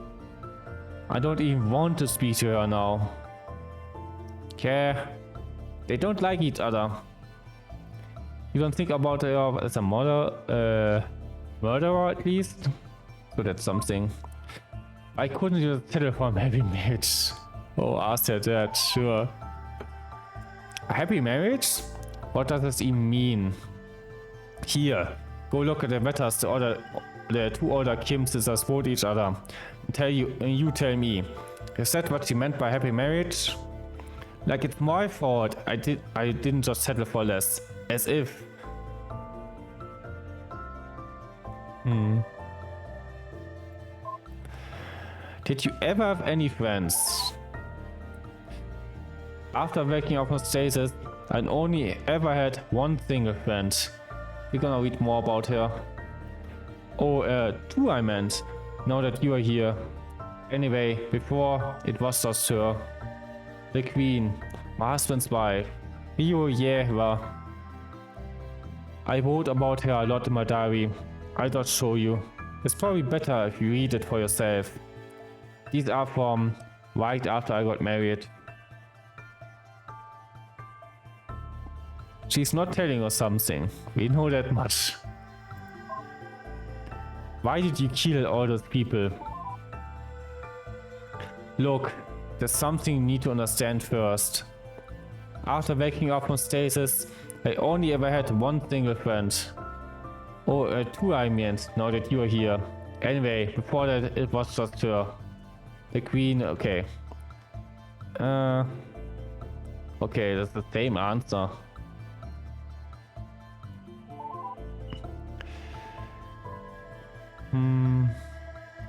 I don't even want to speak to her now. They don't like each other. You don't think about her as a murderer at least? So that's something. I couldn't just settle for a happy marriage. Oh, ask her that, sure. A happy marriage? What does this even mean? Here, go look at the letters the two older Kim sisters wrote each other. You tell me. Is that what she meant by happy marriage? Like it's my fault. I didn't just settle for less. As if. Did you ever have any friends? After waking up on stasis, I only ever had one single friend. We're gonna read more about her. Oh, two I meant, now that you are here. Anyway, before it was just her. The queen, my husband's wife. Well. I wrote about her a lot in my diary. I'll just show you. It's probably better if you read it for yourself. These are from right after I got married. She's not telling us something. We know that much. Why did you kill all those people? Look, there's something you need to understand first. After waking up from stasis, I only ever had one single friend. Oh, two I meant, now that you are here. Anyway, before that it was just her. The queen, okay. Okay, that's the same answer.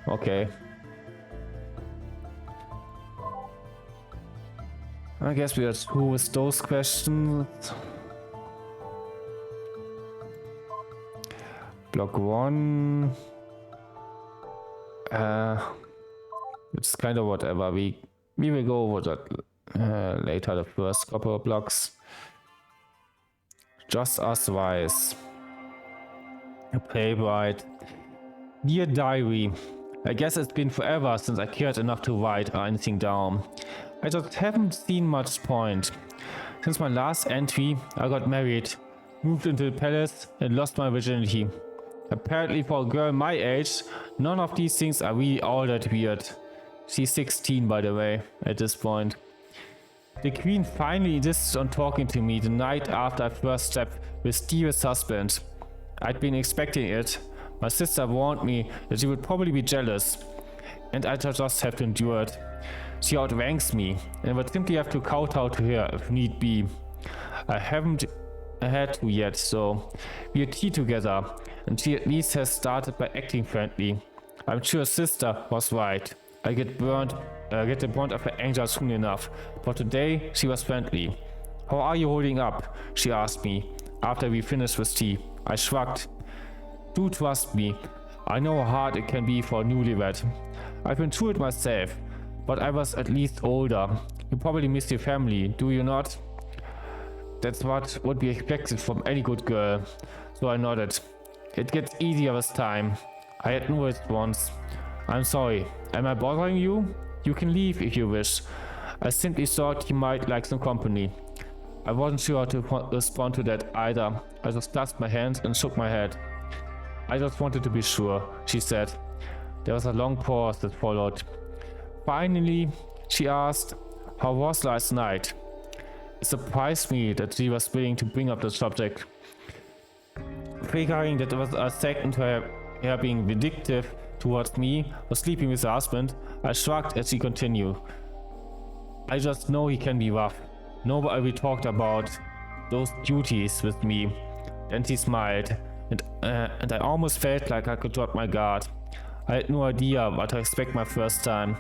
Okay. I guess we are through with those questions. Block 1. It's kind of whatever. We will go over that later, the first couple of blocks. Just us wise. A playwright. Dear diary, I guess it's been forever since I cared enough to write or anything down. I just haven't seen much point. Since my last entry, I got married, moved into the palace, and lost my virginity. Apparently for a girl my age, none of these things are really all that weird. She's 16 by the way, at this point. The queen finally insisted on talking to me the night after I first slept with Steve's husband. I'd been expecting it. My sister warned me that she would probably be jealous, and I just have to endure it. She outranks me, and would simply have to kowtow to her if need be. I haven't had to yet, so we are tea together, and she at least has started by acting friendly. I'm sure sister was right. I get the brunt of her anger soon enough, but today she was friendly. How are you holding up? She asked me, after we finished with tea. I shrugged. Do trust me, I know how hard it can be for a newlywed. I've been through it myself, but I was at least older. You probably miss your family, do you not? That's what would be expected from any good girl. So I nodded. It gets easier with time. I had no response. I'm sorry. Am I bothering you? You can leave if you wish. I simply thought he might like some company. I wasn't sure how to respond to that either. I just clasped my hands and shook my head. I just wanted to be sure, she said. There was a long pause that followed. Finally, she asked, how was last night? It surprised me that she was willing to bring up the subject. Figuring that it was a second to her being vindictive towards me or sleeping with her husband, I shrugged as she continued. I just know he can be rough. Nobody talked about those duties with me. Then she smiled, and I almost felt like I could drop my guard. I had no idea what to expect my first time.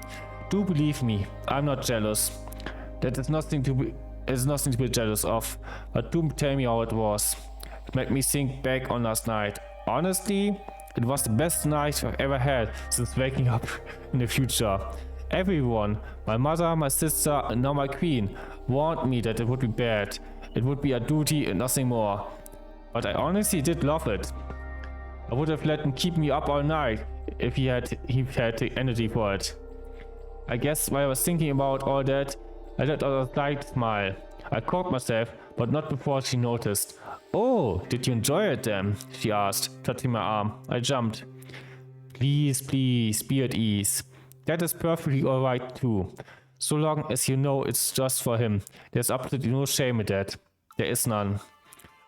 Do believe me, I'm not jealous. That is nothing to be jealous of, but do tell me how it was. It made me think back on last night. Honestly, it was the best night I've ever had since waking up in the future. Everyone, my mother, my sister, and now my queen, warned me that it would be bad. It would be a duty and nothing more. But I honestly did love it. I would have let him keep me up all night if he had the energy for it. I guess while I was thinking about all that, I let out a slight smile. I caught myself, but not before she noticed. Oh, did you enjoy it then? She asked, touching my arm. I jumped. Please, be at ease. That is perfectly alright too. So long as you know it's just for him. There's absolutely no shame in that. There is none.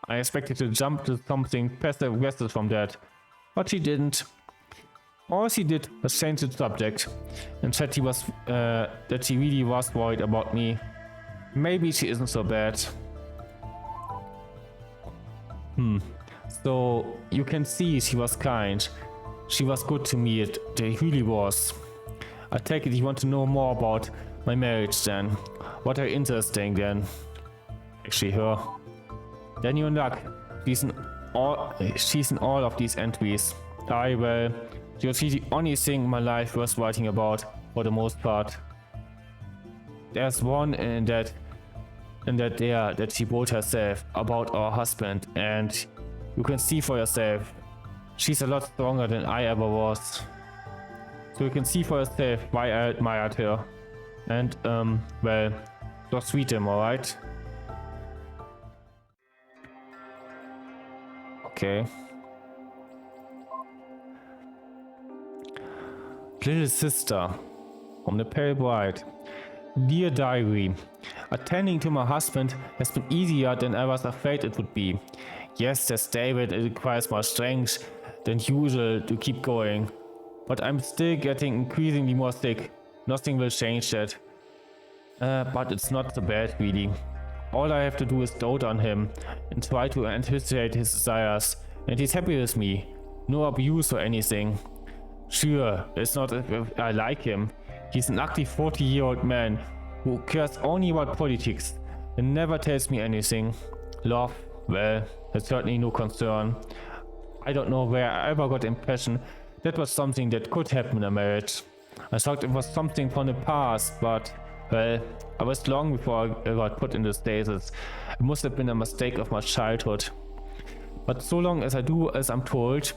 I expected to jump to something passive aggressive from that, but she didn't. All she did was change the subject and said that she really was worried about me. Maybe she isn't so bad. So you can see she was kind. She was good to me, it really was. I take it you want to know more about my marriage then. What are interesting then? Actually her. Then you're in luck. She's in all of these entries. Well, she's the only thing in my life worth writing about, for the most part. There's one in that there that she wrote herself about our husband, and you can see for yourself. She's a lot stronger than I ever was. So you can see for yourself why I admired her. And well, just read them, alright? Okay. Little sister, from the pale bride. Dear diary, attending to my husband has been easier than I was afraid it would be. Yes, there's David, it requires more strength than usual to keep going. But I'm still getting increasingly more sick. Nothing will change that. But it's not so bad really. All I have to do is dote on him and try to anticipate his desires. And he's happy with me. No abuse or anything. Sure, it's not if I like him. He's an ugly 40-year-old man who cares only about politics and never tells me anything. Love, well, that's certainly no concern. I don't know where I ever got the impression that was something that could happen in a marriage. I thought it was something from the past, but, well, I was long before I got put into stasis. It must have been a mistake of my childhood. But so long as I do as I'm told,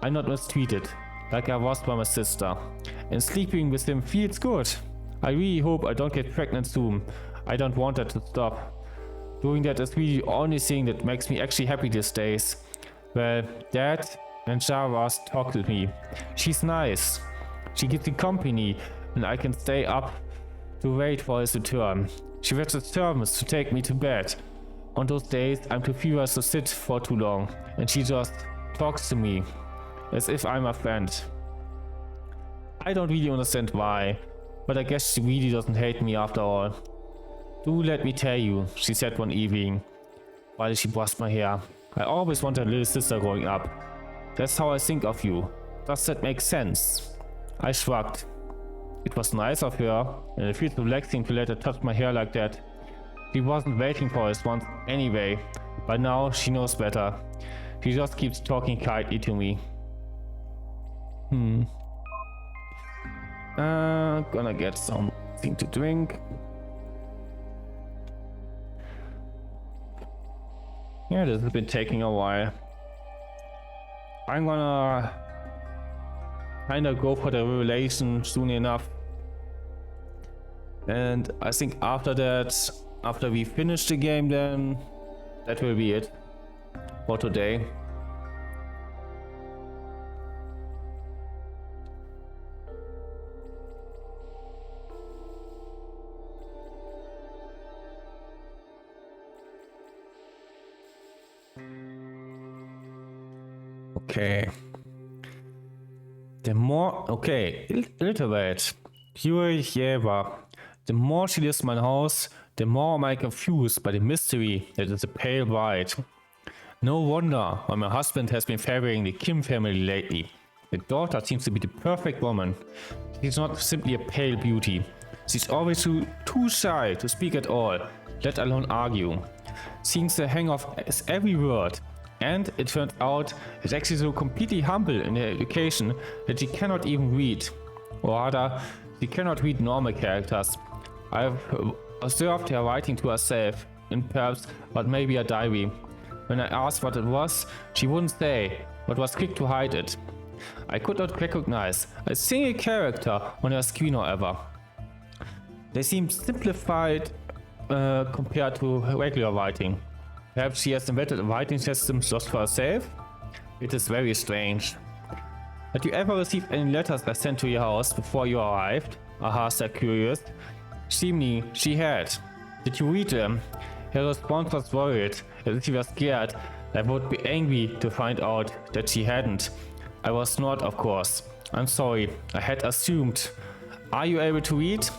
I'm not mistreated, like I was by my sister. And sleeping with him feels good. I really hope I don't get pregnant soon. I don't want that to stop. Doing that is really the only thing that makes me actually happy these days. Well, Dad and Java's talk with me. She's nice. She gives me company and I can stay up to wait for his return. She gets the servants to take me to bed. On those days I'm too furious to sit for too long and she just talks to me as if I'm a friend. I don't really understand why, but I guess she really doesn't hate me after all. Do let me tell you, she said one evening while she brushed my hair. I always wanted a little sister growing up. That's how I think of you. Does that make sense? I shrugged. It was nice of her, and it feels relaxing to let her touch my hair like that. She wasn't waiting for a response anyway, but now she knows better. She just keeps talking kindly to me. Gonna get something to drink. Yeah, this has been taking a while. I'm gonna kinda go for the revelation soon enough. And I think after that, after we finish the game, then that will be it for today. Okay. The more, okay, illiterate. Yeah, the more she lives in my house, the more am I confused by the mystery that is a pale white. No wonder why my husband has been favoring the Kim family lately. The daughter seems to be the perfect woman. She's not simply a pale beauty. She's always too shy to speak at all, let alone argue. Seems to hang off every word. And it turned out it's actually so completely humble in her education that she cannot even read. Or rather, she cannot read normal characters. I've observed her writing to herself, in perhaps but maybe a diary. When I asked what it was, she wouldn't say, but was quick to hide it. I could not recognize a single character on her screen, however. They seem simplified compared to regular writing. Perhaps she has invented a writing system just for herself? It is very strange. Had you ever received any letters I sent to your house before you arrived? I asked her, curious. Seemingly, she had. Did you read them? Her response was worried, as if she was scared I would be angry to find out that she hadn't. I was not, of course. I'm sorry, I had assumed. Are you able to read?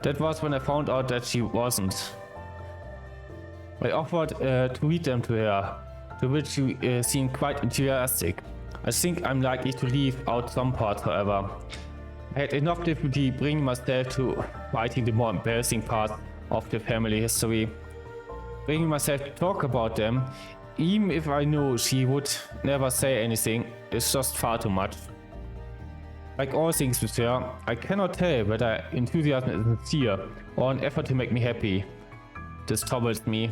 That was when I found out that she wasn't. I offered to read them to her, to which she seemed quite enthusiastic. I think I'm likely to leave out some parts, however. I had enough difficulty bringing myself to writing the more embarrassing parts of the family history. Bringing myself to talk about them, even if I know she would never say anything, is just far too much. Like all things with her, I cannot tell whether enthusiasm is sincere or an effort to make me happy. This troubles me.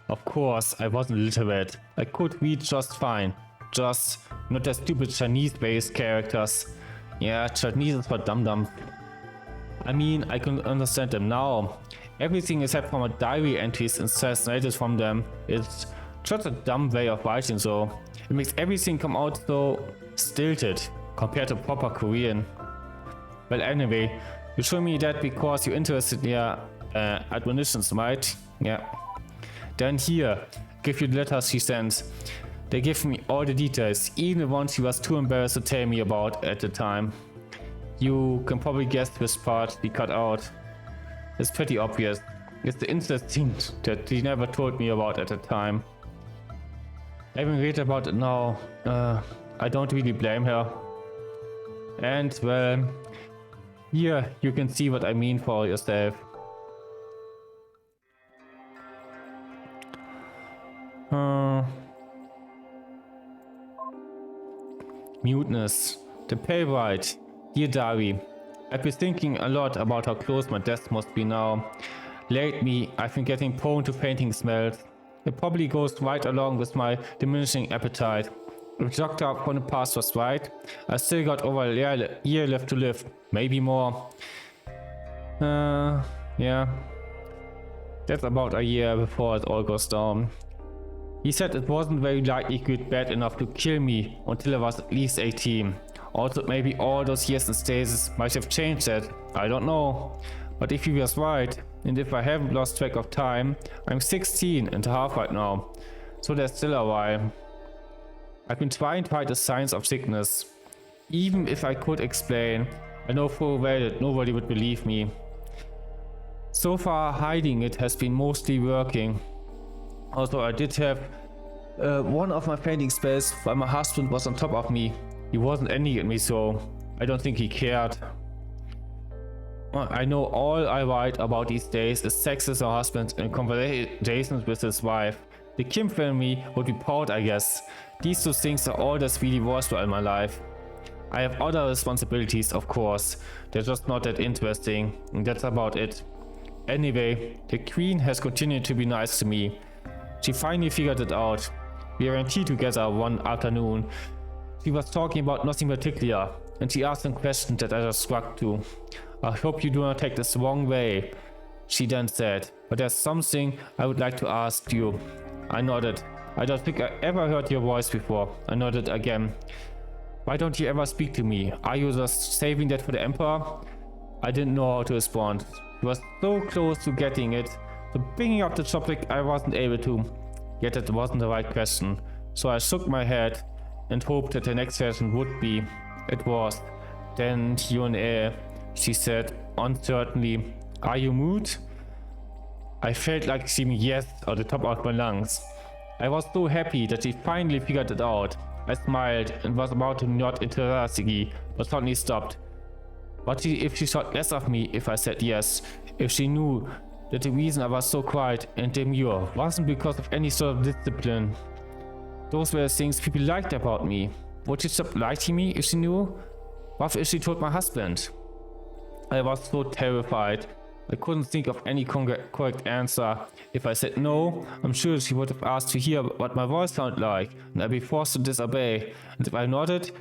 Of course, I wasn't literate. I could read just fine. Just not the stupid Chinese-based characters. Yeah, Chinese is for dum-dum. I mean, I can understand them now. Everything except from a diary entries and translated from them. It's just a dumb way of writing, so it makes everything come out so stilted compared to proper Korean. Well, anyway, you show me that because you're interested in your admonitions, right? Yeah. Then here, give you the letters she sent. They give me all the details, even the ones she was too embarrassed to tell me about at the time. You can probably guess which part we cut out. It's pretty obvious. It's the interesting that she never told me about at the time. Having read about it now, I don't really blame her. And well, here you can see what I mean for yourself. Muteness. The pale white. Dear diary. I've been thinking a lot about how close my death must be now. Lately, I've been getting prone to fainting smells. It probably goes right along with my diminishing appetite. If Doctor from the past was right, I still got over a year left to live. Maybe more. Yeah. That's about a year before it all goes down. He said it wasn't very likely to get bad enough to kill me until I was at least 18. Also, maybe all those years in stasis might have changed that. I don't know. But if he was right, and if I haven't lost track of time, I'm 16 and a half right now. So there's still a while. I've been trying to hide the signs of sickness. Even if I could explain, I know full well that nobody would believe me. So far, hiding it has been mostly working. Also, I did have one of my fainting spells while my husband was on top of me. He wasn't angry at me, so I don't think he cared. I know all I write about these days is sex with her husband and conversations with his wife. The Kim family would be proud, I guess. These two things are all that's really worthwhile in my life. I have other responsibilities, of course. They're just not that interesting, and that's about it. Anyway, the Queen has continued to be nice to me. She finally figured it out. We were in tea together one afternoon. She was talking about nothing particular, and she asked some questions that I just struck to. I hope you do not take this the wrong way, she then said, but there's something I would like to ask you. I nodded. I don't think I ever heard your voice before. I nodded again. Why don't you ever speak to me? Are you just saving that for the Emperor? I didn't know how to respond. He was so close to getting it. So bringing up the topic, I wasn't able to. Yet it wasn't the right question. So I shook my head and hoped that the next question would be. It was. Then Q&A, she said uncertainly. Are you mute? I felt like screaming yes at the top of my lungs. I was so happy that she finally figured it out. I smiled and was about to nod enthusiastically, but suddenly stopped. What if she thought less of me if I said yes? If she knew that the reason I was so quiet and demure wasn't because of any sort of discipline. Those were the things people liked about me. Would she stop liking me if she knew? What if she told my husband? I was so terrified. I couldn't think of any correct answer. If I said no, I'm sure she would have asked to hear what my voice sounded like, and I'd be forced to disobey. And if I nodded,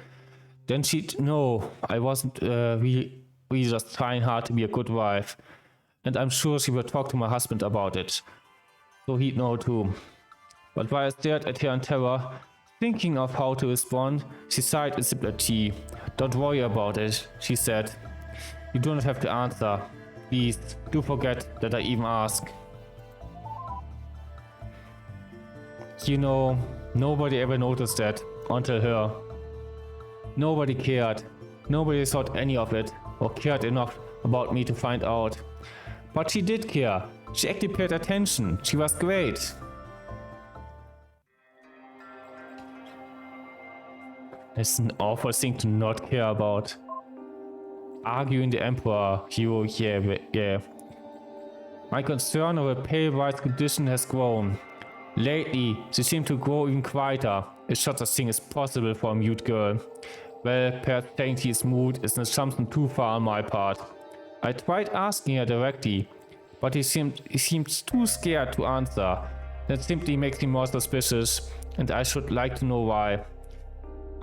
then she'd know I wasn't really just trying hard to be a good wife. And I'm sure she would talk to my husband about it, so he'd know too. But while I stared at her in terror, thinking of how to respond, she sighed and sipped her tea. Don't worry about it, she said. You do not have to answer. Please, do forget that I even asked. You know, nobody ever noticed that until her. Nobody cared. Nobody thought any of it or cared enough about me to find out. But she did care. She actually paid attention. She was great. It's an awful thing to not care about. Arguing the Emperor, yeah. My concern over pale white's condition has grown. Lately, she seemed to grow even quieter, if such a thing is possible for a mute girl. Well, perhaps saying his mood is an assumption too far on my part. I tried asking her directly, but he seemed too scared to answer. That simply makes me more suspicious, and I should like to know why.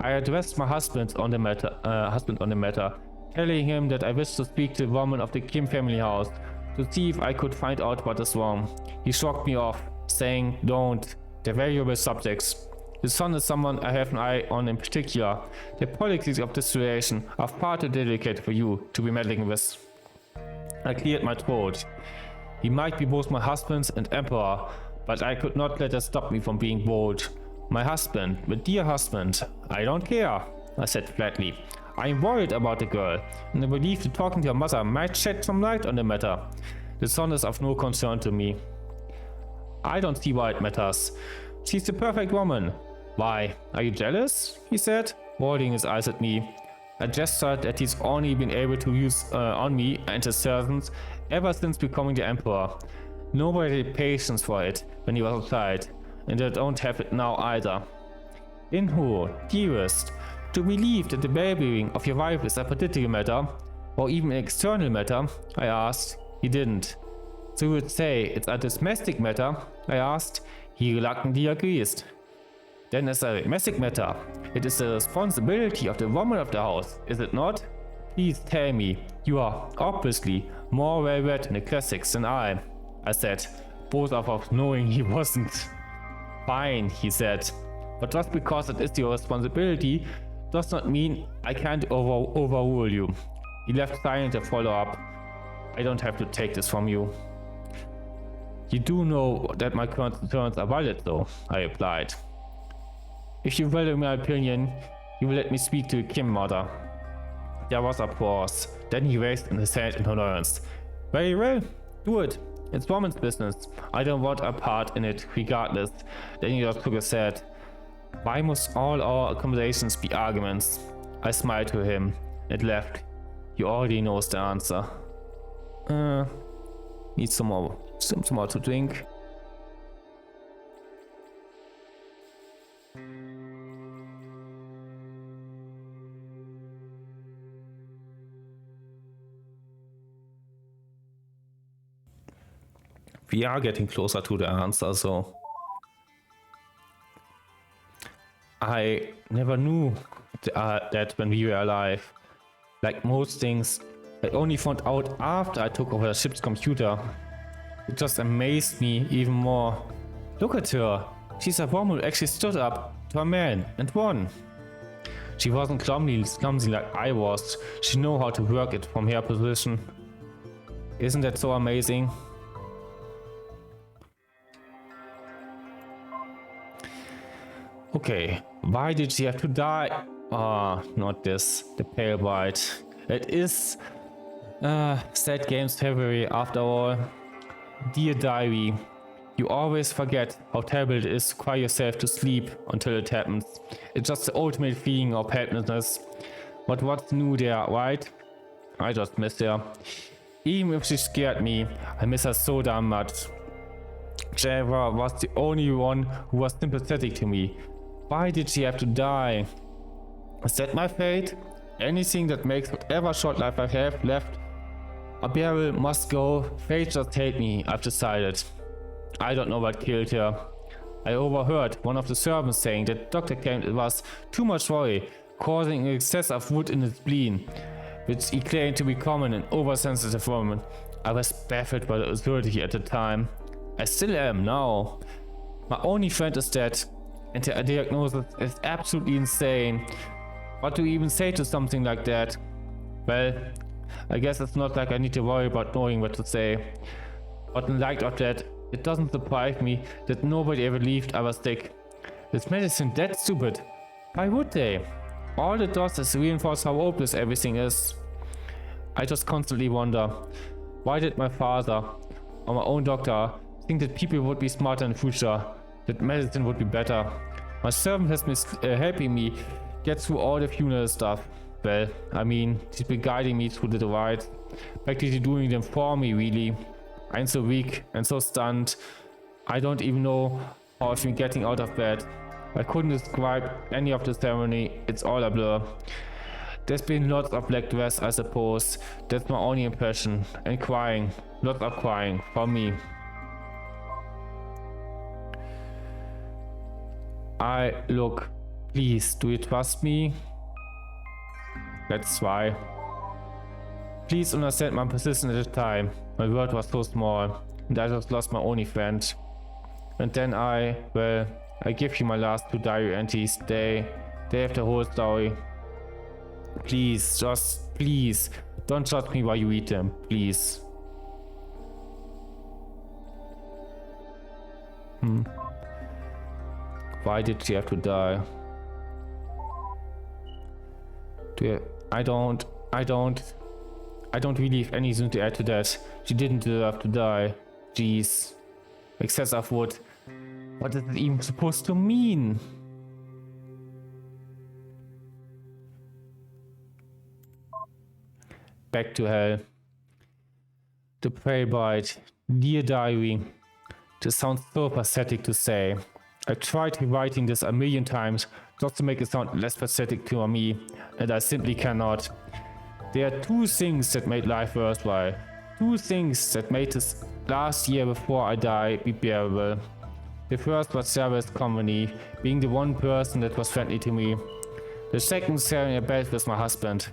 I addressed my husband on the matter, telling him that I wished to speak to the woman of the Kim family house to see if I could find out what is wrong. He shrugged me off, saying, "Don't. They're valuable subjects. The son is someone I have an eye on in particular. The politics of this situation are far too delicate for you to be meddling with." I cleared my throat. He might be both my husband and Emperor, but I could not let that stop me from being bold. My husband, my dear husband, I don't care, I said flatly. I am worried about the girl, and I believe that talking to her mother might shed some light on the matter. The son is of no concern to me. I don't see why it matters. She's the perfect woman. Why, are you jealous? He said, rolling his eyes at me. I gestured that he's only been able to use on me and his servants ever since becoming the Emperor. Nobody had patience for it when he was outside, and I don't have it now either. Inho, dearest, to believe that the well-being of your wife is a political matter, or even an external matter, I asked. He didn't. So you would say it's a domestic matter, I asked. He reluctantly agreed. Then as a domestic matter, it is the responsibility of the woman of the house, is it not? Please tell me, you are obviously more well-read in the classics than I said, both of us knowing he wasn't. Fine, he said, but just because it is your responsibility does not mean I can't overrule you. He left silent to follow up. I don't have to take this from you. You do know that my concerns are valid though, I replied. If you value my opinion, you will let me speak to Kim mother. There was a pause. Then he raised his hand in tolerance. Very well, do it. It's woman's business. I don't want a part in it, regardless. Then he just took his head. Why must all our accommodations be arguments? I smiled to him and left. He already knows the answer. Need some more to drink. We are getting closer to the answer, so. I never knew that when we were alive. Like most things, I only found out after I took over the ship's computer. It just amazed me even more. Look at her. She's a woman who actually stood up to a man and won. She wasn't clumsy like I was. She knew how to work it from her position. Isn't that so amazing? Okay, why did she have to die? Not this. The pale white. It is sad games February after all. Dear diary, you always forget how terrible it is to cry yourself to sleep until it happens. It's just the ultimate feeling of helplessness. But what's new there, right? I just miss her. Even if she scared me, I miss her so damn much. Java was the only one who was sympathetic to me. Why did she have to die? Is that my fate? Anything that makes whatever short life I have left a barrel must go. Fate just hate me, I've decided. I don't know what killed her. I overheard one of the servants saying that the doctor claimed it was too much worry, causing an excess of wood in its spleen, which he claimed to be common in oversensitive women. I was baffled by the absurdity at the time. I still am now. My only friend is dead, and the diagnosis is absolutely insane. What do you even say to something like that? Well, I guess it's not like I need to worry about knowing what to say. But in light of that, it doesn't surprise me that nobody ever believed I was sick. Is medicine that stupid? Why would they? All it does is reinforce how hopeless everything is. I just constantly wonder, why did my father or my own doctor think that people would be smarter in the future, that medicine would be better? My servant has been helping me get through all the funeral stuff. Well, I mean, she's been guiding me through the rites, practically doing them for me really. I'm so weak and so stunned. I don't even know how I've been getting out of bed. I couldn't describe any of the ceremony, it's all a blur. There's been lots of black dress, I suppose. That's my only impression. And crying, lots of crying, for me. Look, please, do you trust me? Let's try. Please understand my position at the time. My world was so small, and I just lost my only friend. And then I give you my last 2 diary entries. They have the whole story. Please, just please, don't judge me while you read them, please. Why did she have to die? I don't really have anything to add to that. She didn't deserve to die. Jeez. Excess of wood. What is it even supposed to mean? Back to hell. The prey bite. Dear diary. This sounds so pathetic to say. I tried rewriting this a million times just to make it sound less pathetic to me, and I simply cannot. There are 2 things that made life worthwhile. 2 things that made this last year before I die be bearable. The first was Sarah's company, being the one person that was friendly to me. The second, sharing a bed with my husband.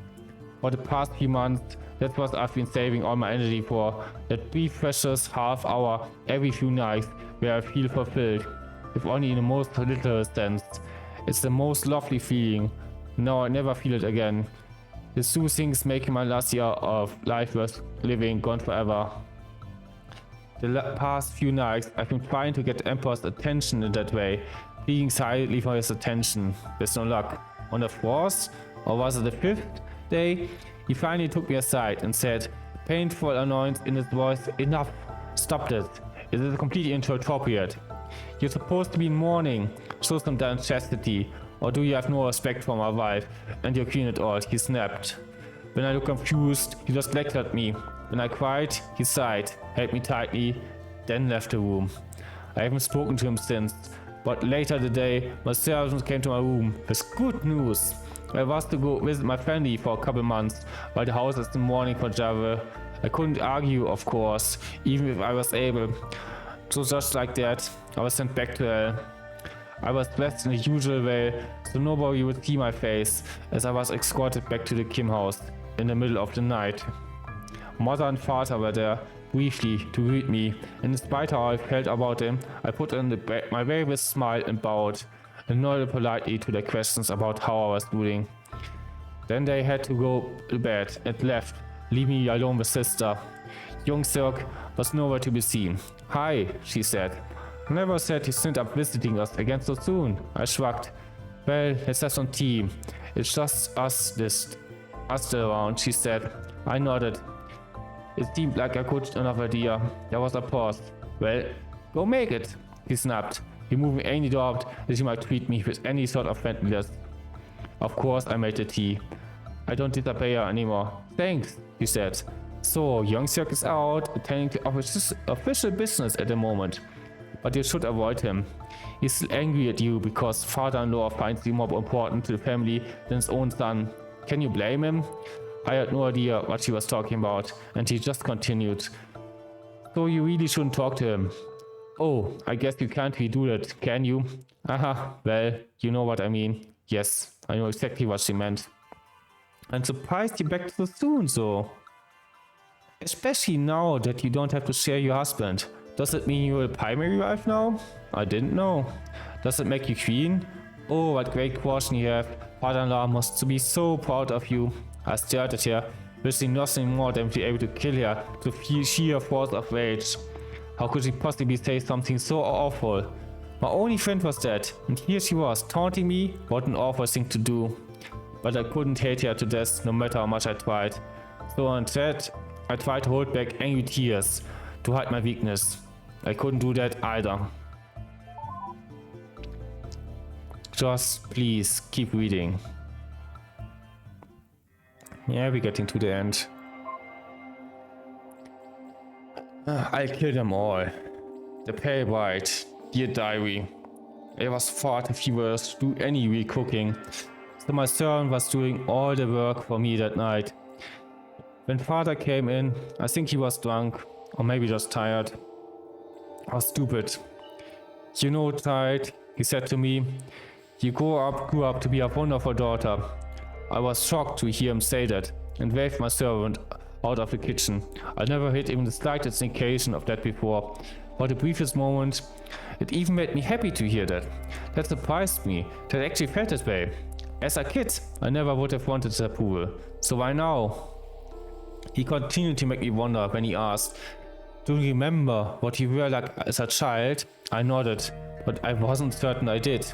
For the past few months, that's what I've been saving all my energy for. That brief precious half hour every few nights where I feel fulfilled, if only in the most literal sense. It's the most lovely feeling. No, I never feel it again. The 2 things making my last year of life worth living gone forever. The past few nights I've been trying to get the Emperor's attention in that way, pleading silently for his attention, with no luck. On the 4th, or was it the 5th day, he finally took me aside and said, painful annoyance in his voice, enough, stop this, it is completely inappropriate. You're supposed to be in mourning, show some damn chastity, or do you have no respect for my wife and your queen at all? He snapped. When I looked confused, he just lectured me. When I cried, he sighed, held me tightly, then left the room. I haven't spoken to him since, but later the day, my servant came to my room with good news. I was to go visit my family for a couple months, while the house is in mourning for Java. I couldn't argue, of course, even if I was able. So just like that, I was sent back to hell. I was dressed in the usual way, so nobody would see my face as I was escorted back to the Kim house in the middle of the night. Mother and father were there briefly to greet me, and despite how I felt about them, I put on my very best smile and bowed, and nodded politely to their questions about how I was doing. Then they had to go to bed and left, leaving me alone with sister. Young Silk was nowhere to be seen. "Hi," she said. "Never said you sent up visiting us again so soon." I shrugged. "Well, let's have some tea. It's just us still around," she said. I nodded. It seemed like a good enough idea. There was a pause. "Well, go make it," he snapped, removing any doubt that he might treat me with any sort of friendliness. Of course, I made the tea. "I don't disobey her anymore." "Thanks," he said. "So, Young Silk is out, attending to official business at the moment. But you should avoid him. He's still angry at you because father-in-law finds you more important to the family than his own son. Can you blame him?" I had no idea what she was talking about, and he just continued. "So you really shouldn't talk to him." "Oh, I guess you can't redo that, can you?" "Aha, well, you know what I mean." Yes, I know exactly what she meant. "I'm surprised you're back so soon, so. Especially now that you don't have to share your husband. Does it mean you're a primary wife now?" "I didn't know." "Does it make you queen?" "Oh, what great question you have. Father-in-law must be so proud of you." I stared at her, wishing nothing more than to be able to kill her to sheer force of rage. How could she possibly say something so awful? My only friend was dead, and here she was taunting me. What an awful thing to do. But I couldn't hate her to death no matter how much I tried. So instead, I tried to hold back angry tears to hide my weakness. I couldn't do that either. Just please keep reading. Yeah, we're getting to the end. I'll kill them all. The pale white, dear diary. I was far too feverish to do any real cooking, so my servant was doing all the work for me that night. When father came in, I think he was drunk, or maybe just tired. Or stupid. "You know, child," he said to me, "you grew up to be a wonderful daughter." I was shocked to hear him say that, and waved my servant out of the kitchen. I never had even the slightest indication of that before. For the briefest moment, it even made me happy to hear that. That surprised me, that I actually felt this way. As a kid, I never would have wanted his approval. So why now? He continued to make me wonder when he asked, "Do you remember what you were like as a child?" I nodded, but I wasn't certain I did.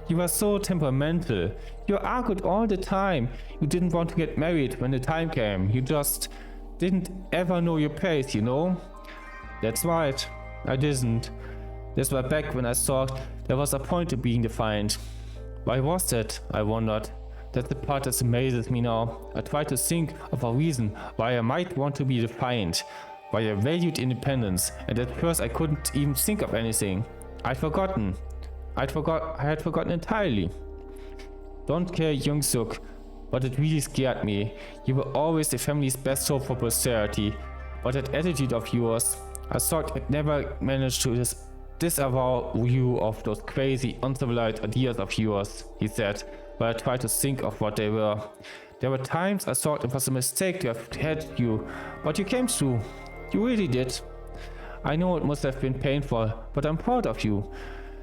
"You were so temperamental. You argued all the time. You didn't want to get married when the time came. You just didn't ever know your place, you know?" "That's right. I didn't. That's why back when I thought there was a point to being defiant." Why was that? I wondered. That's the part that amazes me now. I tried to think of a reason why I might want to be defiant, why I valued independence, and at first I couldn't even think of anything. I had forgotten entirely. Don't care, Young Suk, but it really scared me. You were always the family's best hope for posterity, but that attitude of yours, I thought I'd never manage to disavow you of those crazy, uncivilized ideas of yours," he said, while I tried to think of what they were. "There were times I thought it was a mistake to have had you, but you came through. You really did. I know it must have been painful, but I'm proud of you."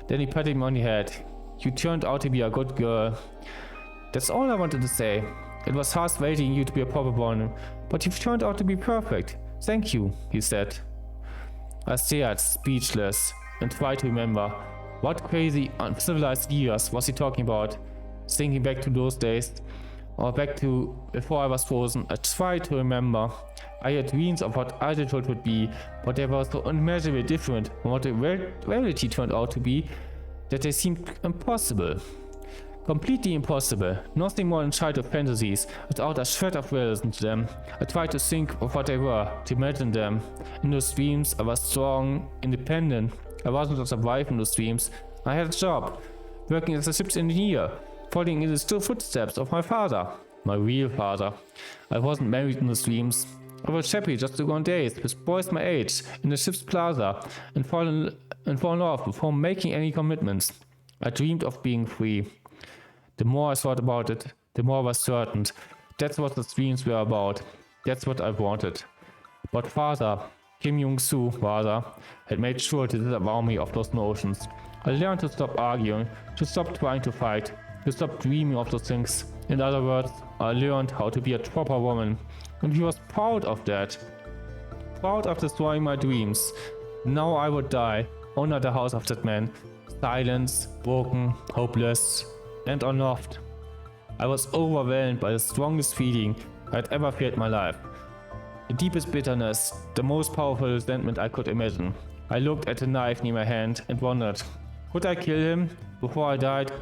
Then he patted me on the head. "You turned out to be a good girl." That's all I wanted to say. It was hard waiting you to be a proper one, but you've turned out to be perfect. Thank you, he said. I stared, speechless, and tried to remember. What crazy, uncivilized years was he talking about? Thinking back to those days, or back to before I was frozen, I tried to remember. I had dreams of what adulthood would be, but they were so unmeasurably different from what the reality turned out to be that they seemed impossible. Completely impossible. Nothing more than childhood fantasies, without a shred of realism to them. I tried to think of what they were, to imagine them. In those dreams, I was strong, independent. I wasn't just a wife in those dreams. I had a job, working as a ship's engineer, following in the still footsteps of my father. My real father. I wasn't married in those dreams. I was happy just to go on dates with boys my age in the ship's plaza and fall in love before making any commitments. I dreamed of being free. The more I thought about it, the more I was certain. That's what the dreams were about. That's what I wanted. But father, Kim Jong-soo father, had made sure to disavow me of those notions. I learned to stop arguing, to stop trying to fight, to stop dreaming of those things. In other words, I learned how to be a proper woman. And he was proud of that. Proud of destroying my dreams. Now I would die under the house of that man. Silenced, broken, hopeless, and unloved. I was overwhelmed by the strongest feeling I'd ever felt in my life. The deepest bitterness, the most powerful resentment I could imagine. I looked at the knife near my hand and wondered, could I kill him before I died?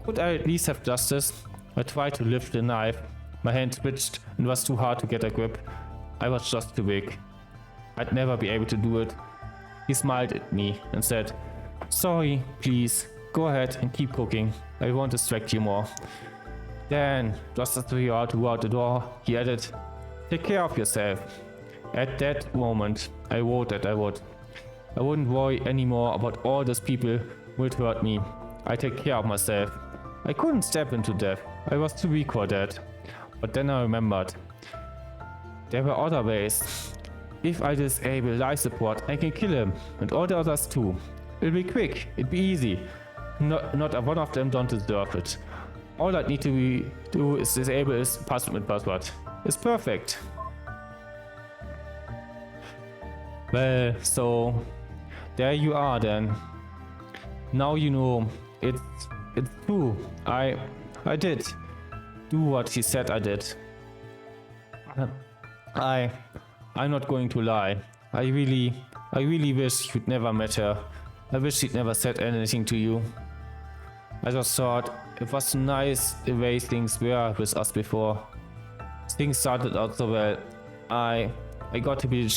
Could I at least have justice? I tried to lift the knife. My hand twitched and was too hard to get a grip. I was just too weak. I'd never be able to do it. He smiled at me and said, sorry, please, go ahead and keep cooking. I won't distract you more. Then, just as we were to go out the door, he added, take care of yourself. At that moment, I wrote that I would. I wouldn't worry anymore about all those people who would hurt me. I take care of myself. I couldn't step into death. I was too weak for that. But then I remembered. There were other ways. If I disable life support, I can kill him, and all the others too. It'll be quick, it'll be easy. Not one of them don't deserve it. All I need to do is disable his password. It's perfect. Well, so there you are then. Now you know it's true. I did do what he said I did. I'm not going to lie. I really wish you'd never met her. I wish she'd never said anything to you. I just thought it was nice the way things were with us before. Things started out so well. I got to be the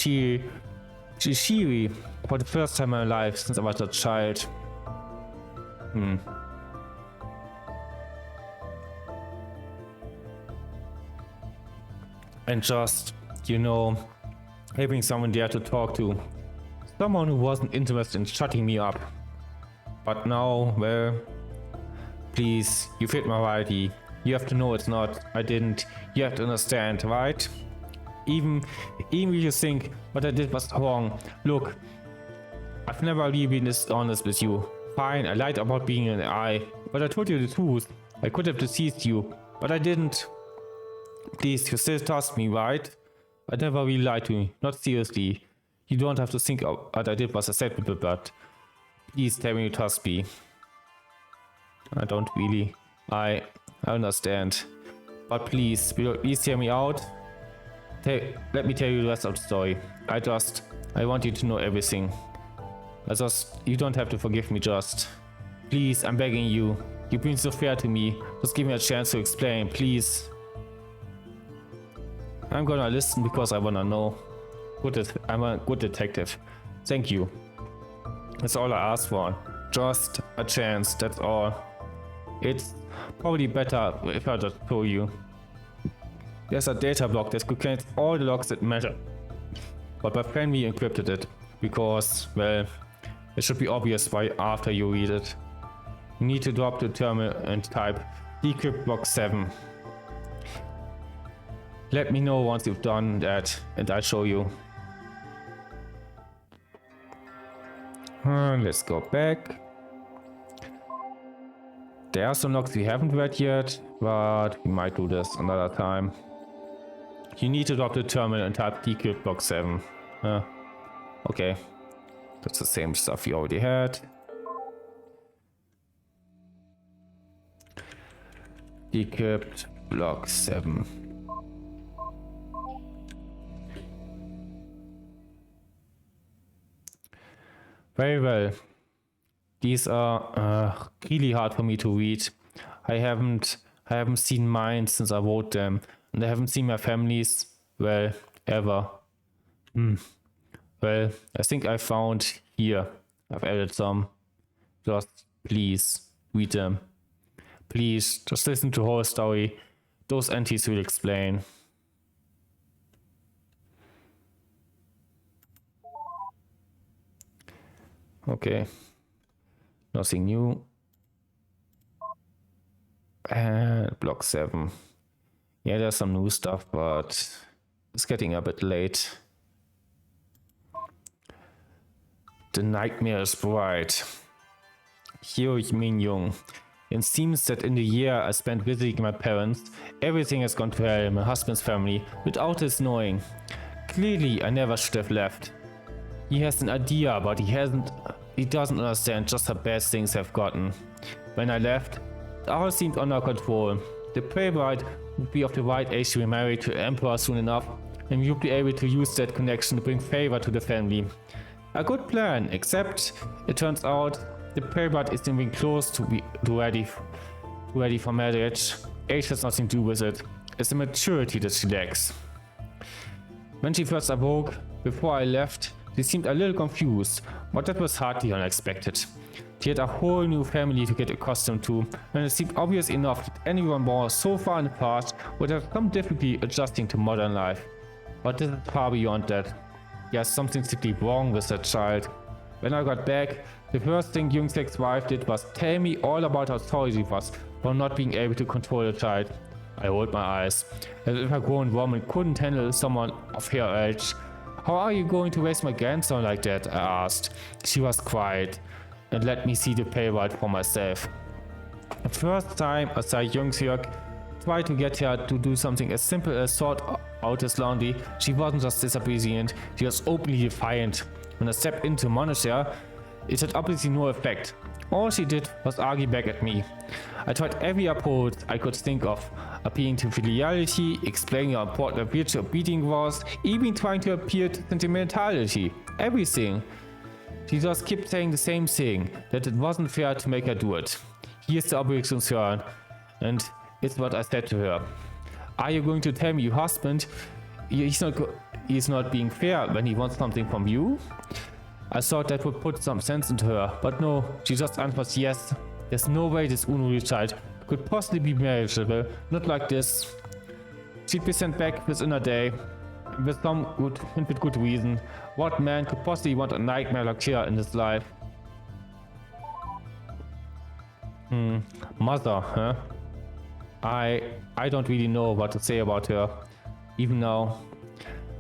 Shiri for the first time in my life since I was a child. And just, having someone there to talk to. Someone who wasn't interested in shutting me up. But now, well, please, you fit my reality. You have to know it's not. I didn't. You have to understand, right? Even if you think what I did was wrong. Look, I've never really been this honest with you. Fine, I lied about being an AI, but I told you the truth. I could have deceived you, but I didn't. Please, you still trust me, right? I never really lied to you, not seriously. You don't have to think what I did was acceptable, but please tell me you trust me. I don't really. I understand. But please, will you please hear me out? Let me tell you the rest of the story. I want you to know everything. You don't have to forgive me, just. Please, I'm begging you. You've been so fair to me. Just give me a chance to explain, please. I'm gonna listen because I wanna know. I'm a good detective. Thank you. That's all I asked for. Just a chance, that's all. It's probably better if I just show you. There's a data block that contains all the logs that matter. But my friend me encrypted it because, well, it should be obvious why after you read it. You need to drop the terminal and type decrypt block 7. Let me know once you've done that and I'll show you. Let's go back. There are some logs we haven't read yet, but we might do this another time. You need to drop the terminal and type decrypt block 7. Okay. That's the same stuff we already had. Decrypt block 7. Very well. These are really hard for me to read. I haven't seen mine since I wrote them, and I haven't seen my family's, well, ever. Well, I think I found here. I've added some. Just please read them. Please just listen to the whole story. Those entries will explain. Okay. Nothing new. Block 7. Yeah, there's some new stuff, but it's getting a bit late. The nightmare is bright. Hyo Min Young. It seems that in the year I spent visiting my parents, everything has gone to hell in my husband's family without his knowing. Clearly, I never should have left. He has an idea, but he doesn't understand just how bad things have gotten. When I left, it all seemed under control. The playwright would be of the right age to be married to the emperor soon enough, and we would be able to use that connection to bring favor to the family. A good plan, except it turns out the playwright is even close to ready for marriage. Age has nothing to do with it. It's the maturity that she lacks. When she first awoke, before I left, she seemed a little confused, but that was hardly unexpected. She had a whole new family to get accustomed to, and it seemed obvious enough that anyone born so far in the past would have some difficulty adjusting to modern life. But this is far beyond that. There's something simply wrong with that child. When I got back, the first thing Jungsek's wife did was tell me all about how sorry she was for not being able to control the child. I rolled my eyes, as if a grown woman couldn't handle someone of her age. How are you going to raise my grandson like that? I asked. She was quiet and let me see the playwright for myself. The first time I saw Jungsek try to get her to do something as simple as sort out his laundry, she wasn't just disobedient, she was openly defiant. When I stepped into Monastery, it had obviously no effect. All she did was argue back at me. I tried every approach I could think of, appealing to filiality, explaining how important a virtue of beating was, even trying to appeal to sentimentality. Everything. She just kept saying the same thing, that it wasn't fair to make her do it. Here's the obvious concern, and it's what I said to her. Are you going to tell me your husband he's not being fair when he wants something from you? I thought that would put some sense into her, but no, she just answers yes. There's no way this unruly child could possibly be marriageable, not like this. She'd be sent back within a day, with good reason. What man could possibly want a nightmare like her in his life? Mother, huh? I don't really know what to say about her, even now.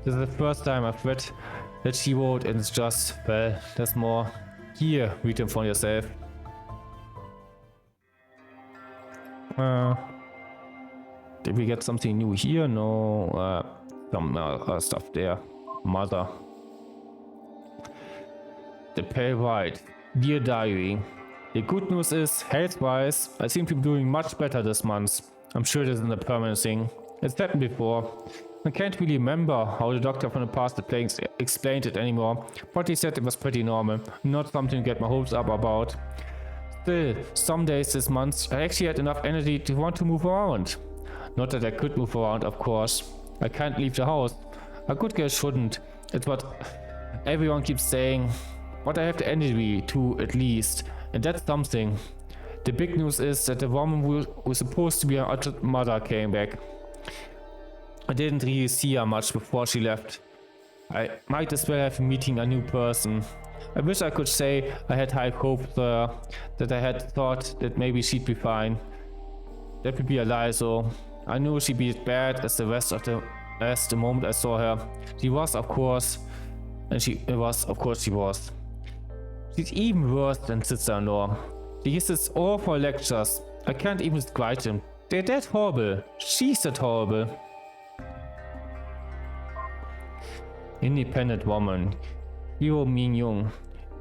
This is the first time I've read that she wrote, and it's just, well, there's more. Here, read them for yourself. Did we get something new here? No, some stuff there. Mother. The playwright. Dear Diary. The good news is, health-wise, I seem to be doing much better this month. I'm sure this isn't a permanent thing. It's happened before. I can't really remember how the doctor from the past explained it anymore, but he said it was pretty normal, not something to get my hopes up about. Still, some days this month I actually had enough energy to want to move around. Not that I could move around, of course. I can't leave the house. A good girl shouldn't. It's what everyone keeps saying. But I have the energy to, at least, and that's something. The big news is that the woman who was supposed to be our mother came back. I didn't really see her much before she left. I might as well have meeting a new person. I wish I could say I had high hopes that I had thought that maybe she'd be fine. That would be a lie though. I knew she'd be as bad as the rest the moment I saw her. She was, of course, she was. She's even worse than sister-in-law. She gives us awful lectures. I can't even describe them. They're that horrible. She's that horrible. Independent woman. Hyo Min Young.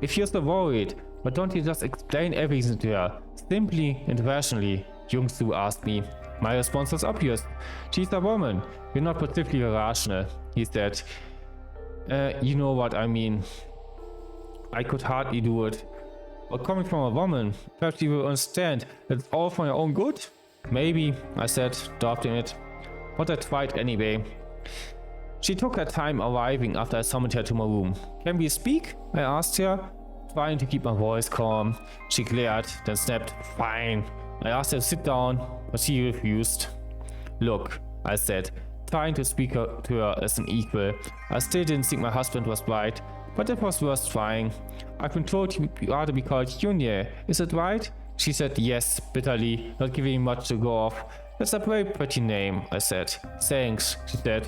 If you're so worried, why don't you just explain everything to her? Simply and rationally, Jung-soo asked me. My response was obvious. She's a woman. You're not particularly rational, he said. You know what I mean. I could hardly do it. But coming from a woman, perhaps you will understand that it's all for your own good? Maybe, I said, doubting it. But I tried anyway. She took her time arriving after I summoned her to my room. Can we speak? I asked her, trying to keep my voice calm. She glared, then snapped, fine. I asked her to sit down, but she refused. Look, I said, trying to speak to her as an equal. I still didn't think my husband was right, but it was worth trying. I've been told you are to be called Yunye, is it right? She said yes, bitterly, not giving much to go off. That's a very pretty name, I said. Thanks, she said,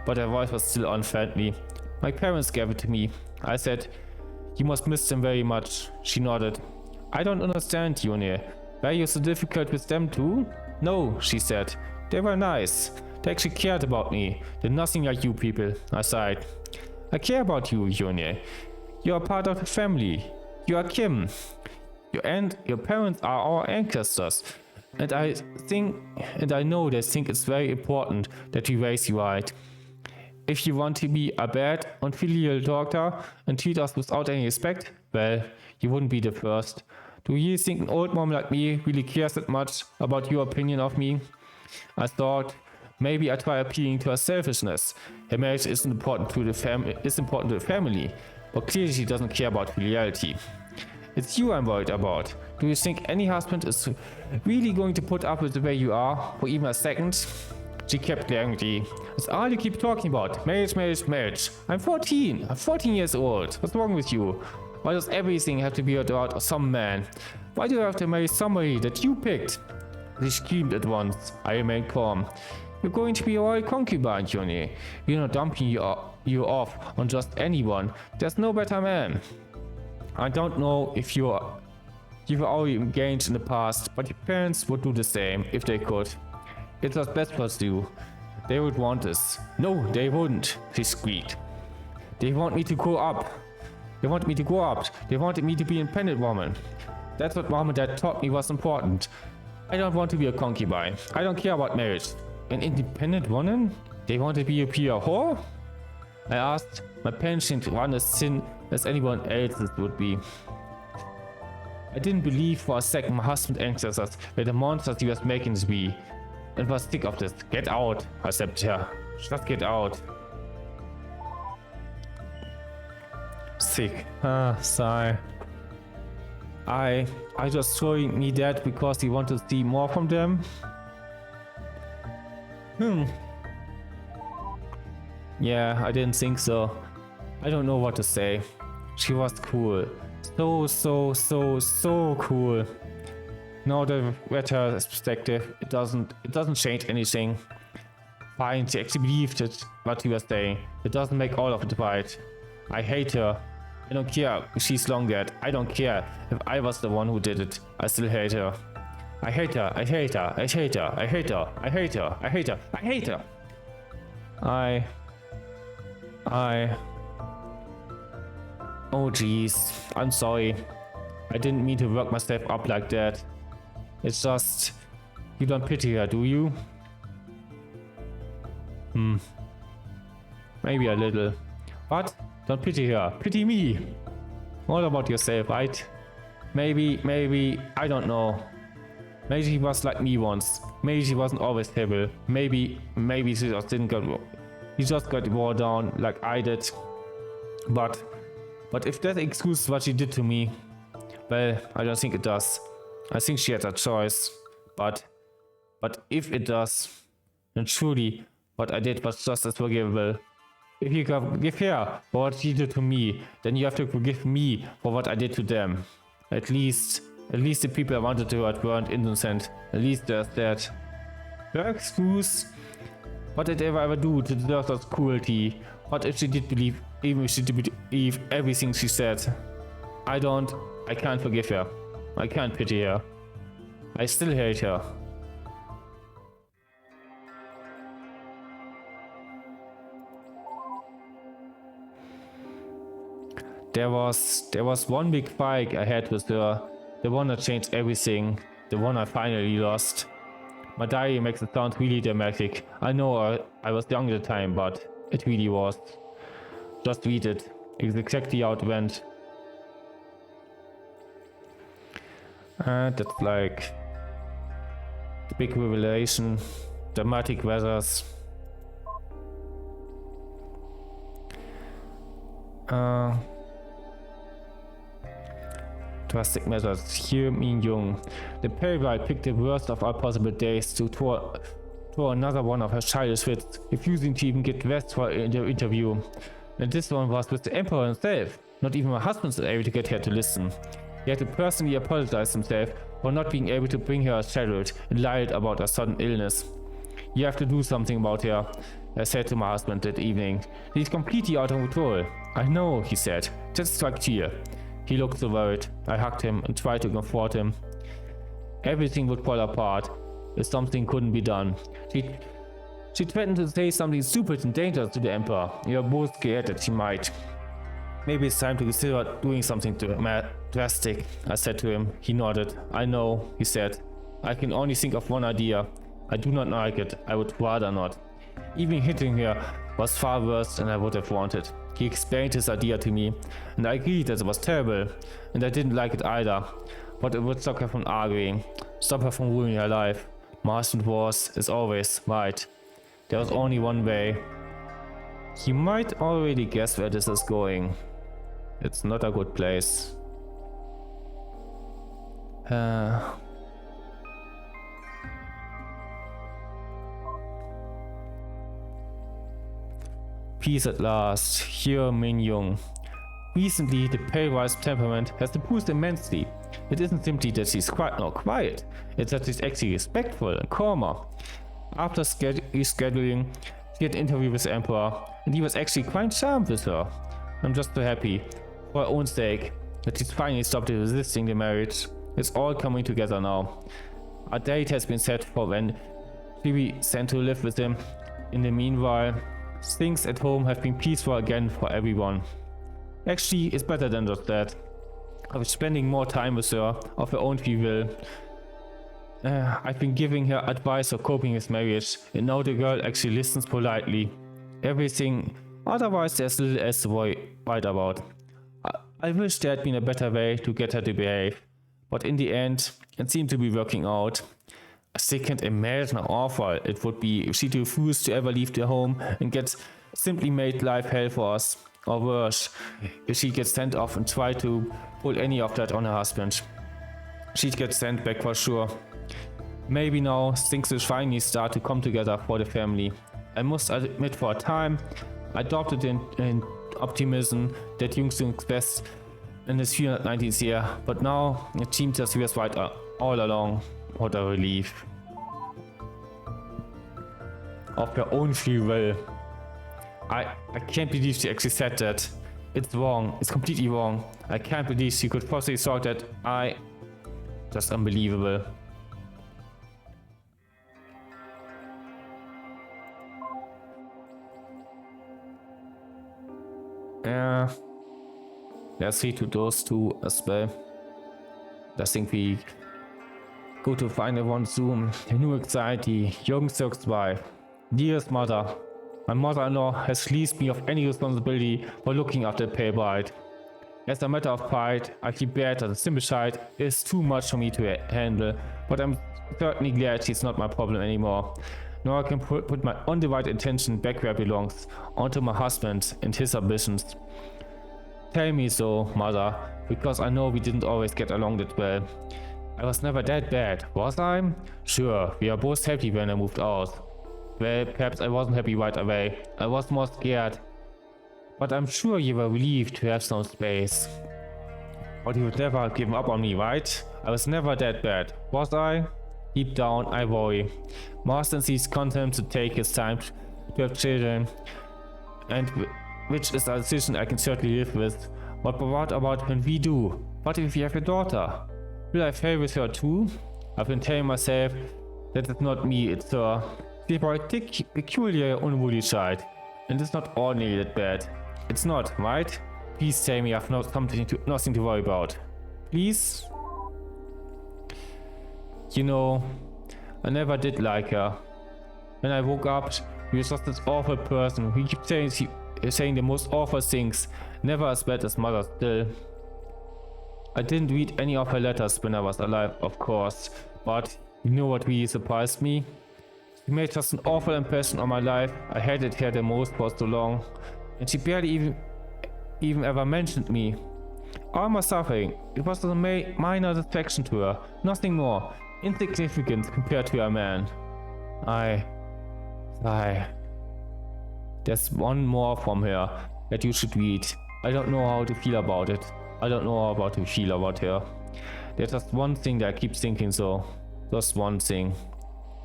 but her voice was still unfriendly. My parents gave it to me. I said, you must miss them very much. She nodded. I don't understand, Junior. Were you so difficult with them too? No, she said. They were nice. They actually cared about me. They're nothing like you people, I sighed. I care about you, Junior. You are part of the family. You are Kim. Your parents are our ancestors. And I know they think it's very important that we raise you right. If you want to be a bad, unfilial doctor and treat us without any respect, well, you wouldn't be the first. Do you think an old mom like me really cares that much about your opinion of me? I thought, maybe I try appealing to her selfishness. Her marriage is important to the family, but clearly she doesn't care about filiality. It's you I'm worried about. Do you think any husband is really going to put up with the way you are for even a second? She kept glaring at me. That's all you keep talking about. Marriage, marriage, marriage. I'm 14 years old. What's wrong with you? Why does everything have to be about some man? Why do I have to marry somebody that you picked? She screamed at once. I remained calm. You're going to be a royal concubine, Johnny. We're not dumping you off on just anyone. There's no better man. I don't know if you were already engaged in the past, but your parents would do the same if they could. It was best for you. They would want this. No, they wouldn't, she squeaked. They want me to grow up. They wanted me to grow up. They wanted me to be an independent woman. That's what mom and dad taught me was important. I don't want to be a concubine. I don't care about marriage. An independent woman? They wanted me to be a whore? I asked. My parents didn't run as thin as anyone else's would be. I didn't believe for a second my husband's ancestors were the monsters he was making to be. And was sick of this. Get out, I said to her. Just get out. Sick. Sigh. I just showing me that because he wanted to see more from them. Yeah, I didn't think so. I don't know what to say. She was cool. So cool. Now the better perspective, it doesn't change anything. Fine, she actually believed it, what he was saying. It doesn't make all of it right. I hate her. I don't care if she's long dead. I don't care if I was the one who did it. I still hate her. I hate her. I hate her. I hate her. I hate her. I hate her. I hate her. I hate her. Oh jeez. I'm sorry. I didn't mean to work myself up like that. It's just... You don't pity her, do you? Maybe a little. What? Don't pity her. Pity me. What about yourself, right? Maybe, I don't know. Maybe she was like me once. Maybe she wasn't always terrible. Maybe she just didn't get... He just got wore down like I did. But if that excuses what she did to me, well, I don't think it does. I think she had a choice. But if it does, then truly what I did was just as forgivable. If you can forgive her for what she did to me, then you have to forgive me for what I did to them. At least the people I wanted to hurt weren't innocent. At least there's that. Her excuse? What did I ever do to deserve that cruelty? What if she did believe, even if she did believe everything she said? I can't forgive her. I can't pity her. I still hate her. There was one big fight I had with her, the one that changed everything, the one I finally lost. My diary makes it sound really dramatic. I know I was young at the time, but it really was. Just read it. It's exactly how it went. And that's like the big revelation, dramatic weathers. Drastic measures. Here, Min Young. The playwright picked the worst of all possible days to tour another one of her childish fits, refusing to even get dressed for the interview. And this one was with the Emperor himself. Not even my husband was able to get here to listen. He had to personally apologize himself for not being able to bring her settled and lied about her sudden illness. You have to do something about her, I said to my husband that evening. She's completely out of control. I know, he said. Just strike tear. He looked so worried. I hugged him and tried to comfort him. Everything would fall apart if something couldn't be done. She threatened to say something stupid and dangerous to the Emperor. We were both scared that she might. Maybe it's time to consider doing something drastic, I said to him. He nodded. I know, he said. I can only think of one idea. I do not like it. I would rather not. Even hitting her was far worse than I would have wanted. He explained his idea to me, and I agreed that it was terrible, and I didn't like it either. But it would stop her from arguing, stop her from ruining her life. My husband was, as always, right. There was only one way. You might already guess where this is going. It's not a good place. Peace at last. Here Min Young. Recently, the pale wife's temperament has improved immensely. It isn't simply that she's quiet, it's that she's actually respectful and calmer. After rescheduling, she had an interview with the Emperor, and he was actually quite charmed with her. I'm just so happy, for her own sake, that she's finally stopped resisting the marriage. It's all coming together now. A date has been set for when she'll be sent to live with him. In the meanwhile, things at home have been peaceful again for everyone. Actually, it's better than just that. I was spending more time with her, of her own free will. I've been giving her advice for coping with marriage, and now the girl actually listens politely. Everything otherwise there's little else to worry about. I wish there had been a better way to get her to behave, but in the end, it seemed to be working out. I still can't imagine how awful it would be if she refused to ever leave the home and gets simply made life hell for us. Or worse, if she gets sent off and try to pull any of that on her husband. She'd get sent back for sure. Maybe now things will finally start to come together for the family. I must admit, for a time, I adopted an optimism that Jung expressed in his 319th year, but now it seems that he was right all along. What a relief. Of her own free will. I can't believe she actually said that. It's wrong. It's completely wrong. I can't believe she could possibly thought that. Just unbelievable. Yeah. Let's see to those two as well. I think we go to final one soon. A new anxiety. Jung Seok's wife. Dearest mother. My mother-in-law has released me of any responsibility for looking after the pale bride. As a matter of pride, I feel bad that the simple child is too much for me to handle, but I'm certainly glad she's not my problem anymore. Now I can put my undivided attention back where it belongs, onto my husband and his ambitions. Tell me so, mother, because I know we didn't always get along that well. I was never that bad, was I? Sure, we are both happy when I moved out. Well, perhaps I wasn't happy right away. I was more scared. But I'm sure you were relieved to have some space. But you would never have given up on me, right? I was never that bad, was I? Deep down, I worry. Marston sees content to take his time to have children, and which is a decision I can certainly live with. But what about when we do? What if we have a daughter? Will I fail with her too? I've been telling myself that it's not me, it's her. She's a peculiar, unruly child, and it's not ordinarily that bad. It's not, right? Please tell me I've nothing to worry about. Please? You know, I never did like her. When I woke up, she was just this awful person who keeps saying the most awful things, never as bad as mother still. I didn't read any of her letters when I was alive, of course, but you know what really surprised me? She made just an awful impression on my life. I hated her the most for so long, and she barely even ever mentioned me. All my suffering, it was a minor distraction to her, nothing more, insignificant compared to a man. There's one more from her that you should read. I don't know how to feel about it. I don't know how to feel about her. There's just one thing that I keep thinking so. Just one thing.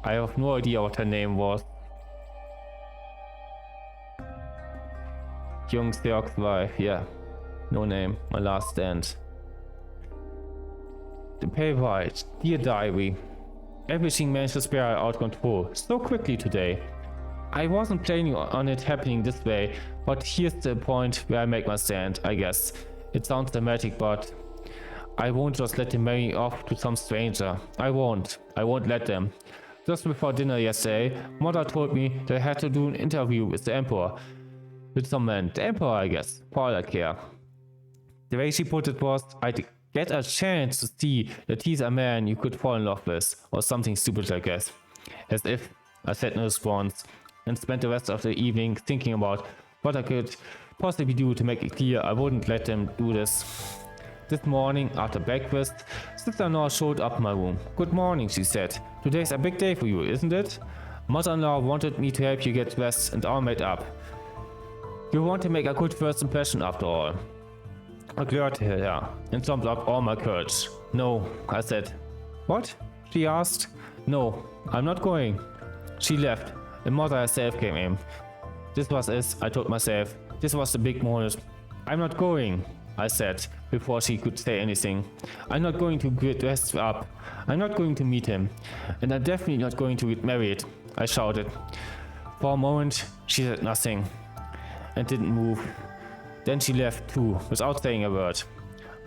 I have no idea what her name was. Jung Seok's wife, yeah. No name, my last stand. The pay right, dear diary. Everything managed to spiral out of control so quickly today. I wasn't planning on it happening this way, but here's the point where I make my stand, I guess. It sounds dramatic, but I won't just let them marry off to some stranger. I won't let them. Just before dinner yesterday, Mother told me that I had to do an interview with the Emperor. With some man, the Emperor I guess, for all I care. The way she put it was, I'd get a chance to see that he's a man you could fall in love with, or something stupid like that. As if I said no response, and spent the rest of the evening thinking about what I could possibly do to make it clear I wouldn't let them do this. This morning, after breakfast, sister-in-law showed up in my room. Good morning, she said. Today's a big day for you, isn't it? Mother-in-law wanted me to help you get dressed and all made up. You want to make a good first impression after all. I glared at her and summed up all my courage. No, I said. What? She asked. No, I'm not going. She left, and Mother herself came in. This was it, I told myself. This was the big moment. I'm not going, I said, before she could say anything. I'm not going to get dressed up. I'm not going to meet him. And I'm definitely not going to get married, I shouted. For a moment, she said nothing and didn't move. Then she left too, without saying a word.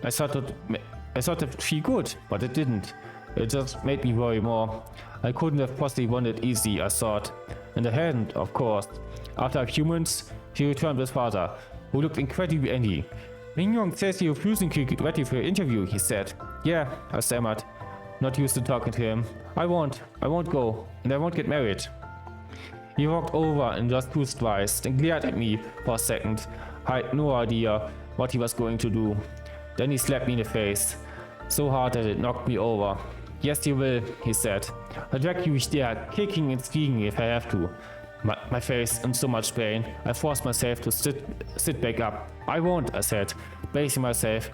I thought that she could, but it didn't. It just made me worry more. I couldn't have possibly won it easy, I thought. And I hadn't, of course. After a few months, he returned with father, who looked incredibly angry. Mingyong says you're refusing to get ready for your interview, he said. Yeah, I stammered, not used to talking to him. I won't go, and I won't get married. He walked over and just two strides, then glared at me for a second. I had no idea what he was going to do. Then he slapped me in the face, so hard that it knocked me over. Yes, you will, he said. I'll drag you there, kicking and skiing if I have to. My face in so much pain, I forced myself to sit back up. I won't, I said, bracing myself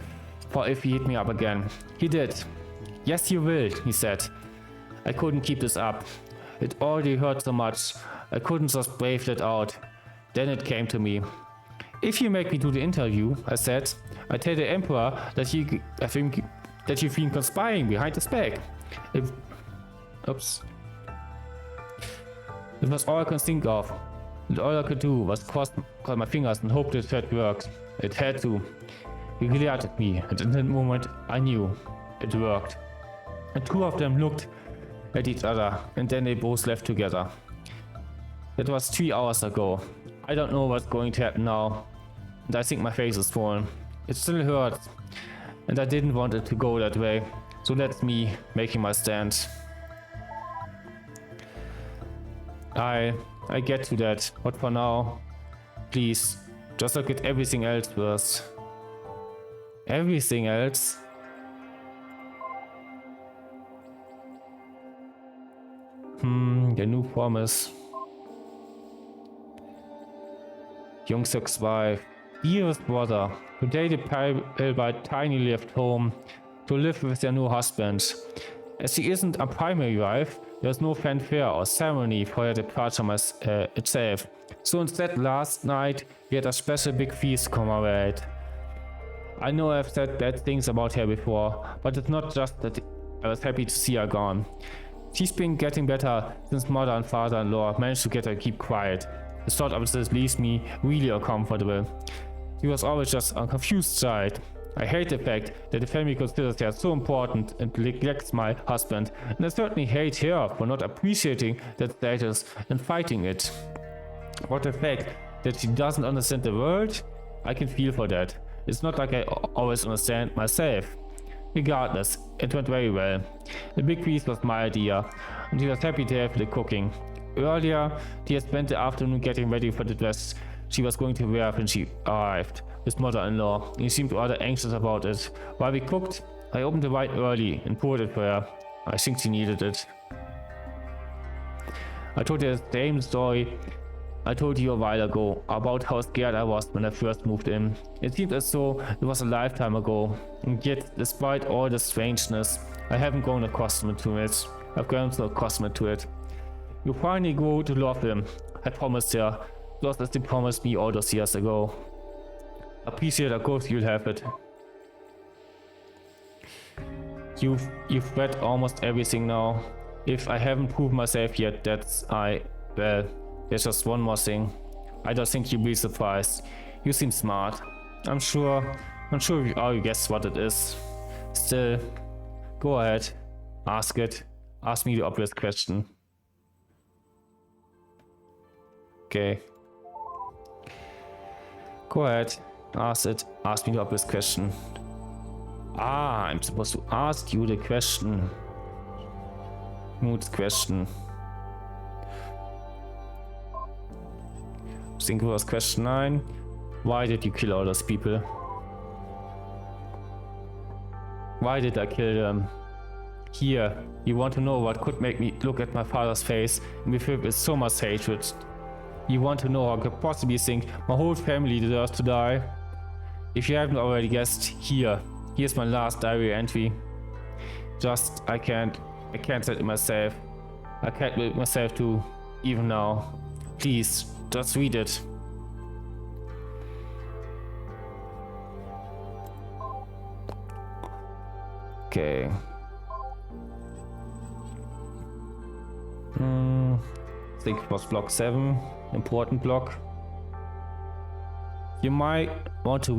for if he hit me up again. He did. Yes, you will, he said. I couldn't keep this up. It already hurt so much. I couldn't just brave it out. Then it came to me. If you make me do the interview, I said, I tell the Emperor that you've been conspiring behind his back. Oops. It was all I could think of, and all I could do was cross my fingers and hope that it worked. It had to. He glared at me, and in that moment I knew it worked. The two of them looked at each other, and then they both left together. That was 3 hours ago. I don't know what's going to happen now, and I think my face is swollen. It still hurts, and I didn't want it to go that way, so that's me making my stand. I get to that, but for now, please, just look at everything else first. Everything else? The new promise. Young-Suk's wife, dearest brother, today the pair by Tiny left home to live with their new husband. As she isn't a primary wife, there's no fanfare or ceremony for her departure itself. So instead, last night, we had a special big feast to commemorate. I know I've said bad things about her before, but it's not just that I was happy to see her gone. She's been getting better since mother and father-in-law managed to get her to keep quiet. The thought of this leaves me really uncomfortable. She was always just a confused child. I hate the fact that the family considers her so important and neglects my husband, and I certainly hate her for not appreciating that status and fighting it. But the fact that she doesn't understand the world, I can feel for that. It's not like I always understand myself. Regardless, it went very well. The big feast was my idea, and he was happy to have the cooking. Earlier, he had spent the afternoon getting ready for the dress she was going to wear when she arrived. His mother-in-law, and he seemed rather anxious about it. While we cooked, I opened the wine early and poured it for her. I think she needed it. I told her the same story I told you a while ago about how scared I was when I first moved in. It seemed as though it was a lifetime ago, and yet, despite all the strangeness, I haven't grown accustomed to it. I've grown so accustomed to it. You finally grow to love him, I promised her, just as they promised me all those years ago. Appreciate, of course you'll have it. You've read almost everything now. If I haven't proved myself yet, well, there's just one more thing. I don't think you'll be surprised. You seem smart. I'm sure you already guessed what it is. Still, go ahead. Ask it. Ask me the obvious question. Okay. Go ahead. Ask it. Ask me the obvious question. Ah, I'm supposed to ask you the question. Mood's question. I think it was question 9. Why did you kill all those people? Why did I kill them? Here, you want to know what could make me look at my father's face and be filled with so much hatred. You want to know how I could possibly think my whole family deserves to die? If you haven't already guessed, here's my last diary entry. I can't set it myself. I can't do it myself too, even now. Please, just read it. Okay. I think it was block 7, important block. You might want to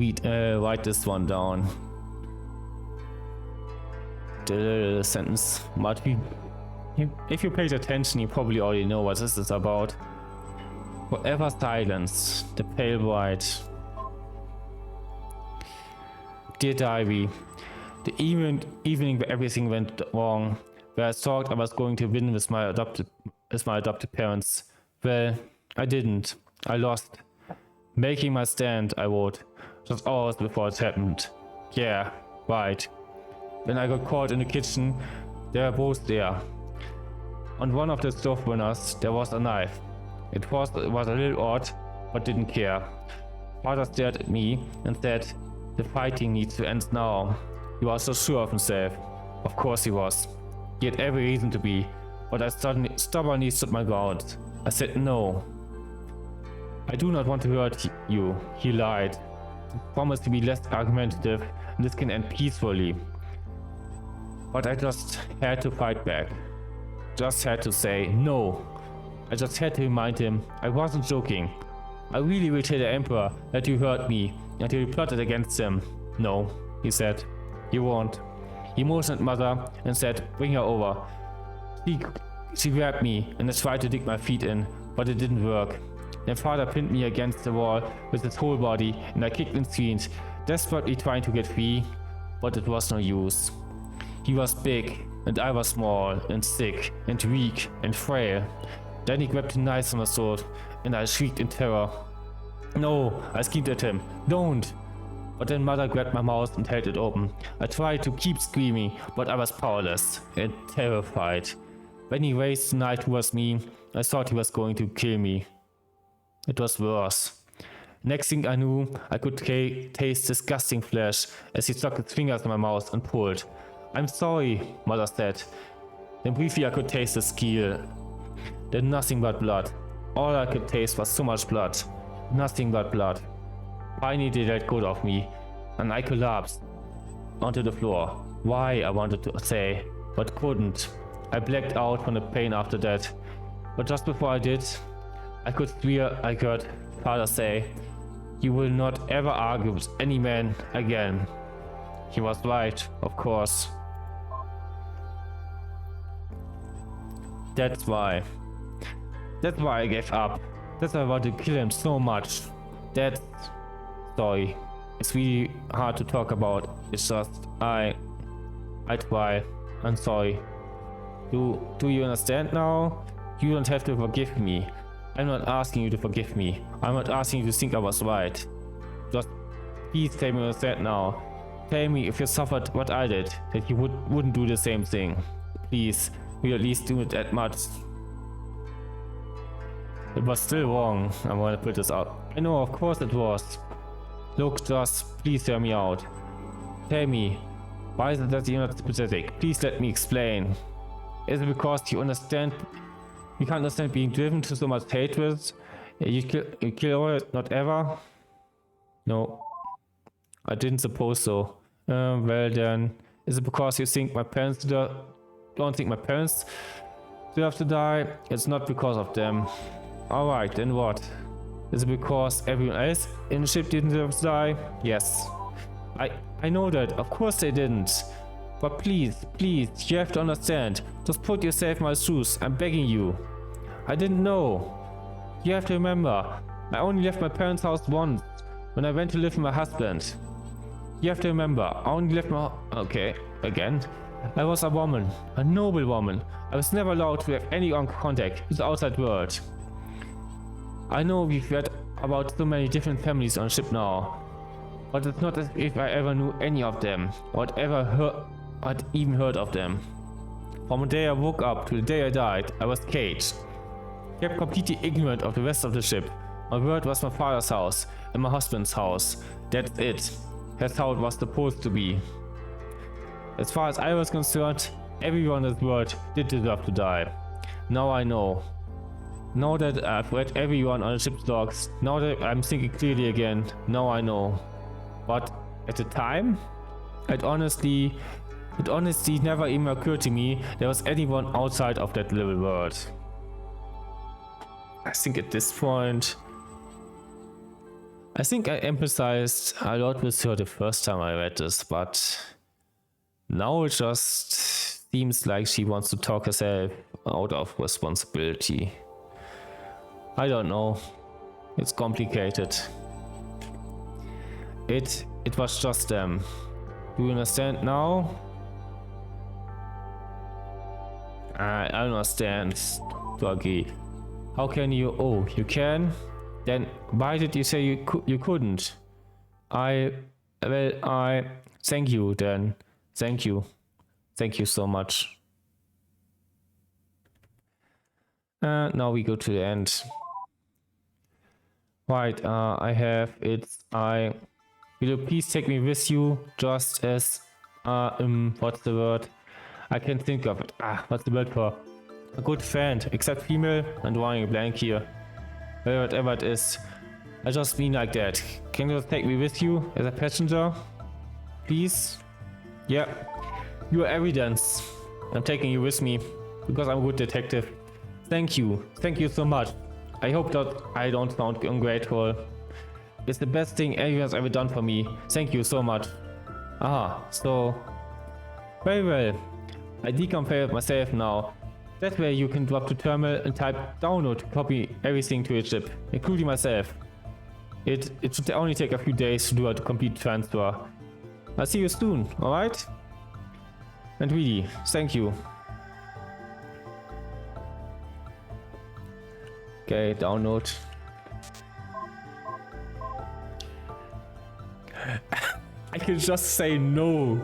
write this one down. The sentence might be. If you paid attention, you probably already know what this is about. Forever silence, the pale white. Dear diary, the evening where everything went wrong, where I thought I was going to win with my adopted parents. Well, I didn't. I lost. Making my stand, I wrote, just hours before it happened. Yeah, right. When I got caught in the kitchen, they were both there. On one of the stove burners, there was a knife. It was a little odd, but didn't care. Father stared at me and said, the fighting needs to end now. He was so sure of himself. Of course he was. He had every reason to be, but I stubbornly stood my ground. I said no. I do not want to hurt you, he lied. He promised to be less argumentative and this can end peacefully. But I just had to fight back. Just had to say no. I just had to remind him I wasn't joking. I really will tell the Emperor that you hurt me and you plotted against him. No, he said. You won't. He motioned at Mother and said, bring her over. She grabbed me and I tried to dig my feet in, but it didn't work. Then Father pinned me against the wall with his whole body and I kicked and screamed, desperately trying to get free, but it was no use. He was big and I was small and sick and weak and frail. Then he grabbed a knife from my sword and I shrieked in terror. No, I screamed at him, don't! But then Mother grabbed my mouth and held it open. I tried to keep screaming, but I was powerless and terrified. When he raised the knife towards me, I thought he was going to kill me. It was worse. Next thing I knew, I could taste disgusting flesh as he stuck his fingers in my mouth and pulled. I'm sorry, Mother said. Then briefly I could taste the skill. Then nothing but blood. All I could taste was so much blood. Nothing but blood. Finally they let go of me, and I collapsed onto the floor. Why, I wanted to say, but couldn't. I blacked out from the pain after that. But just before I did, I heard Father say, you will not ever argue with any man again. He was right, of course. That's why I gave up. That's why I wanted to kill him so much. That story. It's really hard to talk about. It's just, I try. I'm sorry. Do you understand now? You don't have to forgive me. I'm not asking you to forgive me. I'm not asking you to think I was right. Just please tell me you understand now. Tell me if you suffered what I did, that you wouldn't do the same thing. Please, will you at least do it that much? It was still wrong. I'm gonna put this out. I know, of course it was. Look, just please hear me out. Tell me, why is it that you're not sympathetic? Please let me explain. Is it because you can't understand being driven to so much hatred? You kill it, not ever? No, I didn't suppose so. Well then, is it because you think my parents don't think my parents deserve to die? It's not because of them. Alright, then what? Is it because everyone else in the ship didn't deserve to die? Yes. I know that, of course they didn't. But please, you have to understand. Just put yourself in my shoes, I'm begging you. I didn't know. You have to remember, I only left my parents' house once, when I went to live with my husband. You have to remember, I only left my... Okay, again. I was a woman, a noble woman. I was never allowed to have any contact with the outside world. I know we've read about so many different families on ship now, but it's not as if I ever knew any of them, or I'd even heard of them. From the day I woke up to the day I died, I was caged. Kept completely ignorant of the rest of the ship. My world was my father's house and my husband's house. That's it. That's how it was supposed to be. As far as I was concerned, everyone in this world did deserve to die. Now I know. Now that I've read everyone on the ship's logs, now that I'm thinking clearly again, now I know. But at the time, it honestly never even occurred to me there was anyone outside of that little world. I think at this point, I think I empathized a lot with her the first time I read this, but now it just seems like she wants to talk herself out of responsibility. I don't know. It's complicated. It was just them. Do you understand now? I understand, Doggy. How can you? Oh, you can? Then why did you say you couldn't? I thank you then. Thank you. Thank you so much. Now we go to the end. Right, I have will you please take me with you just as what's the word? I can't think of it. What's the word for? A good friend, except female. I'm drawing a blank here. Well, whatever it is. I just mean like that. Can you take me with you as a passenger? Please? Yeah. You are evidence. I'm taking you with me because I'm a good detective. Thank you. Thank you so much. I hope that I don't sound ungrateful. It's the best thing anyone's ever done for me. Thank you so much. So... Very well. I decompiled myself now. That way you can drop to terminal and type download to copy everything to your chip, including myself. It should only take a few days to do a complete transfer. I'll see you soon, alright? And really, thank you. Okay, download. I can just say no.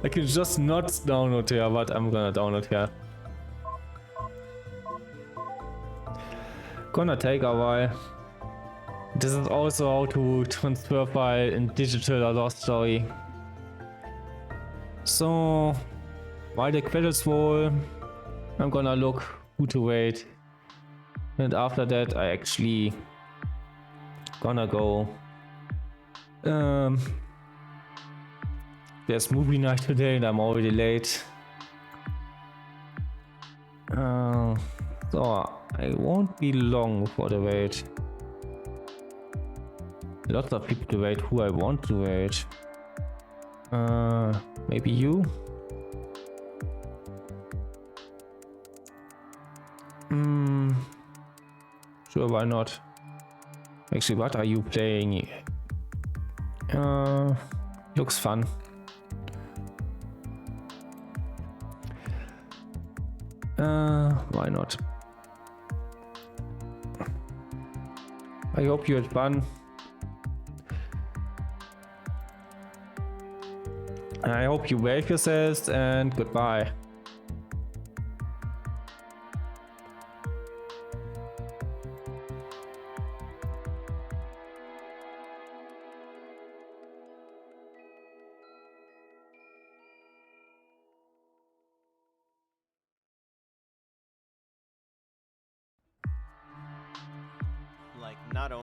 I can just not download here, but I'm gonna download here. Gonna take a while. This is also how to transfer file in digital or lost story. So while the credits roll, I'm gonna look who to rate. And after that I actually gonna go. There's movie night today and I'm already late. So I won't be long for the wait. Lots of people to wait who I want to wait. Maybe you? Sure, why not? Actually, what are you playing? Looks fun. Why not? I hope you had fun. I hope you wave yourselves and goodbye. not only